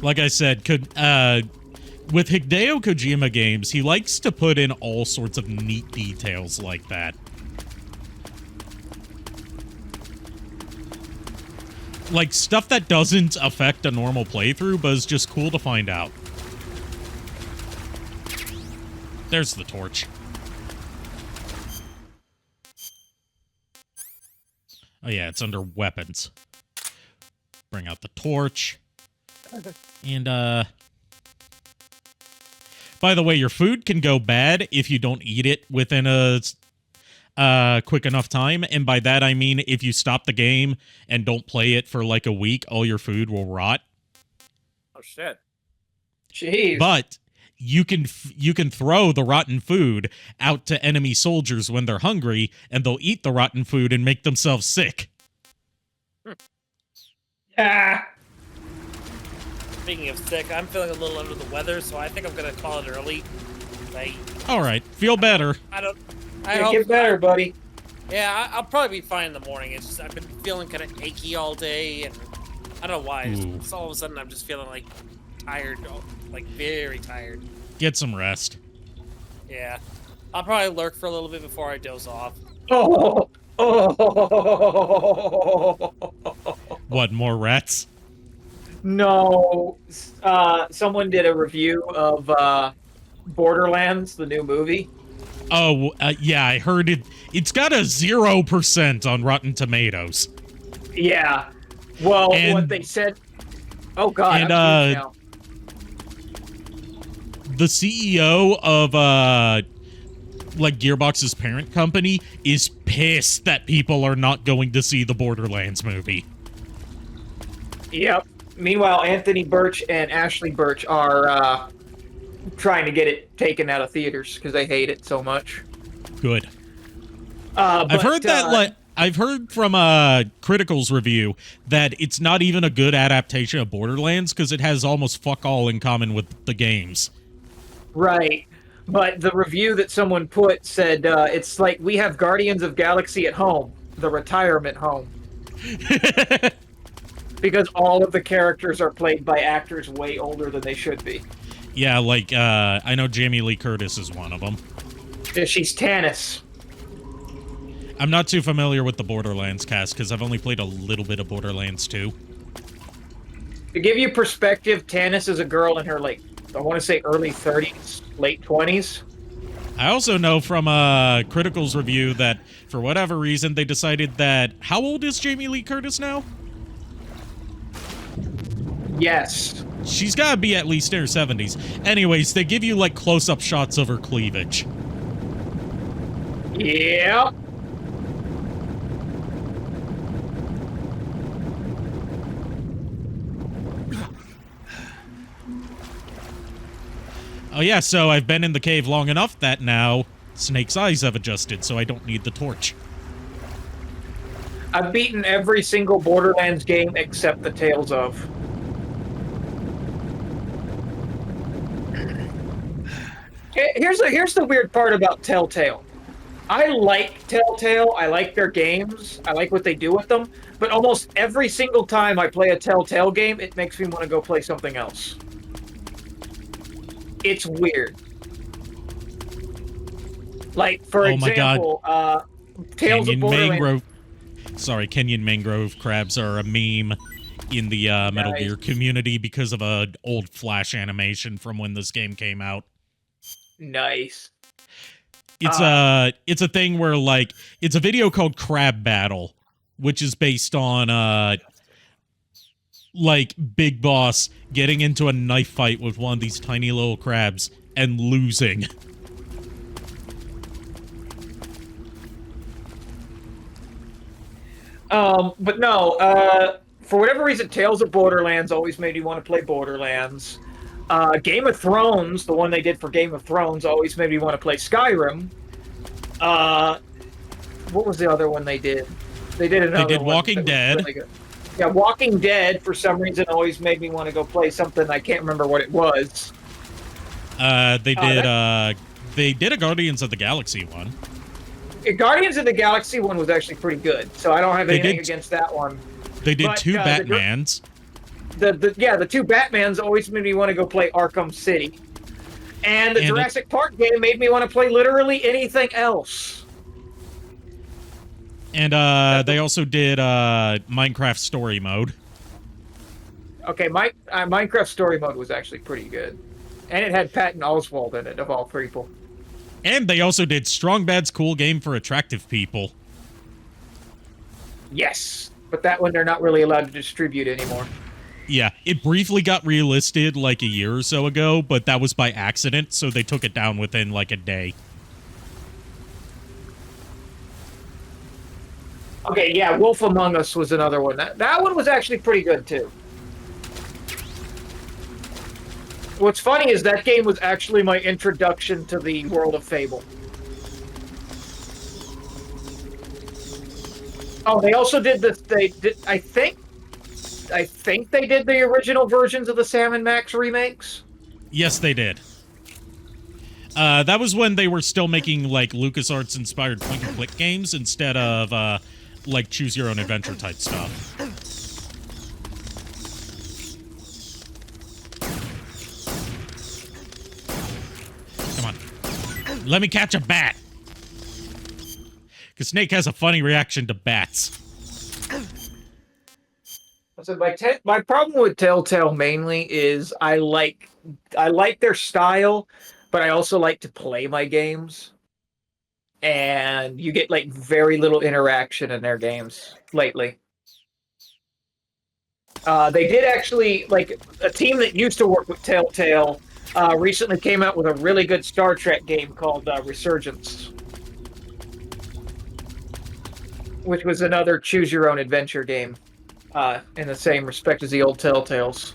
Like I said, with Hideo Kojima games, he likes to put in all sorts of neat details like that. Like, stuff that doesn't affect a normal playthrough, but is just cool to find out. There's the torch. Oh yeah, it's under weapons. Bring out the torch. And, by the way, your food can go bad if you don't eat it within a quick enough time. And by that, I mean if you stop the game and don't play it for like a week, all your food will rot. Oh, shit. Jeez. But you can throw the rotten food out to enemy soldiers when they're hungry, and they'll eat the rotten food and make themselves sick. Ah. Speaking of sick, I'm feeling a little under the weather, so I think I'm gonna call it early. All right, feel better. I Yeah, get better, buddy. Yeah, I'll probably be fine in the morning. It's just I've been feeling kind of achy all day, and I don't know why. Just all of a sudden, I'm just feeling like tired, like very tired. Get some rest. Yeah, I'll probably lurk for a little bit before I doze off. Oh. What, more rats? No. Someone did a review of Borderlands, the new movie. Oh, yeah, I heard it. It's got a 0% on Rotten Tomatoes. Yeah. Well, And- what they said. Oh God, and, I'm huge now. The CEO of, like, Gearbox's parent company is pissed that people are not going to see the Borderlands movie. Yep. Meanwhile, Anthony Birch and Ashley Birch are trying to get it taken out of theaters because they hate it so much. Good. But, I've heard that, like, I've heard from Critical's review that it's not even a good adaptation of Borderlands because it has almost fuck all in common with the games. Right. But the review that someone put said it's like we have Guardians of Galaxy at home, the retirement home. Because all of the characters are played by actors way older than they should be. Yeah, like, I know Jamie Lee Curtis is one of them. Yeah, she's Tannis. I'm not too familiar with the Borderlands cast because I've only played a little bit of Borderlands 2. To give you perspective, Tannis is a girl in her, like, I want to say early 30s, late 20s. I also know from Critical's review that, for whatever reason, they decided that... How old is Jamie Lee Curtis now? Yes. She's gotta be at least in her 70s. Anyways, they give you, like, close-up shots of her cleavage. Yep. Oh yeah, so I've been in the cave long enough that now Snake's eyes have adjusted, so I don't need the torch. I've beaten every single Borderlands game except the Tales of. Here's the weird part about Telltale. I like Telltale. I like their games. I like what they do with them. But almost every single time I play a Telltale game, it makes me want to go play something else. It's weird. Like, for example, Tales of Borderlands. Kenyan mangrove crabs are a meme in the Metal Gear community because of an old Flash animation from when this game came out. Nice. It's a thing where, like, it's a video called Crab Battle, which is based on like Big Boss getting into a knife fight with one of these tiny little crabs and losing. But no, for whatever reason, Tales of Borderlands always made me want to play Borderlands. Game of Thrones, the one they did for Game of Thrones, always made me want to play Skyrim. What was the other one they did? They did another one. They did Walking Dead. Really good. Yeah, Walking Dead, for some reason, always made me want to go play something. I can't remember what it was. They did a Guardians of the Galaxy one. Guardians of the Galaxy one was actually pretty good, so I don't have anything against that one. They did two Batmans. The two Batmans always made me want to go play Arkham City. And the Jurassic Park game made me want to play literally anything else. And they also did Minecraft Story Mode. Okay, Minecraft Story Mode was actually pretty good. And it had Patton Oswalt in it, of all people. And they also did Strong Bad's Cool Game for Attractive People. Yes, but that one they're not really allowed to distribute anymore. Yeah, it briefly got relisted like a year or so ago, but that was by accident, so they took it down within like a day. Okay, yeah, Wolf Among Us was another one. That one was actually pretty good, too. What's funny is that game was actually my introduction to the world of Fable. Oh, they also did this. I think they did the original versions of the Sam & Max remakes. Yes, they did. That was when they were still making, like, LucasArts-inspired point-and-click games instead of, like, choose-your-own-adventure type stuff. Come on. Let me catch a bat! Because Snake has a funny reaction to bats. So my problem with Telltale mainly is I like their style, but I also like to play my games. And you get like very little interaction in their games lately. They did actually, like, a team that used to work with Telltale recently came out with a really good Star Trek game called Resurgence, which was another choose-your-own-adventure game in the same respect as the old Telltales.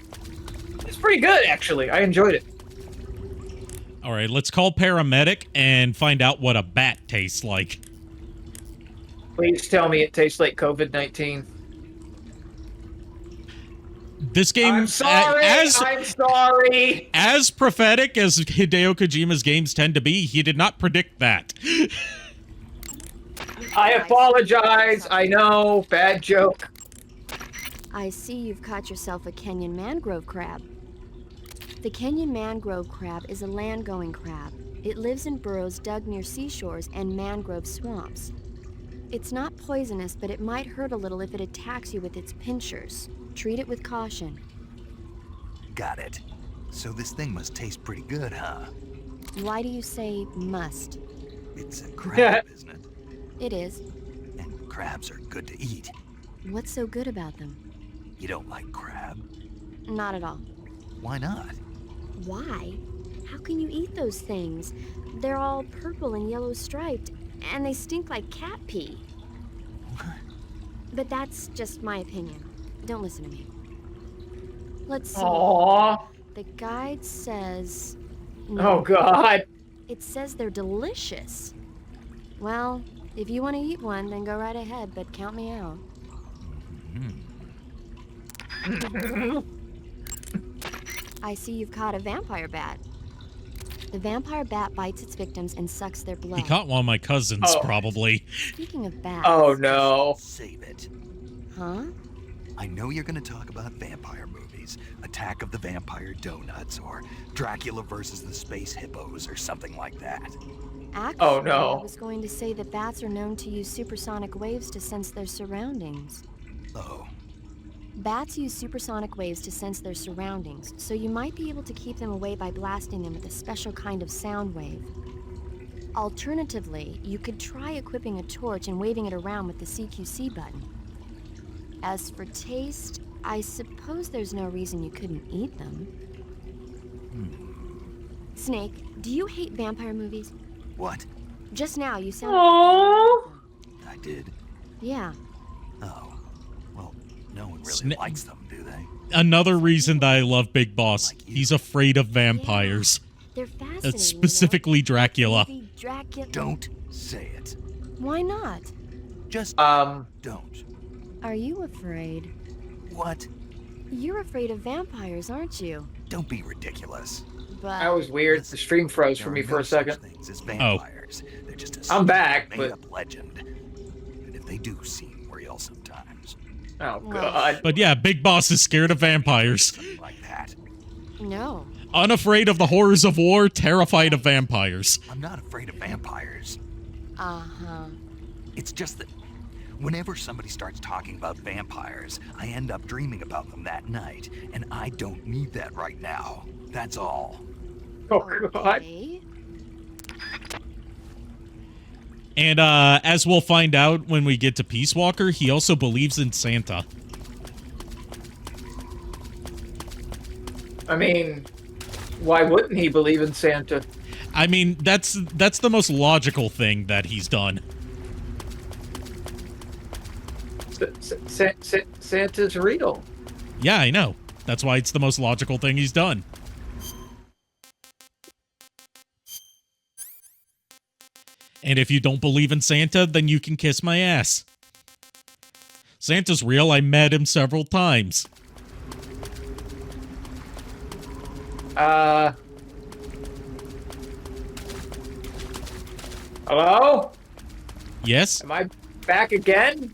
It's pretty good, actually. I enjoyed it. All right, let's call paramedic and find out what a bat tastes like. Please tell me it tastes like COVID-19. This game, I'm sorry. I'm sorry. As prophetic as Hideo Kojima's games tend to be, he did not predict that. I apologize. I know, bad joke. I see you've caught yourself a Kenyan mangrove crab. The Kenyan mangrove crab is a land-going crab. It lives in burrows dug near seashores and mangrove swamps. It's not poisonous, but it might hurt a little if it attacks you with its pincers. Treat it with caution. Got it. So this thing must taste pretty good, huh? Why do you say must? It's a crab, isn't it? It is. And crabs are good to eat. What's so good about them? You don't like crab? Not at all. Why not? Why? How can you eat those things? They're all purple and yellow striped, and they stink like cat pee. But that's just my opinion. Don't listen to me. Let's see. Aww. The guide says... No. Oh, God. It says they're delicious. Well, if you want to eat one, then go right ahead, but count me out. I see you've caught a vampire bat. The vampire bat bites its victims and sucks their blood. He caught one of my cousins, probably. Speaking of bats... Oh, no. Save it. Huh? I know you're going to talk about vampire movies, Attack of the Vampire Donuts, or Dracula versus the Space Hippos, or something like that. Actually, oh, no. I was going to say that bats are known to use supersonic waves to sense their surroundings. Oh. Bats use supersonic waves to sense their surroundings, so you might be able to keep them away by blasting them with a special kind of sound wave. Alternatively, you could try equipping a torch and waving it around with the CQC button. As for taste, I suppose there's no reason you couldn't eat them. Snake, do you hate vampire movies? What? Just now, you sounded... Aww. I did? Yeah. Oh. Well, no one really likes them, do they? Another reason that I love Big Boss. He's afraid of vampires. Yeah, they're fascinating. Specifically Dracula. Don't say it. Why not? Just, don't. Are you afraid? What? You're afraid of vampires, aren't you? Don't be ridiculous. But... That was weird. The stream froze for me for a second. Things as vampires. They're just a I'm back, made but... up legend. And if they do seem real sometimes. Oh, God. But yeah, Big Boss is scared of vampires. Something like that. No. Unafraid of the horrors of war, terrified of vampires. I'm not afraid of vampires. Uh-huh. It's just that whenever somebody starts talking about vampires, I end up dreaming about them that night, and I don't need that right now. That's all. Oh, God. Okay. And as we'll find out when we get to Peace Walker, he also believes in Santa. I mean, why wouldn't he believe in Santa? I mean, that's the most logical thing that he's done. Santa's real. Yeah, I know. That's why it's the most logical thing he's done. And if you don't believe in Santa, then you can kiss my ass. Santa's real. I met him several times. Hello? Yes? Am I back again?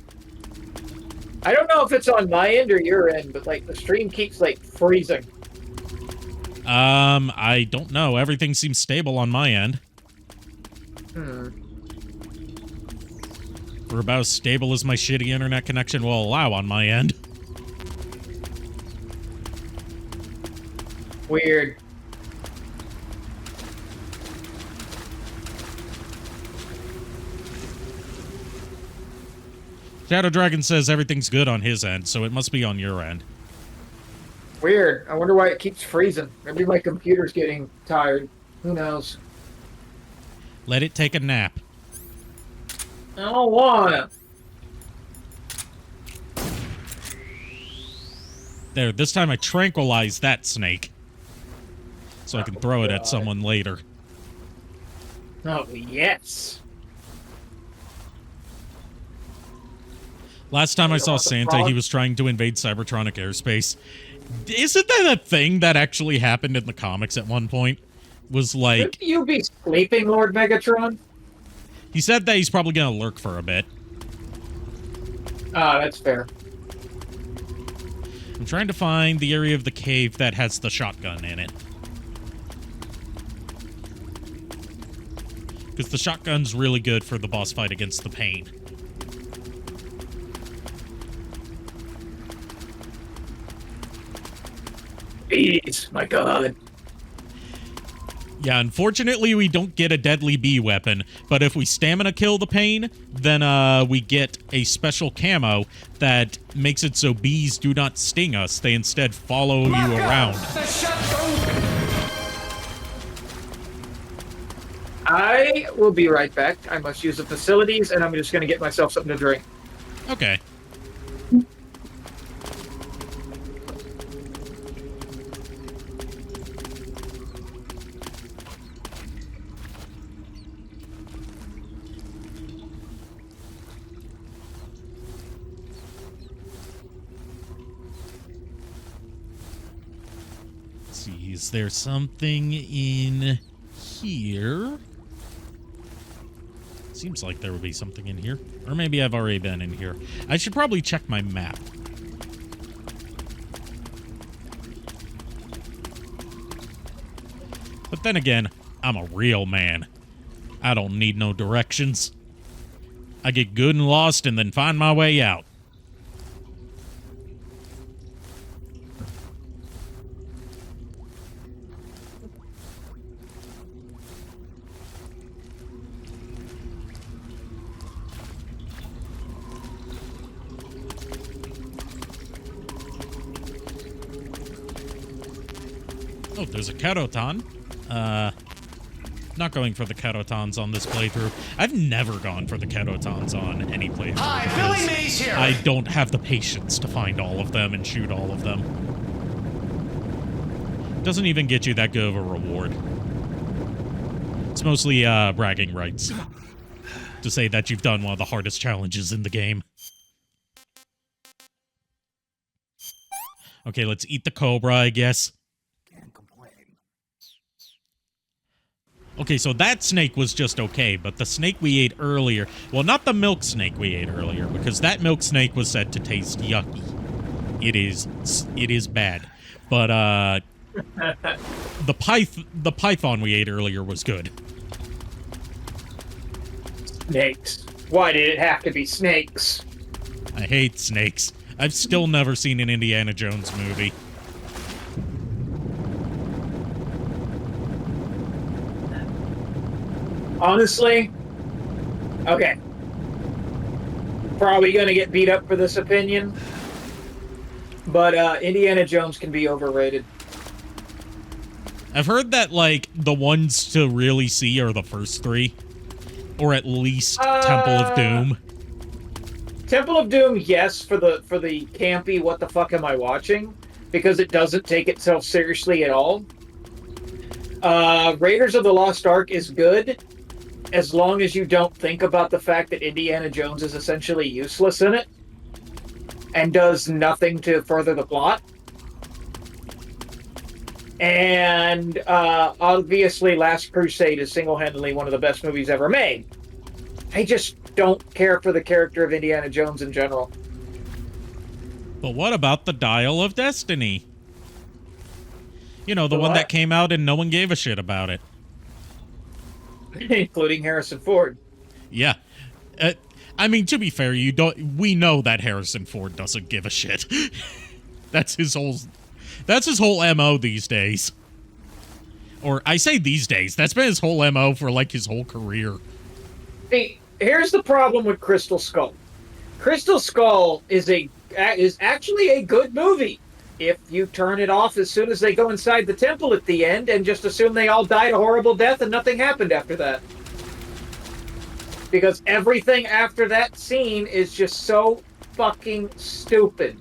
I don't know if it's on my end or your end, but like the stream keeps like freezing. I don't know. Everything seems stable on my end. We're about as stable as my shitty internet connection will allow on my end. Weird. Shadow Dragon says everything's good on his end, so it must be on your end. Weird. I wonder why it keeps freezing. Maybe my computer's getting tired. Who knows? Let it take a nap. I don't wanna. There, this time I tranquilized that snake. So I can throw it at someone later. Oh, yes. Last time I saw Santa, he was trying to invade Cybertronic airspace. Isn't that a thing that actually happened in the comics at one point? Was like... Shouldn't you be sleeping, Lord Megatron? He said that he's probably gonna lurk for a bit. Ah, that's fair. I'm trying to find the area of the cave that has the shotgun in it. Because the shotgun's really good for the boss fight against the Pain. Bees, my god. Yeah, unfortunately we don't get a deadly bee weapon, but if we stamina kill the Pain, then we get a special camo that makes it so bees do not sting us. They instead follow you around. I will be right back. I must use the facilities, and I'm just going to get myself something to drink. Okay. Let's see, is there something in here? Seems like there would be something in here. Or maybe I've already been in here. I should probably check my map. But then again, I'm a real man. I don't need no directions. I get good and lost and then find my way out. Oh, there's a Karotan. Not going for the Karotans on this playthrough. I've never gone for the Karotans on any playthrough. Hi, Billy Mays here. I don't have the patience to find all of them and shoot all of them. Doesn't even get you that good of a reward. It's mostly bragging rights to say that you've done one of the hardest challenges in the game. Okay, let's eat the cobra, I guess. Okay, so that snake was just okay, but the snake we ate earlier... Well, not the milk snake we ate earlier, because that milk snake was said to taste yucky. It is bad. But, the python we ate earlier was good. Snakes. Why did it have to be snakes? I hate snakes. I've still never seen an Indiana Jones movie. Honestly, okay. Probably going to get beat up for this opinion, but Indiana Jones can be overrated. I've heard that, like, the ones to really see are the first three. Or at least Temple of Doom. Temple of Doom, yes, for the campy what the fuck am I watching? Because it doesn't take itself seriously at all. Raiders of the Lost Ark is good, as long as you don't think about the fact that Indiana Jones is essentially useless in it and does nothing to further the plot. And obviously Last Crusade is single-handedly one of the best movies ever made. I just don't care for the character of Indiana Jones in general. But what about the Dial of Destiny? You know, the one that came out and no one gave a shit about it. Including Harrison Ford. Yeah. I mean, to be fair, we know that Harrison Ford doesn't give a shit. That's his whole MO these days. Or I say these days, that's been his whole MO for like his whole career. See, here's the problem with Crystal Skull. Crystal Skull is actually a good movie if you turn it off as soon as they go inside the temple at the end and just assume they all died a horrible death and nothing happened after that. Because everything after that scene is just so fucking stupid.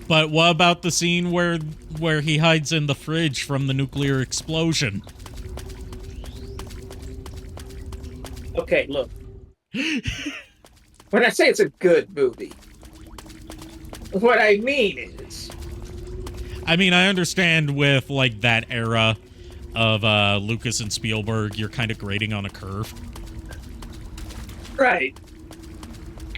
But what about the scene where he hides in the fridge from the nuclear explosion? Okay, look. When I say it's a good movie, what I mean is... I mean, I understand with, like, that era of Lucas and Spielberg, you're kind of grading on a curve. Right.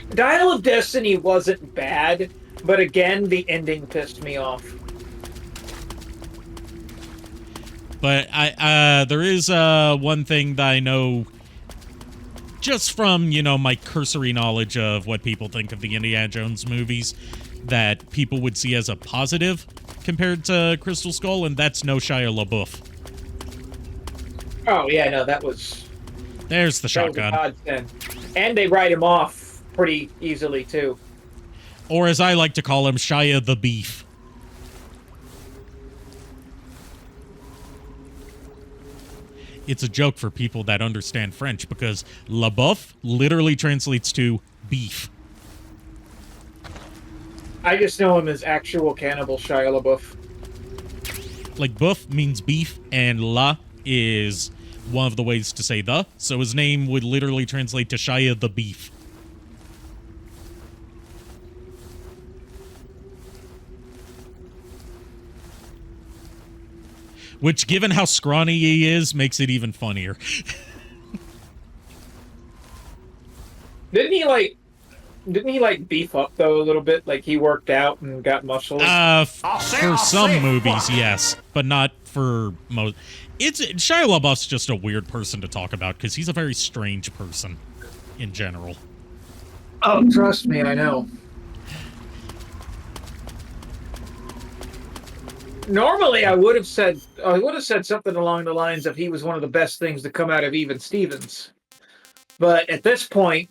Dial of Destiny wasn't bad, but again, the ending pissed me off. But there is one thing that I know just from, you know, my cursory knowledge of what people think of the Indiana Jones movies that people would see as a positive compared to Crystal Skull, and that's no Shia LaBeouf. Oh, yeah, no, that was... There's the shotgun. That was a godsend. And they write him off pretty easily, too. Or as I like to call him, Shia the Beef. It's a joke for people that understand French because LaBeouf literally translates to beef. I just know him as actual cannibal Shia LaBeouf. Like, boeuf means beef, and la is one of the ways to say the, so his name would literally translate to Shia the Beef. Which, given how scrawny he is, makes it even funnier. Didn't he like beef up though a little bit? Like he worked out and got muscles? For some movies, yes, but not for most. Shia LaBeouf's just a weird person to talk about because he's a very strange person in general. Oh, trust me, I know. Normally, I would have said something along the lines of he was one of the best things to come out of Even Stevens, but at this point,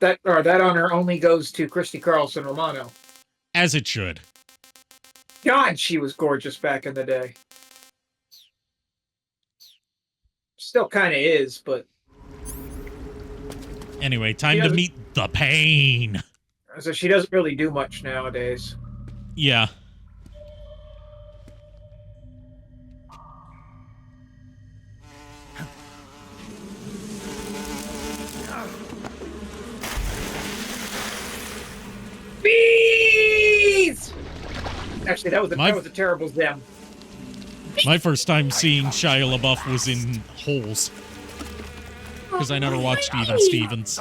that honor only goes to Christy Carlson Romano. As it should. God, she was gorgeous back in the day. Still kind of is, but anyway, time to meet the pain. So she doesn't really do much nowadays. Yeah. Bees! Actually, that was a terrible Zem. My first time seeing Shia LaBeouf was in Holes. Because I never watched Even Stevens.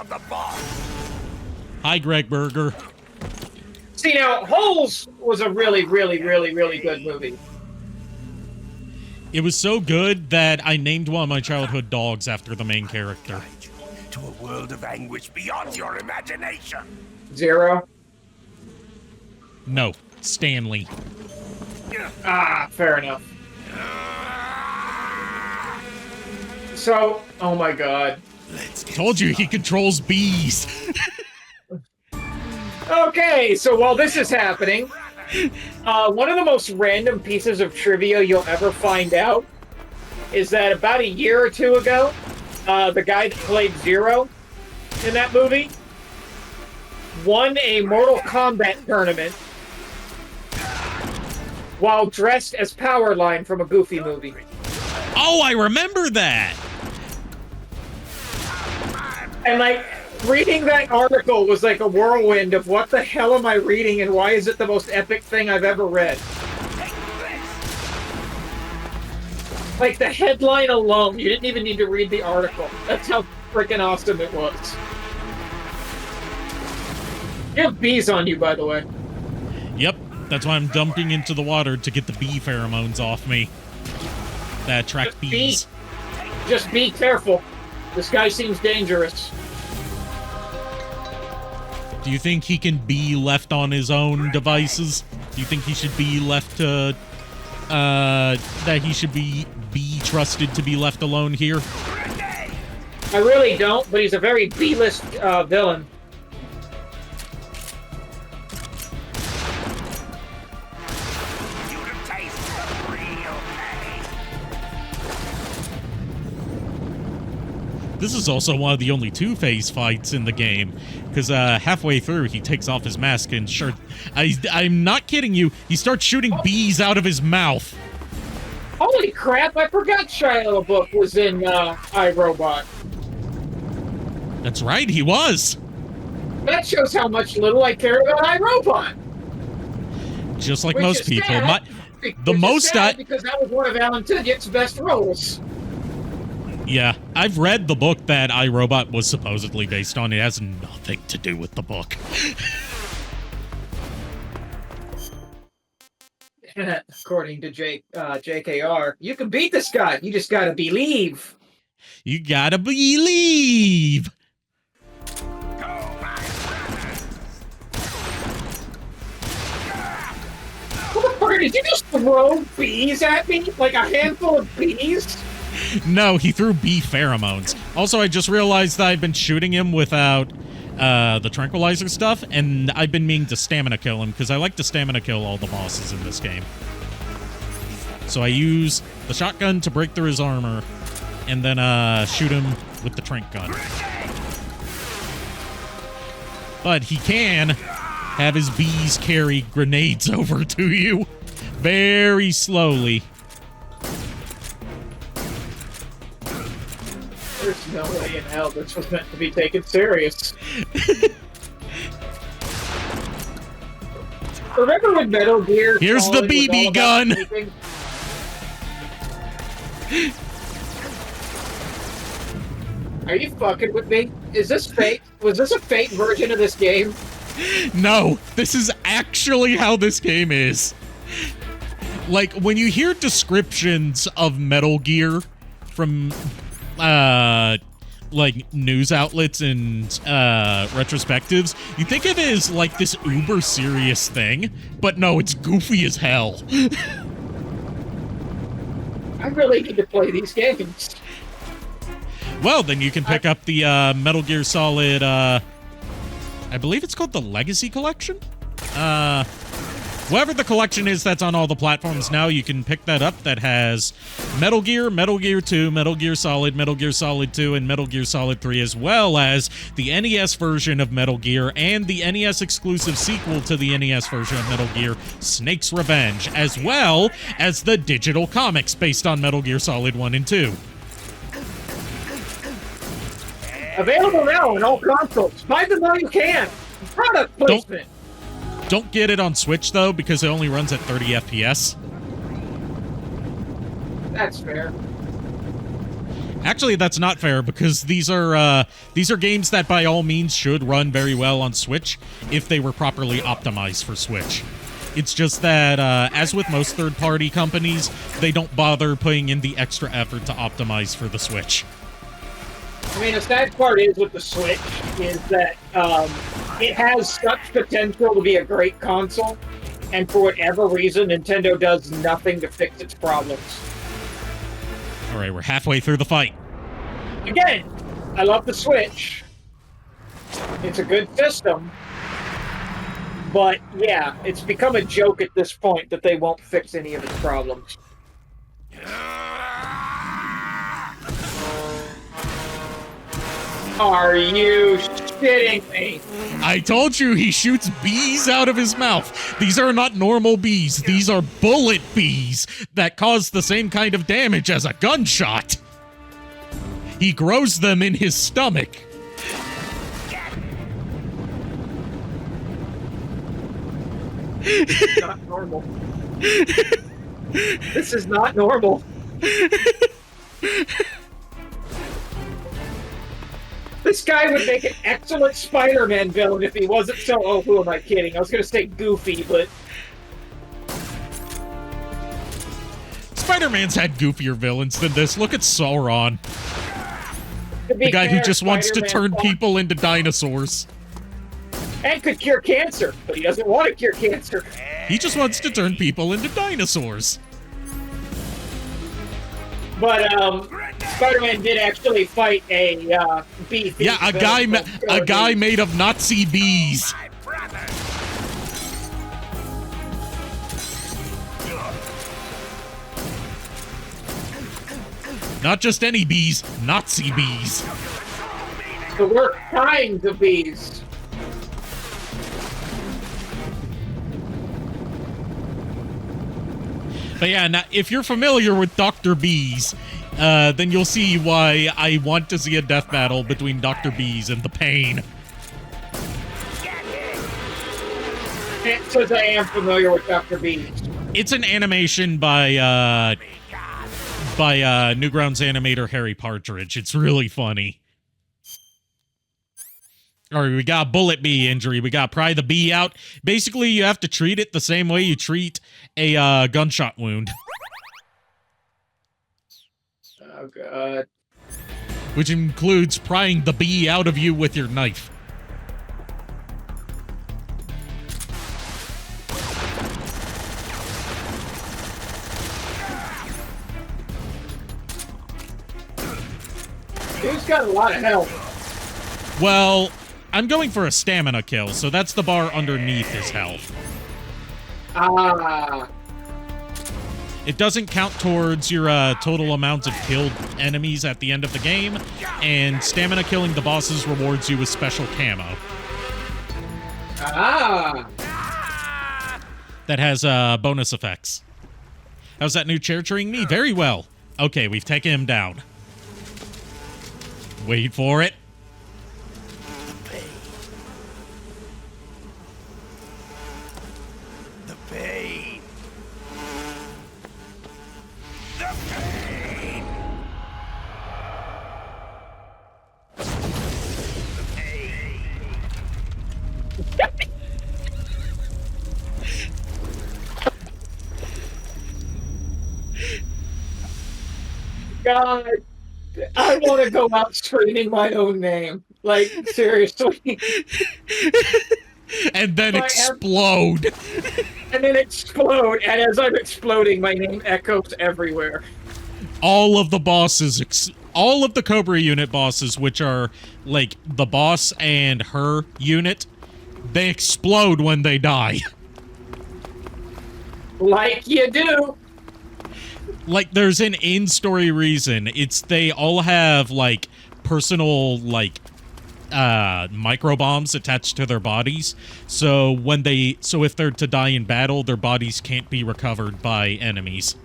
Hi, Greg Berger. See, now, Holes was a really, really, really, really good movie. It was so good that I named one of my childhood dogs after the main character. To a world of anguish beyond your imagination. Zero? No, Stanley. Ah, fair enough. So, oh my god. Told you he controls bees. Okay, so while this is happening, one of the most random pieces of trivia you'll ever find out is that about a year or two ago, the guy that played Zero in that movie won a Mortal Kombat tournament while dressed as Powerline from a Goofy movie. Oh, I remember that! And, like, reading that article was like a whirlwind of what the hell am I reading and why is it the most epic thing I've ever read? Like, the headline alone, you didn't even need to read the article. That's how freaking awesome it was. You have bees on you, by the way. Yep, that's why I'm dumping into the water to get the bee pheromones off me. That attract bees. Just be careful. This guy seems dangerous. Do you think he can be left on his own devices? Do you think he should be left to... that he should be trusted to be left alone here? I really don't, but he's a very B-list villain. This is also one of the only two-phase fights in the game, because halfway through he takes off his mask and sure, I'm not kidding you, he starts shooting bees out of his mouth. Holy crap! I forgot Shia LaBeouf was in iRobot. That's right, he was. That shows how much little I care about iRobot. Just like Which most is people, sad, the most because that was one of Alan Tudyk's best roles. Yeah, I've read the book that iRobot was supposedly based on. It has nothing to do with the book. According to JKR, you can beat this guy. You just gotta believe. You gotta believe. Did you just throw bees at me? Like a handful of bees? No, he threw bee pheromones. Also, I just realized that I've been shooting him without the tranquilizer stuff, and I've been meaning to stamina kill him, because I like to stamina kill all the bosses in this game. So I use the shotgun to break through his armor, and then shoot him with the tranq gun. But he can have his bees carry grenades over to you very slowly. There's no way in hell this was meant to be taken serious. Remember when Metal Gear... Here's the BB gun! Are you fucking with me? Is this fake? Was this a fake version of this game? No, this is actually how this game is. Like, when you hear descriptions of Metal Gear from, like, news outlets and, retrospectives, you think of it as, like, this uber serious thing, but no, it's goofy as hell. I really need to play these games. Well, then you can pick up the, Metal Gear Solid, I believe it's called the Legacy Collection? Whatever the collection is that's on all the platforms now, you can pick that up. That has Metal Gear, Metal Gear 2, Metal Gear Solid 2, and Metal Gear Solid 3, as well as the NES version of Metal Gear and the NES exclusive sequel to the NES version of Metal Gear, Snake's Revenge, as well as the digital comics based on Metal Gear Solid 1 and 2. Available now on all consoles. Buy them while you can. Product placement. Don't get it on Switch, though, because it only runs at 30 FPS. That's fair. Actually, that's not fair, because these are games that by all means should run very well on Switch if they were properly optimized for Switch. It's just that, as with most third-party companies, they don't bother putting in the extra effort to optimize for the Switch. I mean, the sad part is with the Switch is that it has such potential to be a great console, and for whatever reason, Nintendo does nothing to fix its problems. All right, we're halfway through the fight. Again, I love the Switch. It's a good system. But, yeah, it's become a joke at this point that they won't fix any of its problems. Are you shitting me? I told you he shoots bees out of his mouth. These are not normal bees. These are bullet bees that cause the same kind of damage as a gunshot. He grows them in his stomach. This is not normal. This is not normal. This guy would make an excellent Spider-Man villain if he wasn't so... Oh, who am I kidding? I was going to say goofy, but... Spider-Man's had goofier villains than this. Look at Sauron. The guy fair, who just wants to Spider-Man turn people into dinosaurs. And could cure cancer, but he doesn't want to cure cancer. He just wants to turn people into dinosaurs. But, Spider-Man did actually fight a bee thief. Yeah, a guy made of Nazi bees. Not just any bees, Nazi bees. The worst kinds of bees. But yeah, now, if you're familiar with Dr. Bees, then you'll see why I want to see a death battle between Dr. Bees and the Pain. Since I am familiar with Dr. Bees. It's an animation by Newgrounds animator Harry Partridge. It's really funny. All right, we got a bullet bee injury. We got to pry the bee out. Basically, you have to treat it the same way you treat a gunshot wound. Oh, God. Which includes prying the bee out of you with your knife. He's got a lot of health. Well, I'm going for a stamina kill, so that's the bar underneath his health. Ah. It doesn't count towards your total amount of killed enemies at the end of the game, and stamina killing the bosses rewards you with special camo. Ah. That has bonus effects. How's that new chair treating me? Very well. Okay, we've taken him down. Wait for it. The pain. The pain. The pain. God, I want to go out screaming my own name. Like, seriously. And then explode. And then explode. And as I'm exploding, my name echoes everywhere. All of the bosses, all of the Cobra unit bosses, which are, like, the boss and her unit, they explode when they die. Like you do. Like, there's an in-story reason. It's they all have, like, personal, like, microbombs attached to their bodies. So if they're to die in battle, their bodies can't be recovered by enemies.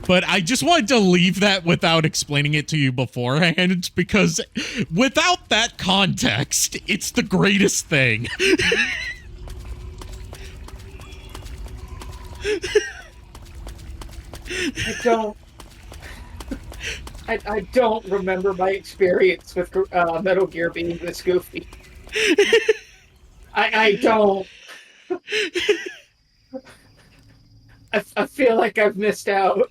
But I just wanted to leave that without explaining it to you beforehand, because without that context, it's the greatest thing. I don't remember my experience with Metal Gear being this goofy. I don't. I feel like I've missed out.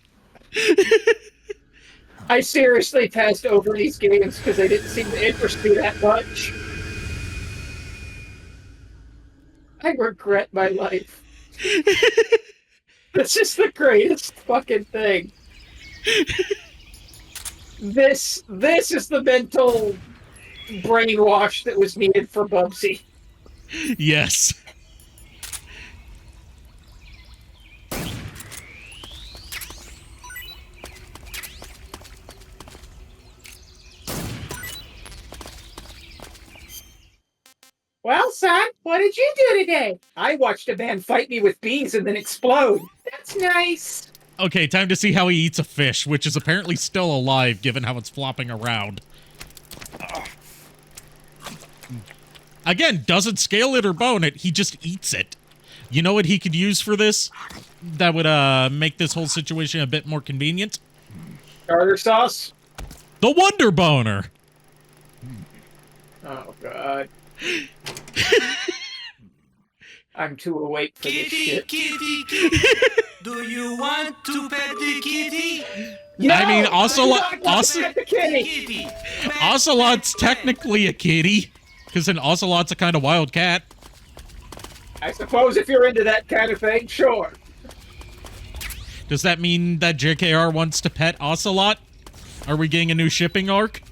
I seriously passed over these games because they didn't seem to interest me that much. I regret my life. This is the greatest fucking thing. This is the mental brainwash that was needed for Bubsy. Yes. Well, son, what did you do today? I watched a man fight me with bees and then explode. That's nice. Okay, time to see how he eats a fish, which is apparently still alive given how it's flopping around. Again, doesn't scale it or bone it, he just eats it. You know what he could use for this? That would make this whole situation a bit more convenient? Tartar sauce? The Wonder Boner! Oh, God. I'm too awake for this shit. Kitty, do you want to pet the kitty? No, I mean, kitty. Ocelot's technically a kitty, because an ocelot's a kind of wild cat. I suppose if you're into that kind of thing, sure. Does that mean that JKR wants to pet Ocelot? Are we getting a new shipping arc?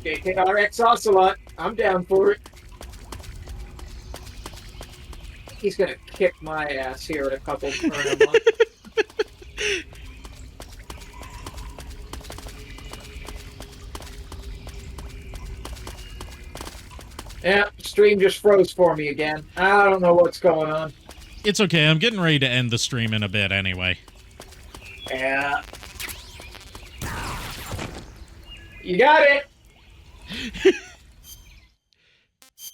JKR X Ocelot. I'm down for it. He's gonna kick my ass here in a couple or in a month. Yeah, stream just froze for me again. I don't know what's going on. It's okay, I'm getting ready to end the stream in a bit anyway. Yeah. You got it!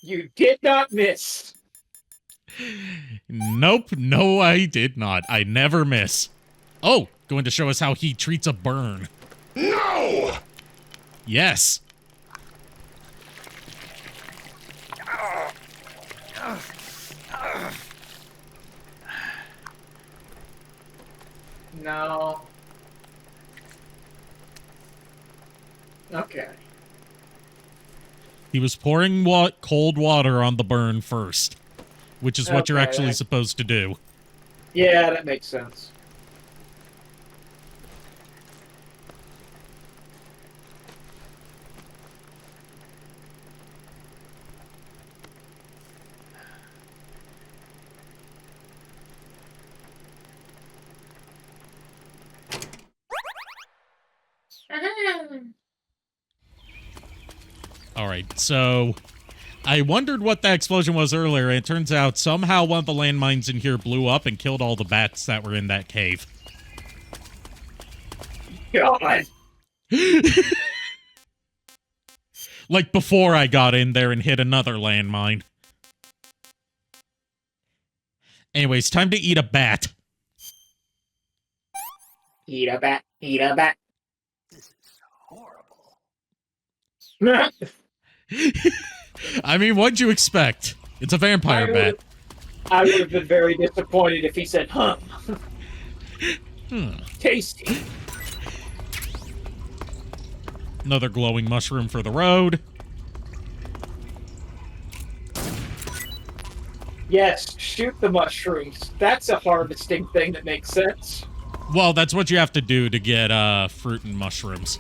You did not miss. Nope, no I did not. I never miss. Oh, going to show us how he treats a burn. No! Yes. No. Okay. He was pouring cold water on the burn first, which is what you're actually supposed to do. Yeah, that makes sense. All right, so I wondered what that explosion was earlier, and it turns out somehow one of the landmines in here blew up and killed all the bats that were in that cave. God. Like before I got in there and hit another landmine. Anyways, time to eat a bat. Eat a bat. Eat a bat. This is horrible. I mean, what'd you expect? It's a vampire bat. I would have been very disappointed if he said, huh. Tasty. Another glowing mushroom for the road. Yes, shoot the mushrooms. That's a harvesting thing that makes sense. Well, that's what you have to do to get fruit and mushrooms.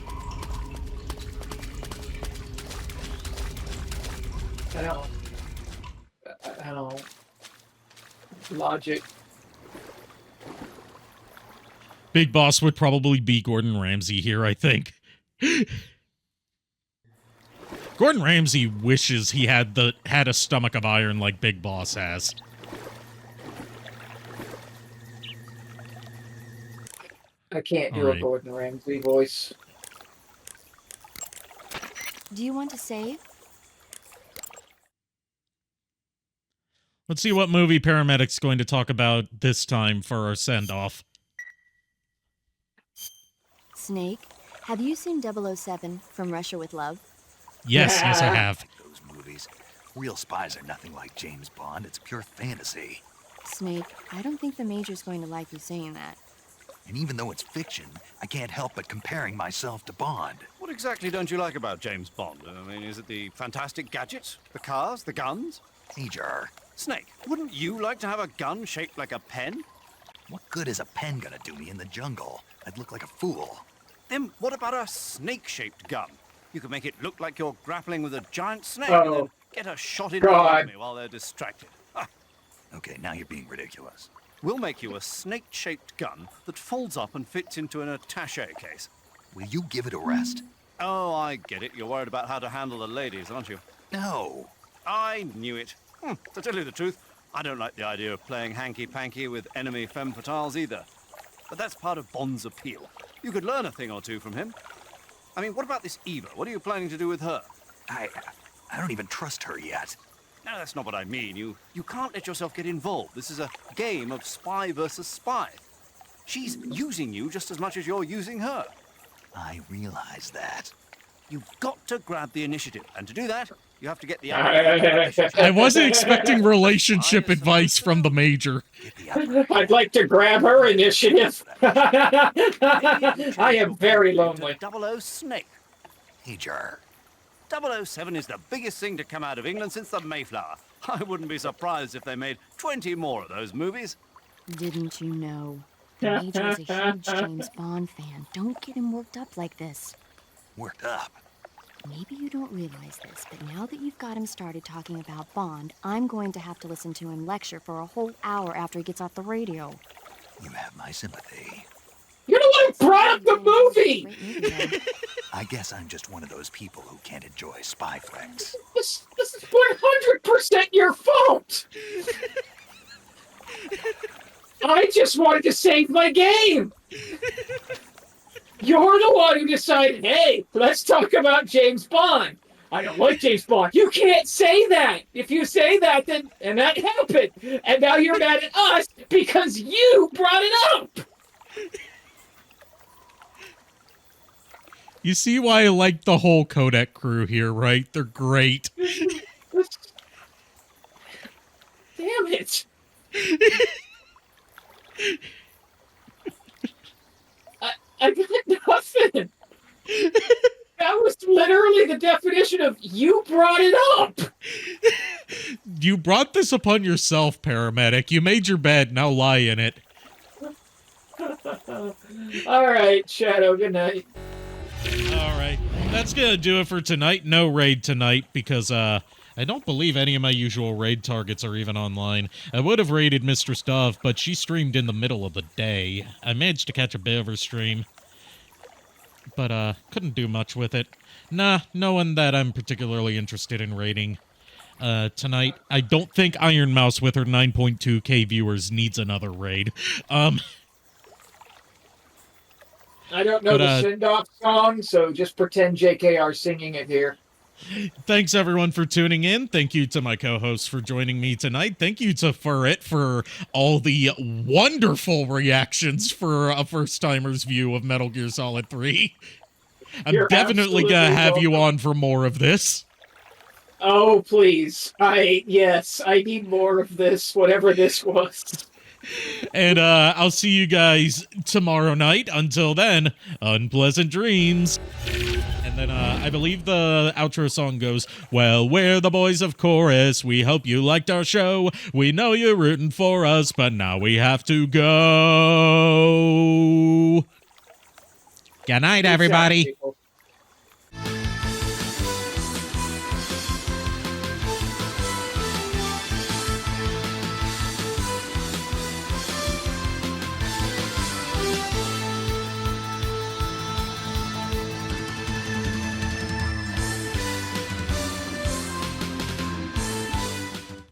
I don't. Logic. Big Boss would probably be Gordon Ramsay here, I think. Gordon Ramsay wishes he had a stomach of iron like Big Boss has. I can't do a Gordon Ramsay voice. Do you want to save? Let's see what movie Paramedic's going to talk about this time for our send-off. Snake, have you seen 007 From Russia with Love? Yes, yes, I have. Those movies. Real spies are nothing like James Bond. It's pure fantasy. Snake, I don't think the Major's going to like you saying that. And even though it's fiction, I can't help but comparing myself to Bond. What exactly don't you like about James Bond? I mean, is it the fantastic gadgets? The cars? The guns? Major. Snake, wouldn't you like to have a gun shaped like a pen? What good is a pen gonna do me in the jungle? I'd look like a fool. Then what about a snake-shaped gun? You could make it look like you're grappling with a giant snake Oh, and then get a shot into the God. enemy while they're distracted. Ah, Okay, now you're being ridiculous. we'll make you a snake-shaped gun that folds up and fits into an attaché case. Will you give it a rest? Oh, I get it. You're worried about how to handle the ladies, aren't you? No. I knew it. To tell you the truth, I don't like the idea of playing hanky-panky with enemy femme fatales either. But that's part of Bond's appeal. You could learn a thing or two from him. I mean, what about this Eva? What are you planning to do with her? I don't even trust her yet. No, that's not what I mean. You can't let yourself get involved. This is a game of spy versus spy. She's using you just as much as you're using her. I realize that. You've got to grab the initiative. And to do that, you have to get the... I wasn't expecting relationship advice from the Major. I'd like to grab her initiative. I am very lonely. 00 Snake. Major. 007 is the biggest thing to come out of England since the Mayflower. I wouldn't be surprised if they made 20 more of those movies. Didn't you know? The Major is a huge James Bond fan. Don't get him worked up like this. Worked up? Maybe you don't realize this, but now that you've got him started talking about Bond, I'm going to have to listen to him lecture for a whole hour after he gets off the radio. You have my sympathy. You're the one who brought up the movie! I guess I'm just one of those people who can't enjoy spy flicks. This is 100% your fault! I just wanted to save my game! You're the one who decided, hey, let's talk about James Bond. I don't like James Bond. You can't say that. If you say that, then and that happened. And now you're mad at us because you brought it up. You see why I like the whole Kodak crew here, right? They're great. Damn it. I got nothing. That was literally the definition of you brought it up. You brought this upon yourself, paramedic. You made your bed, now lie in it. All right, Shadow, good night. All right, that's gonna do it for tonight. No raid tonight because I don't believe any of my usual raid targets are even online. I would have raided Mistress Dove, but she streamed in the middle of the day. I managed to catch a bit of her stream, but couldn't do much with it. Nah, no one that I'm particularly interested in raiding tonight. I don't think Iron Mouse with her 9.2k viewers needs another raid. I don't know the Send-Off song, so just pretend JKR singing it here. Thanks, everyone, for tuning in. Thank you to my co-hosts for joining me tonight. Thank you to Furret for all the wonderful reactions for a first-timer's view of Metal Gear Solid 3. I'm definitely going to have you on for more of this. Oh, please. Yes, I need more of this, whatever this was. And I'll see you guys tomorrow night. Until then, unpleasant dreams. And then I believe the outro song goes, well, we're the boys of chorus. We hope you liked our show. We know you're rooting for us, but now we have to go. Good night, everybody.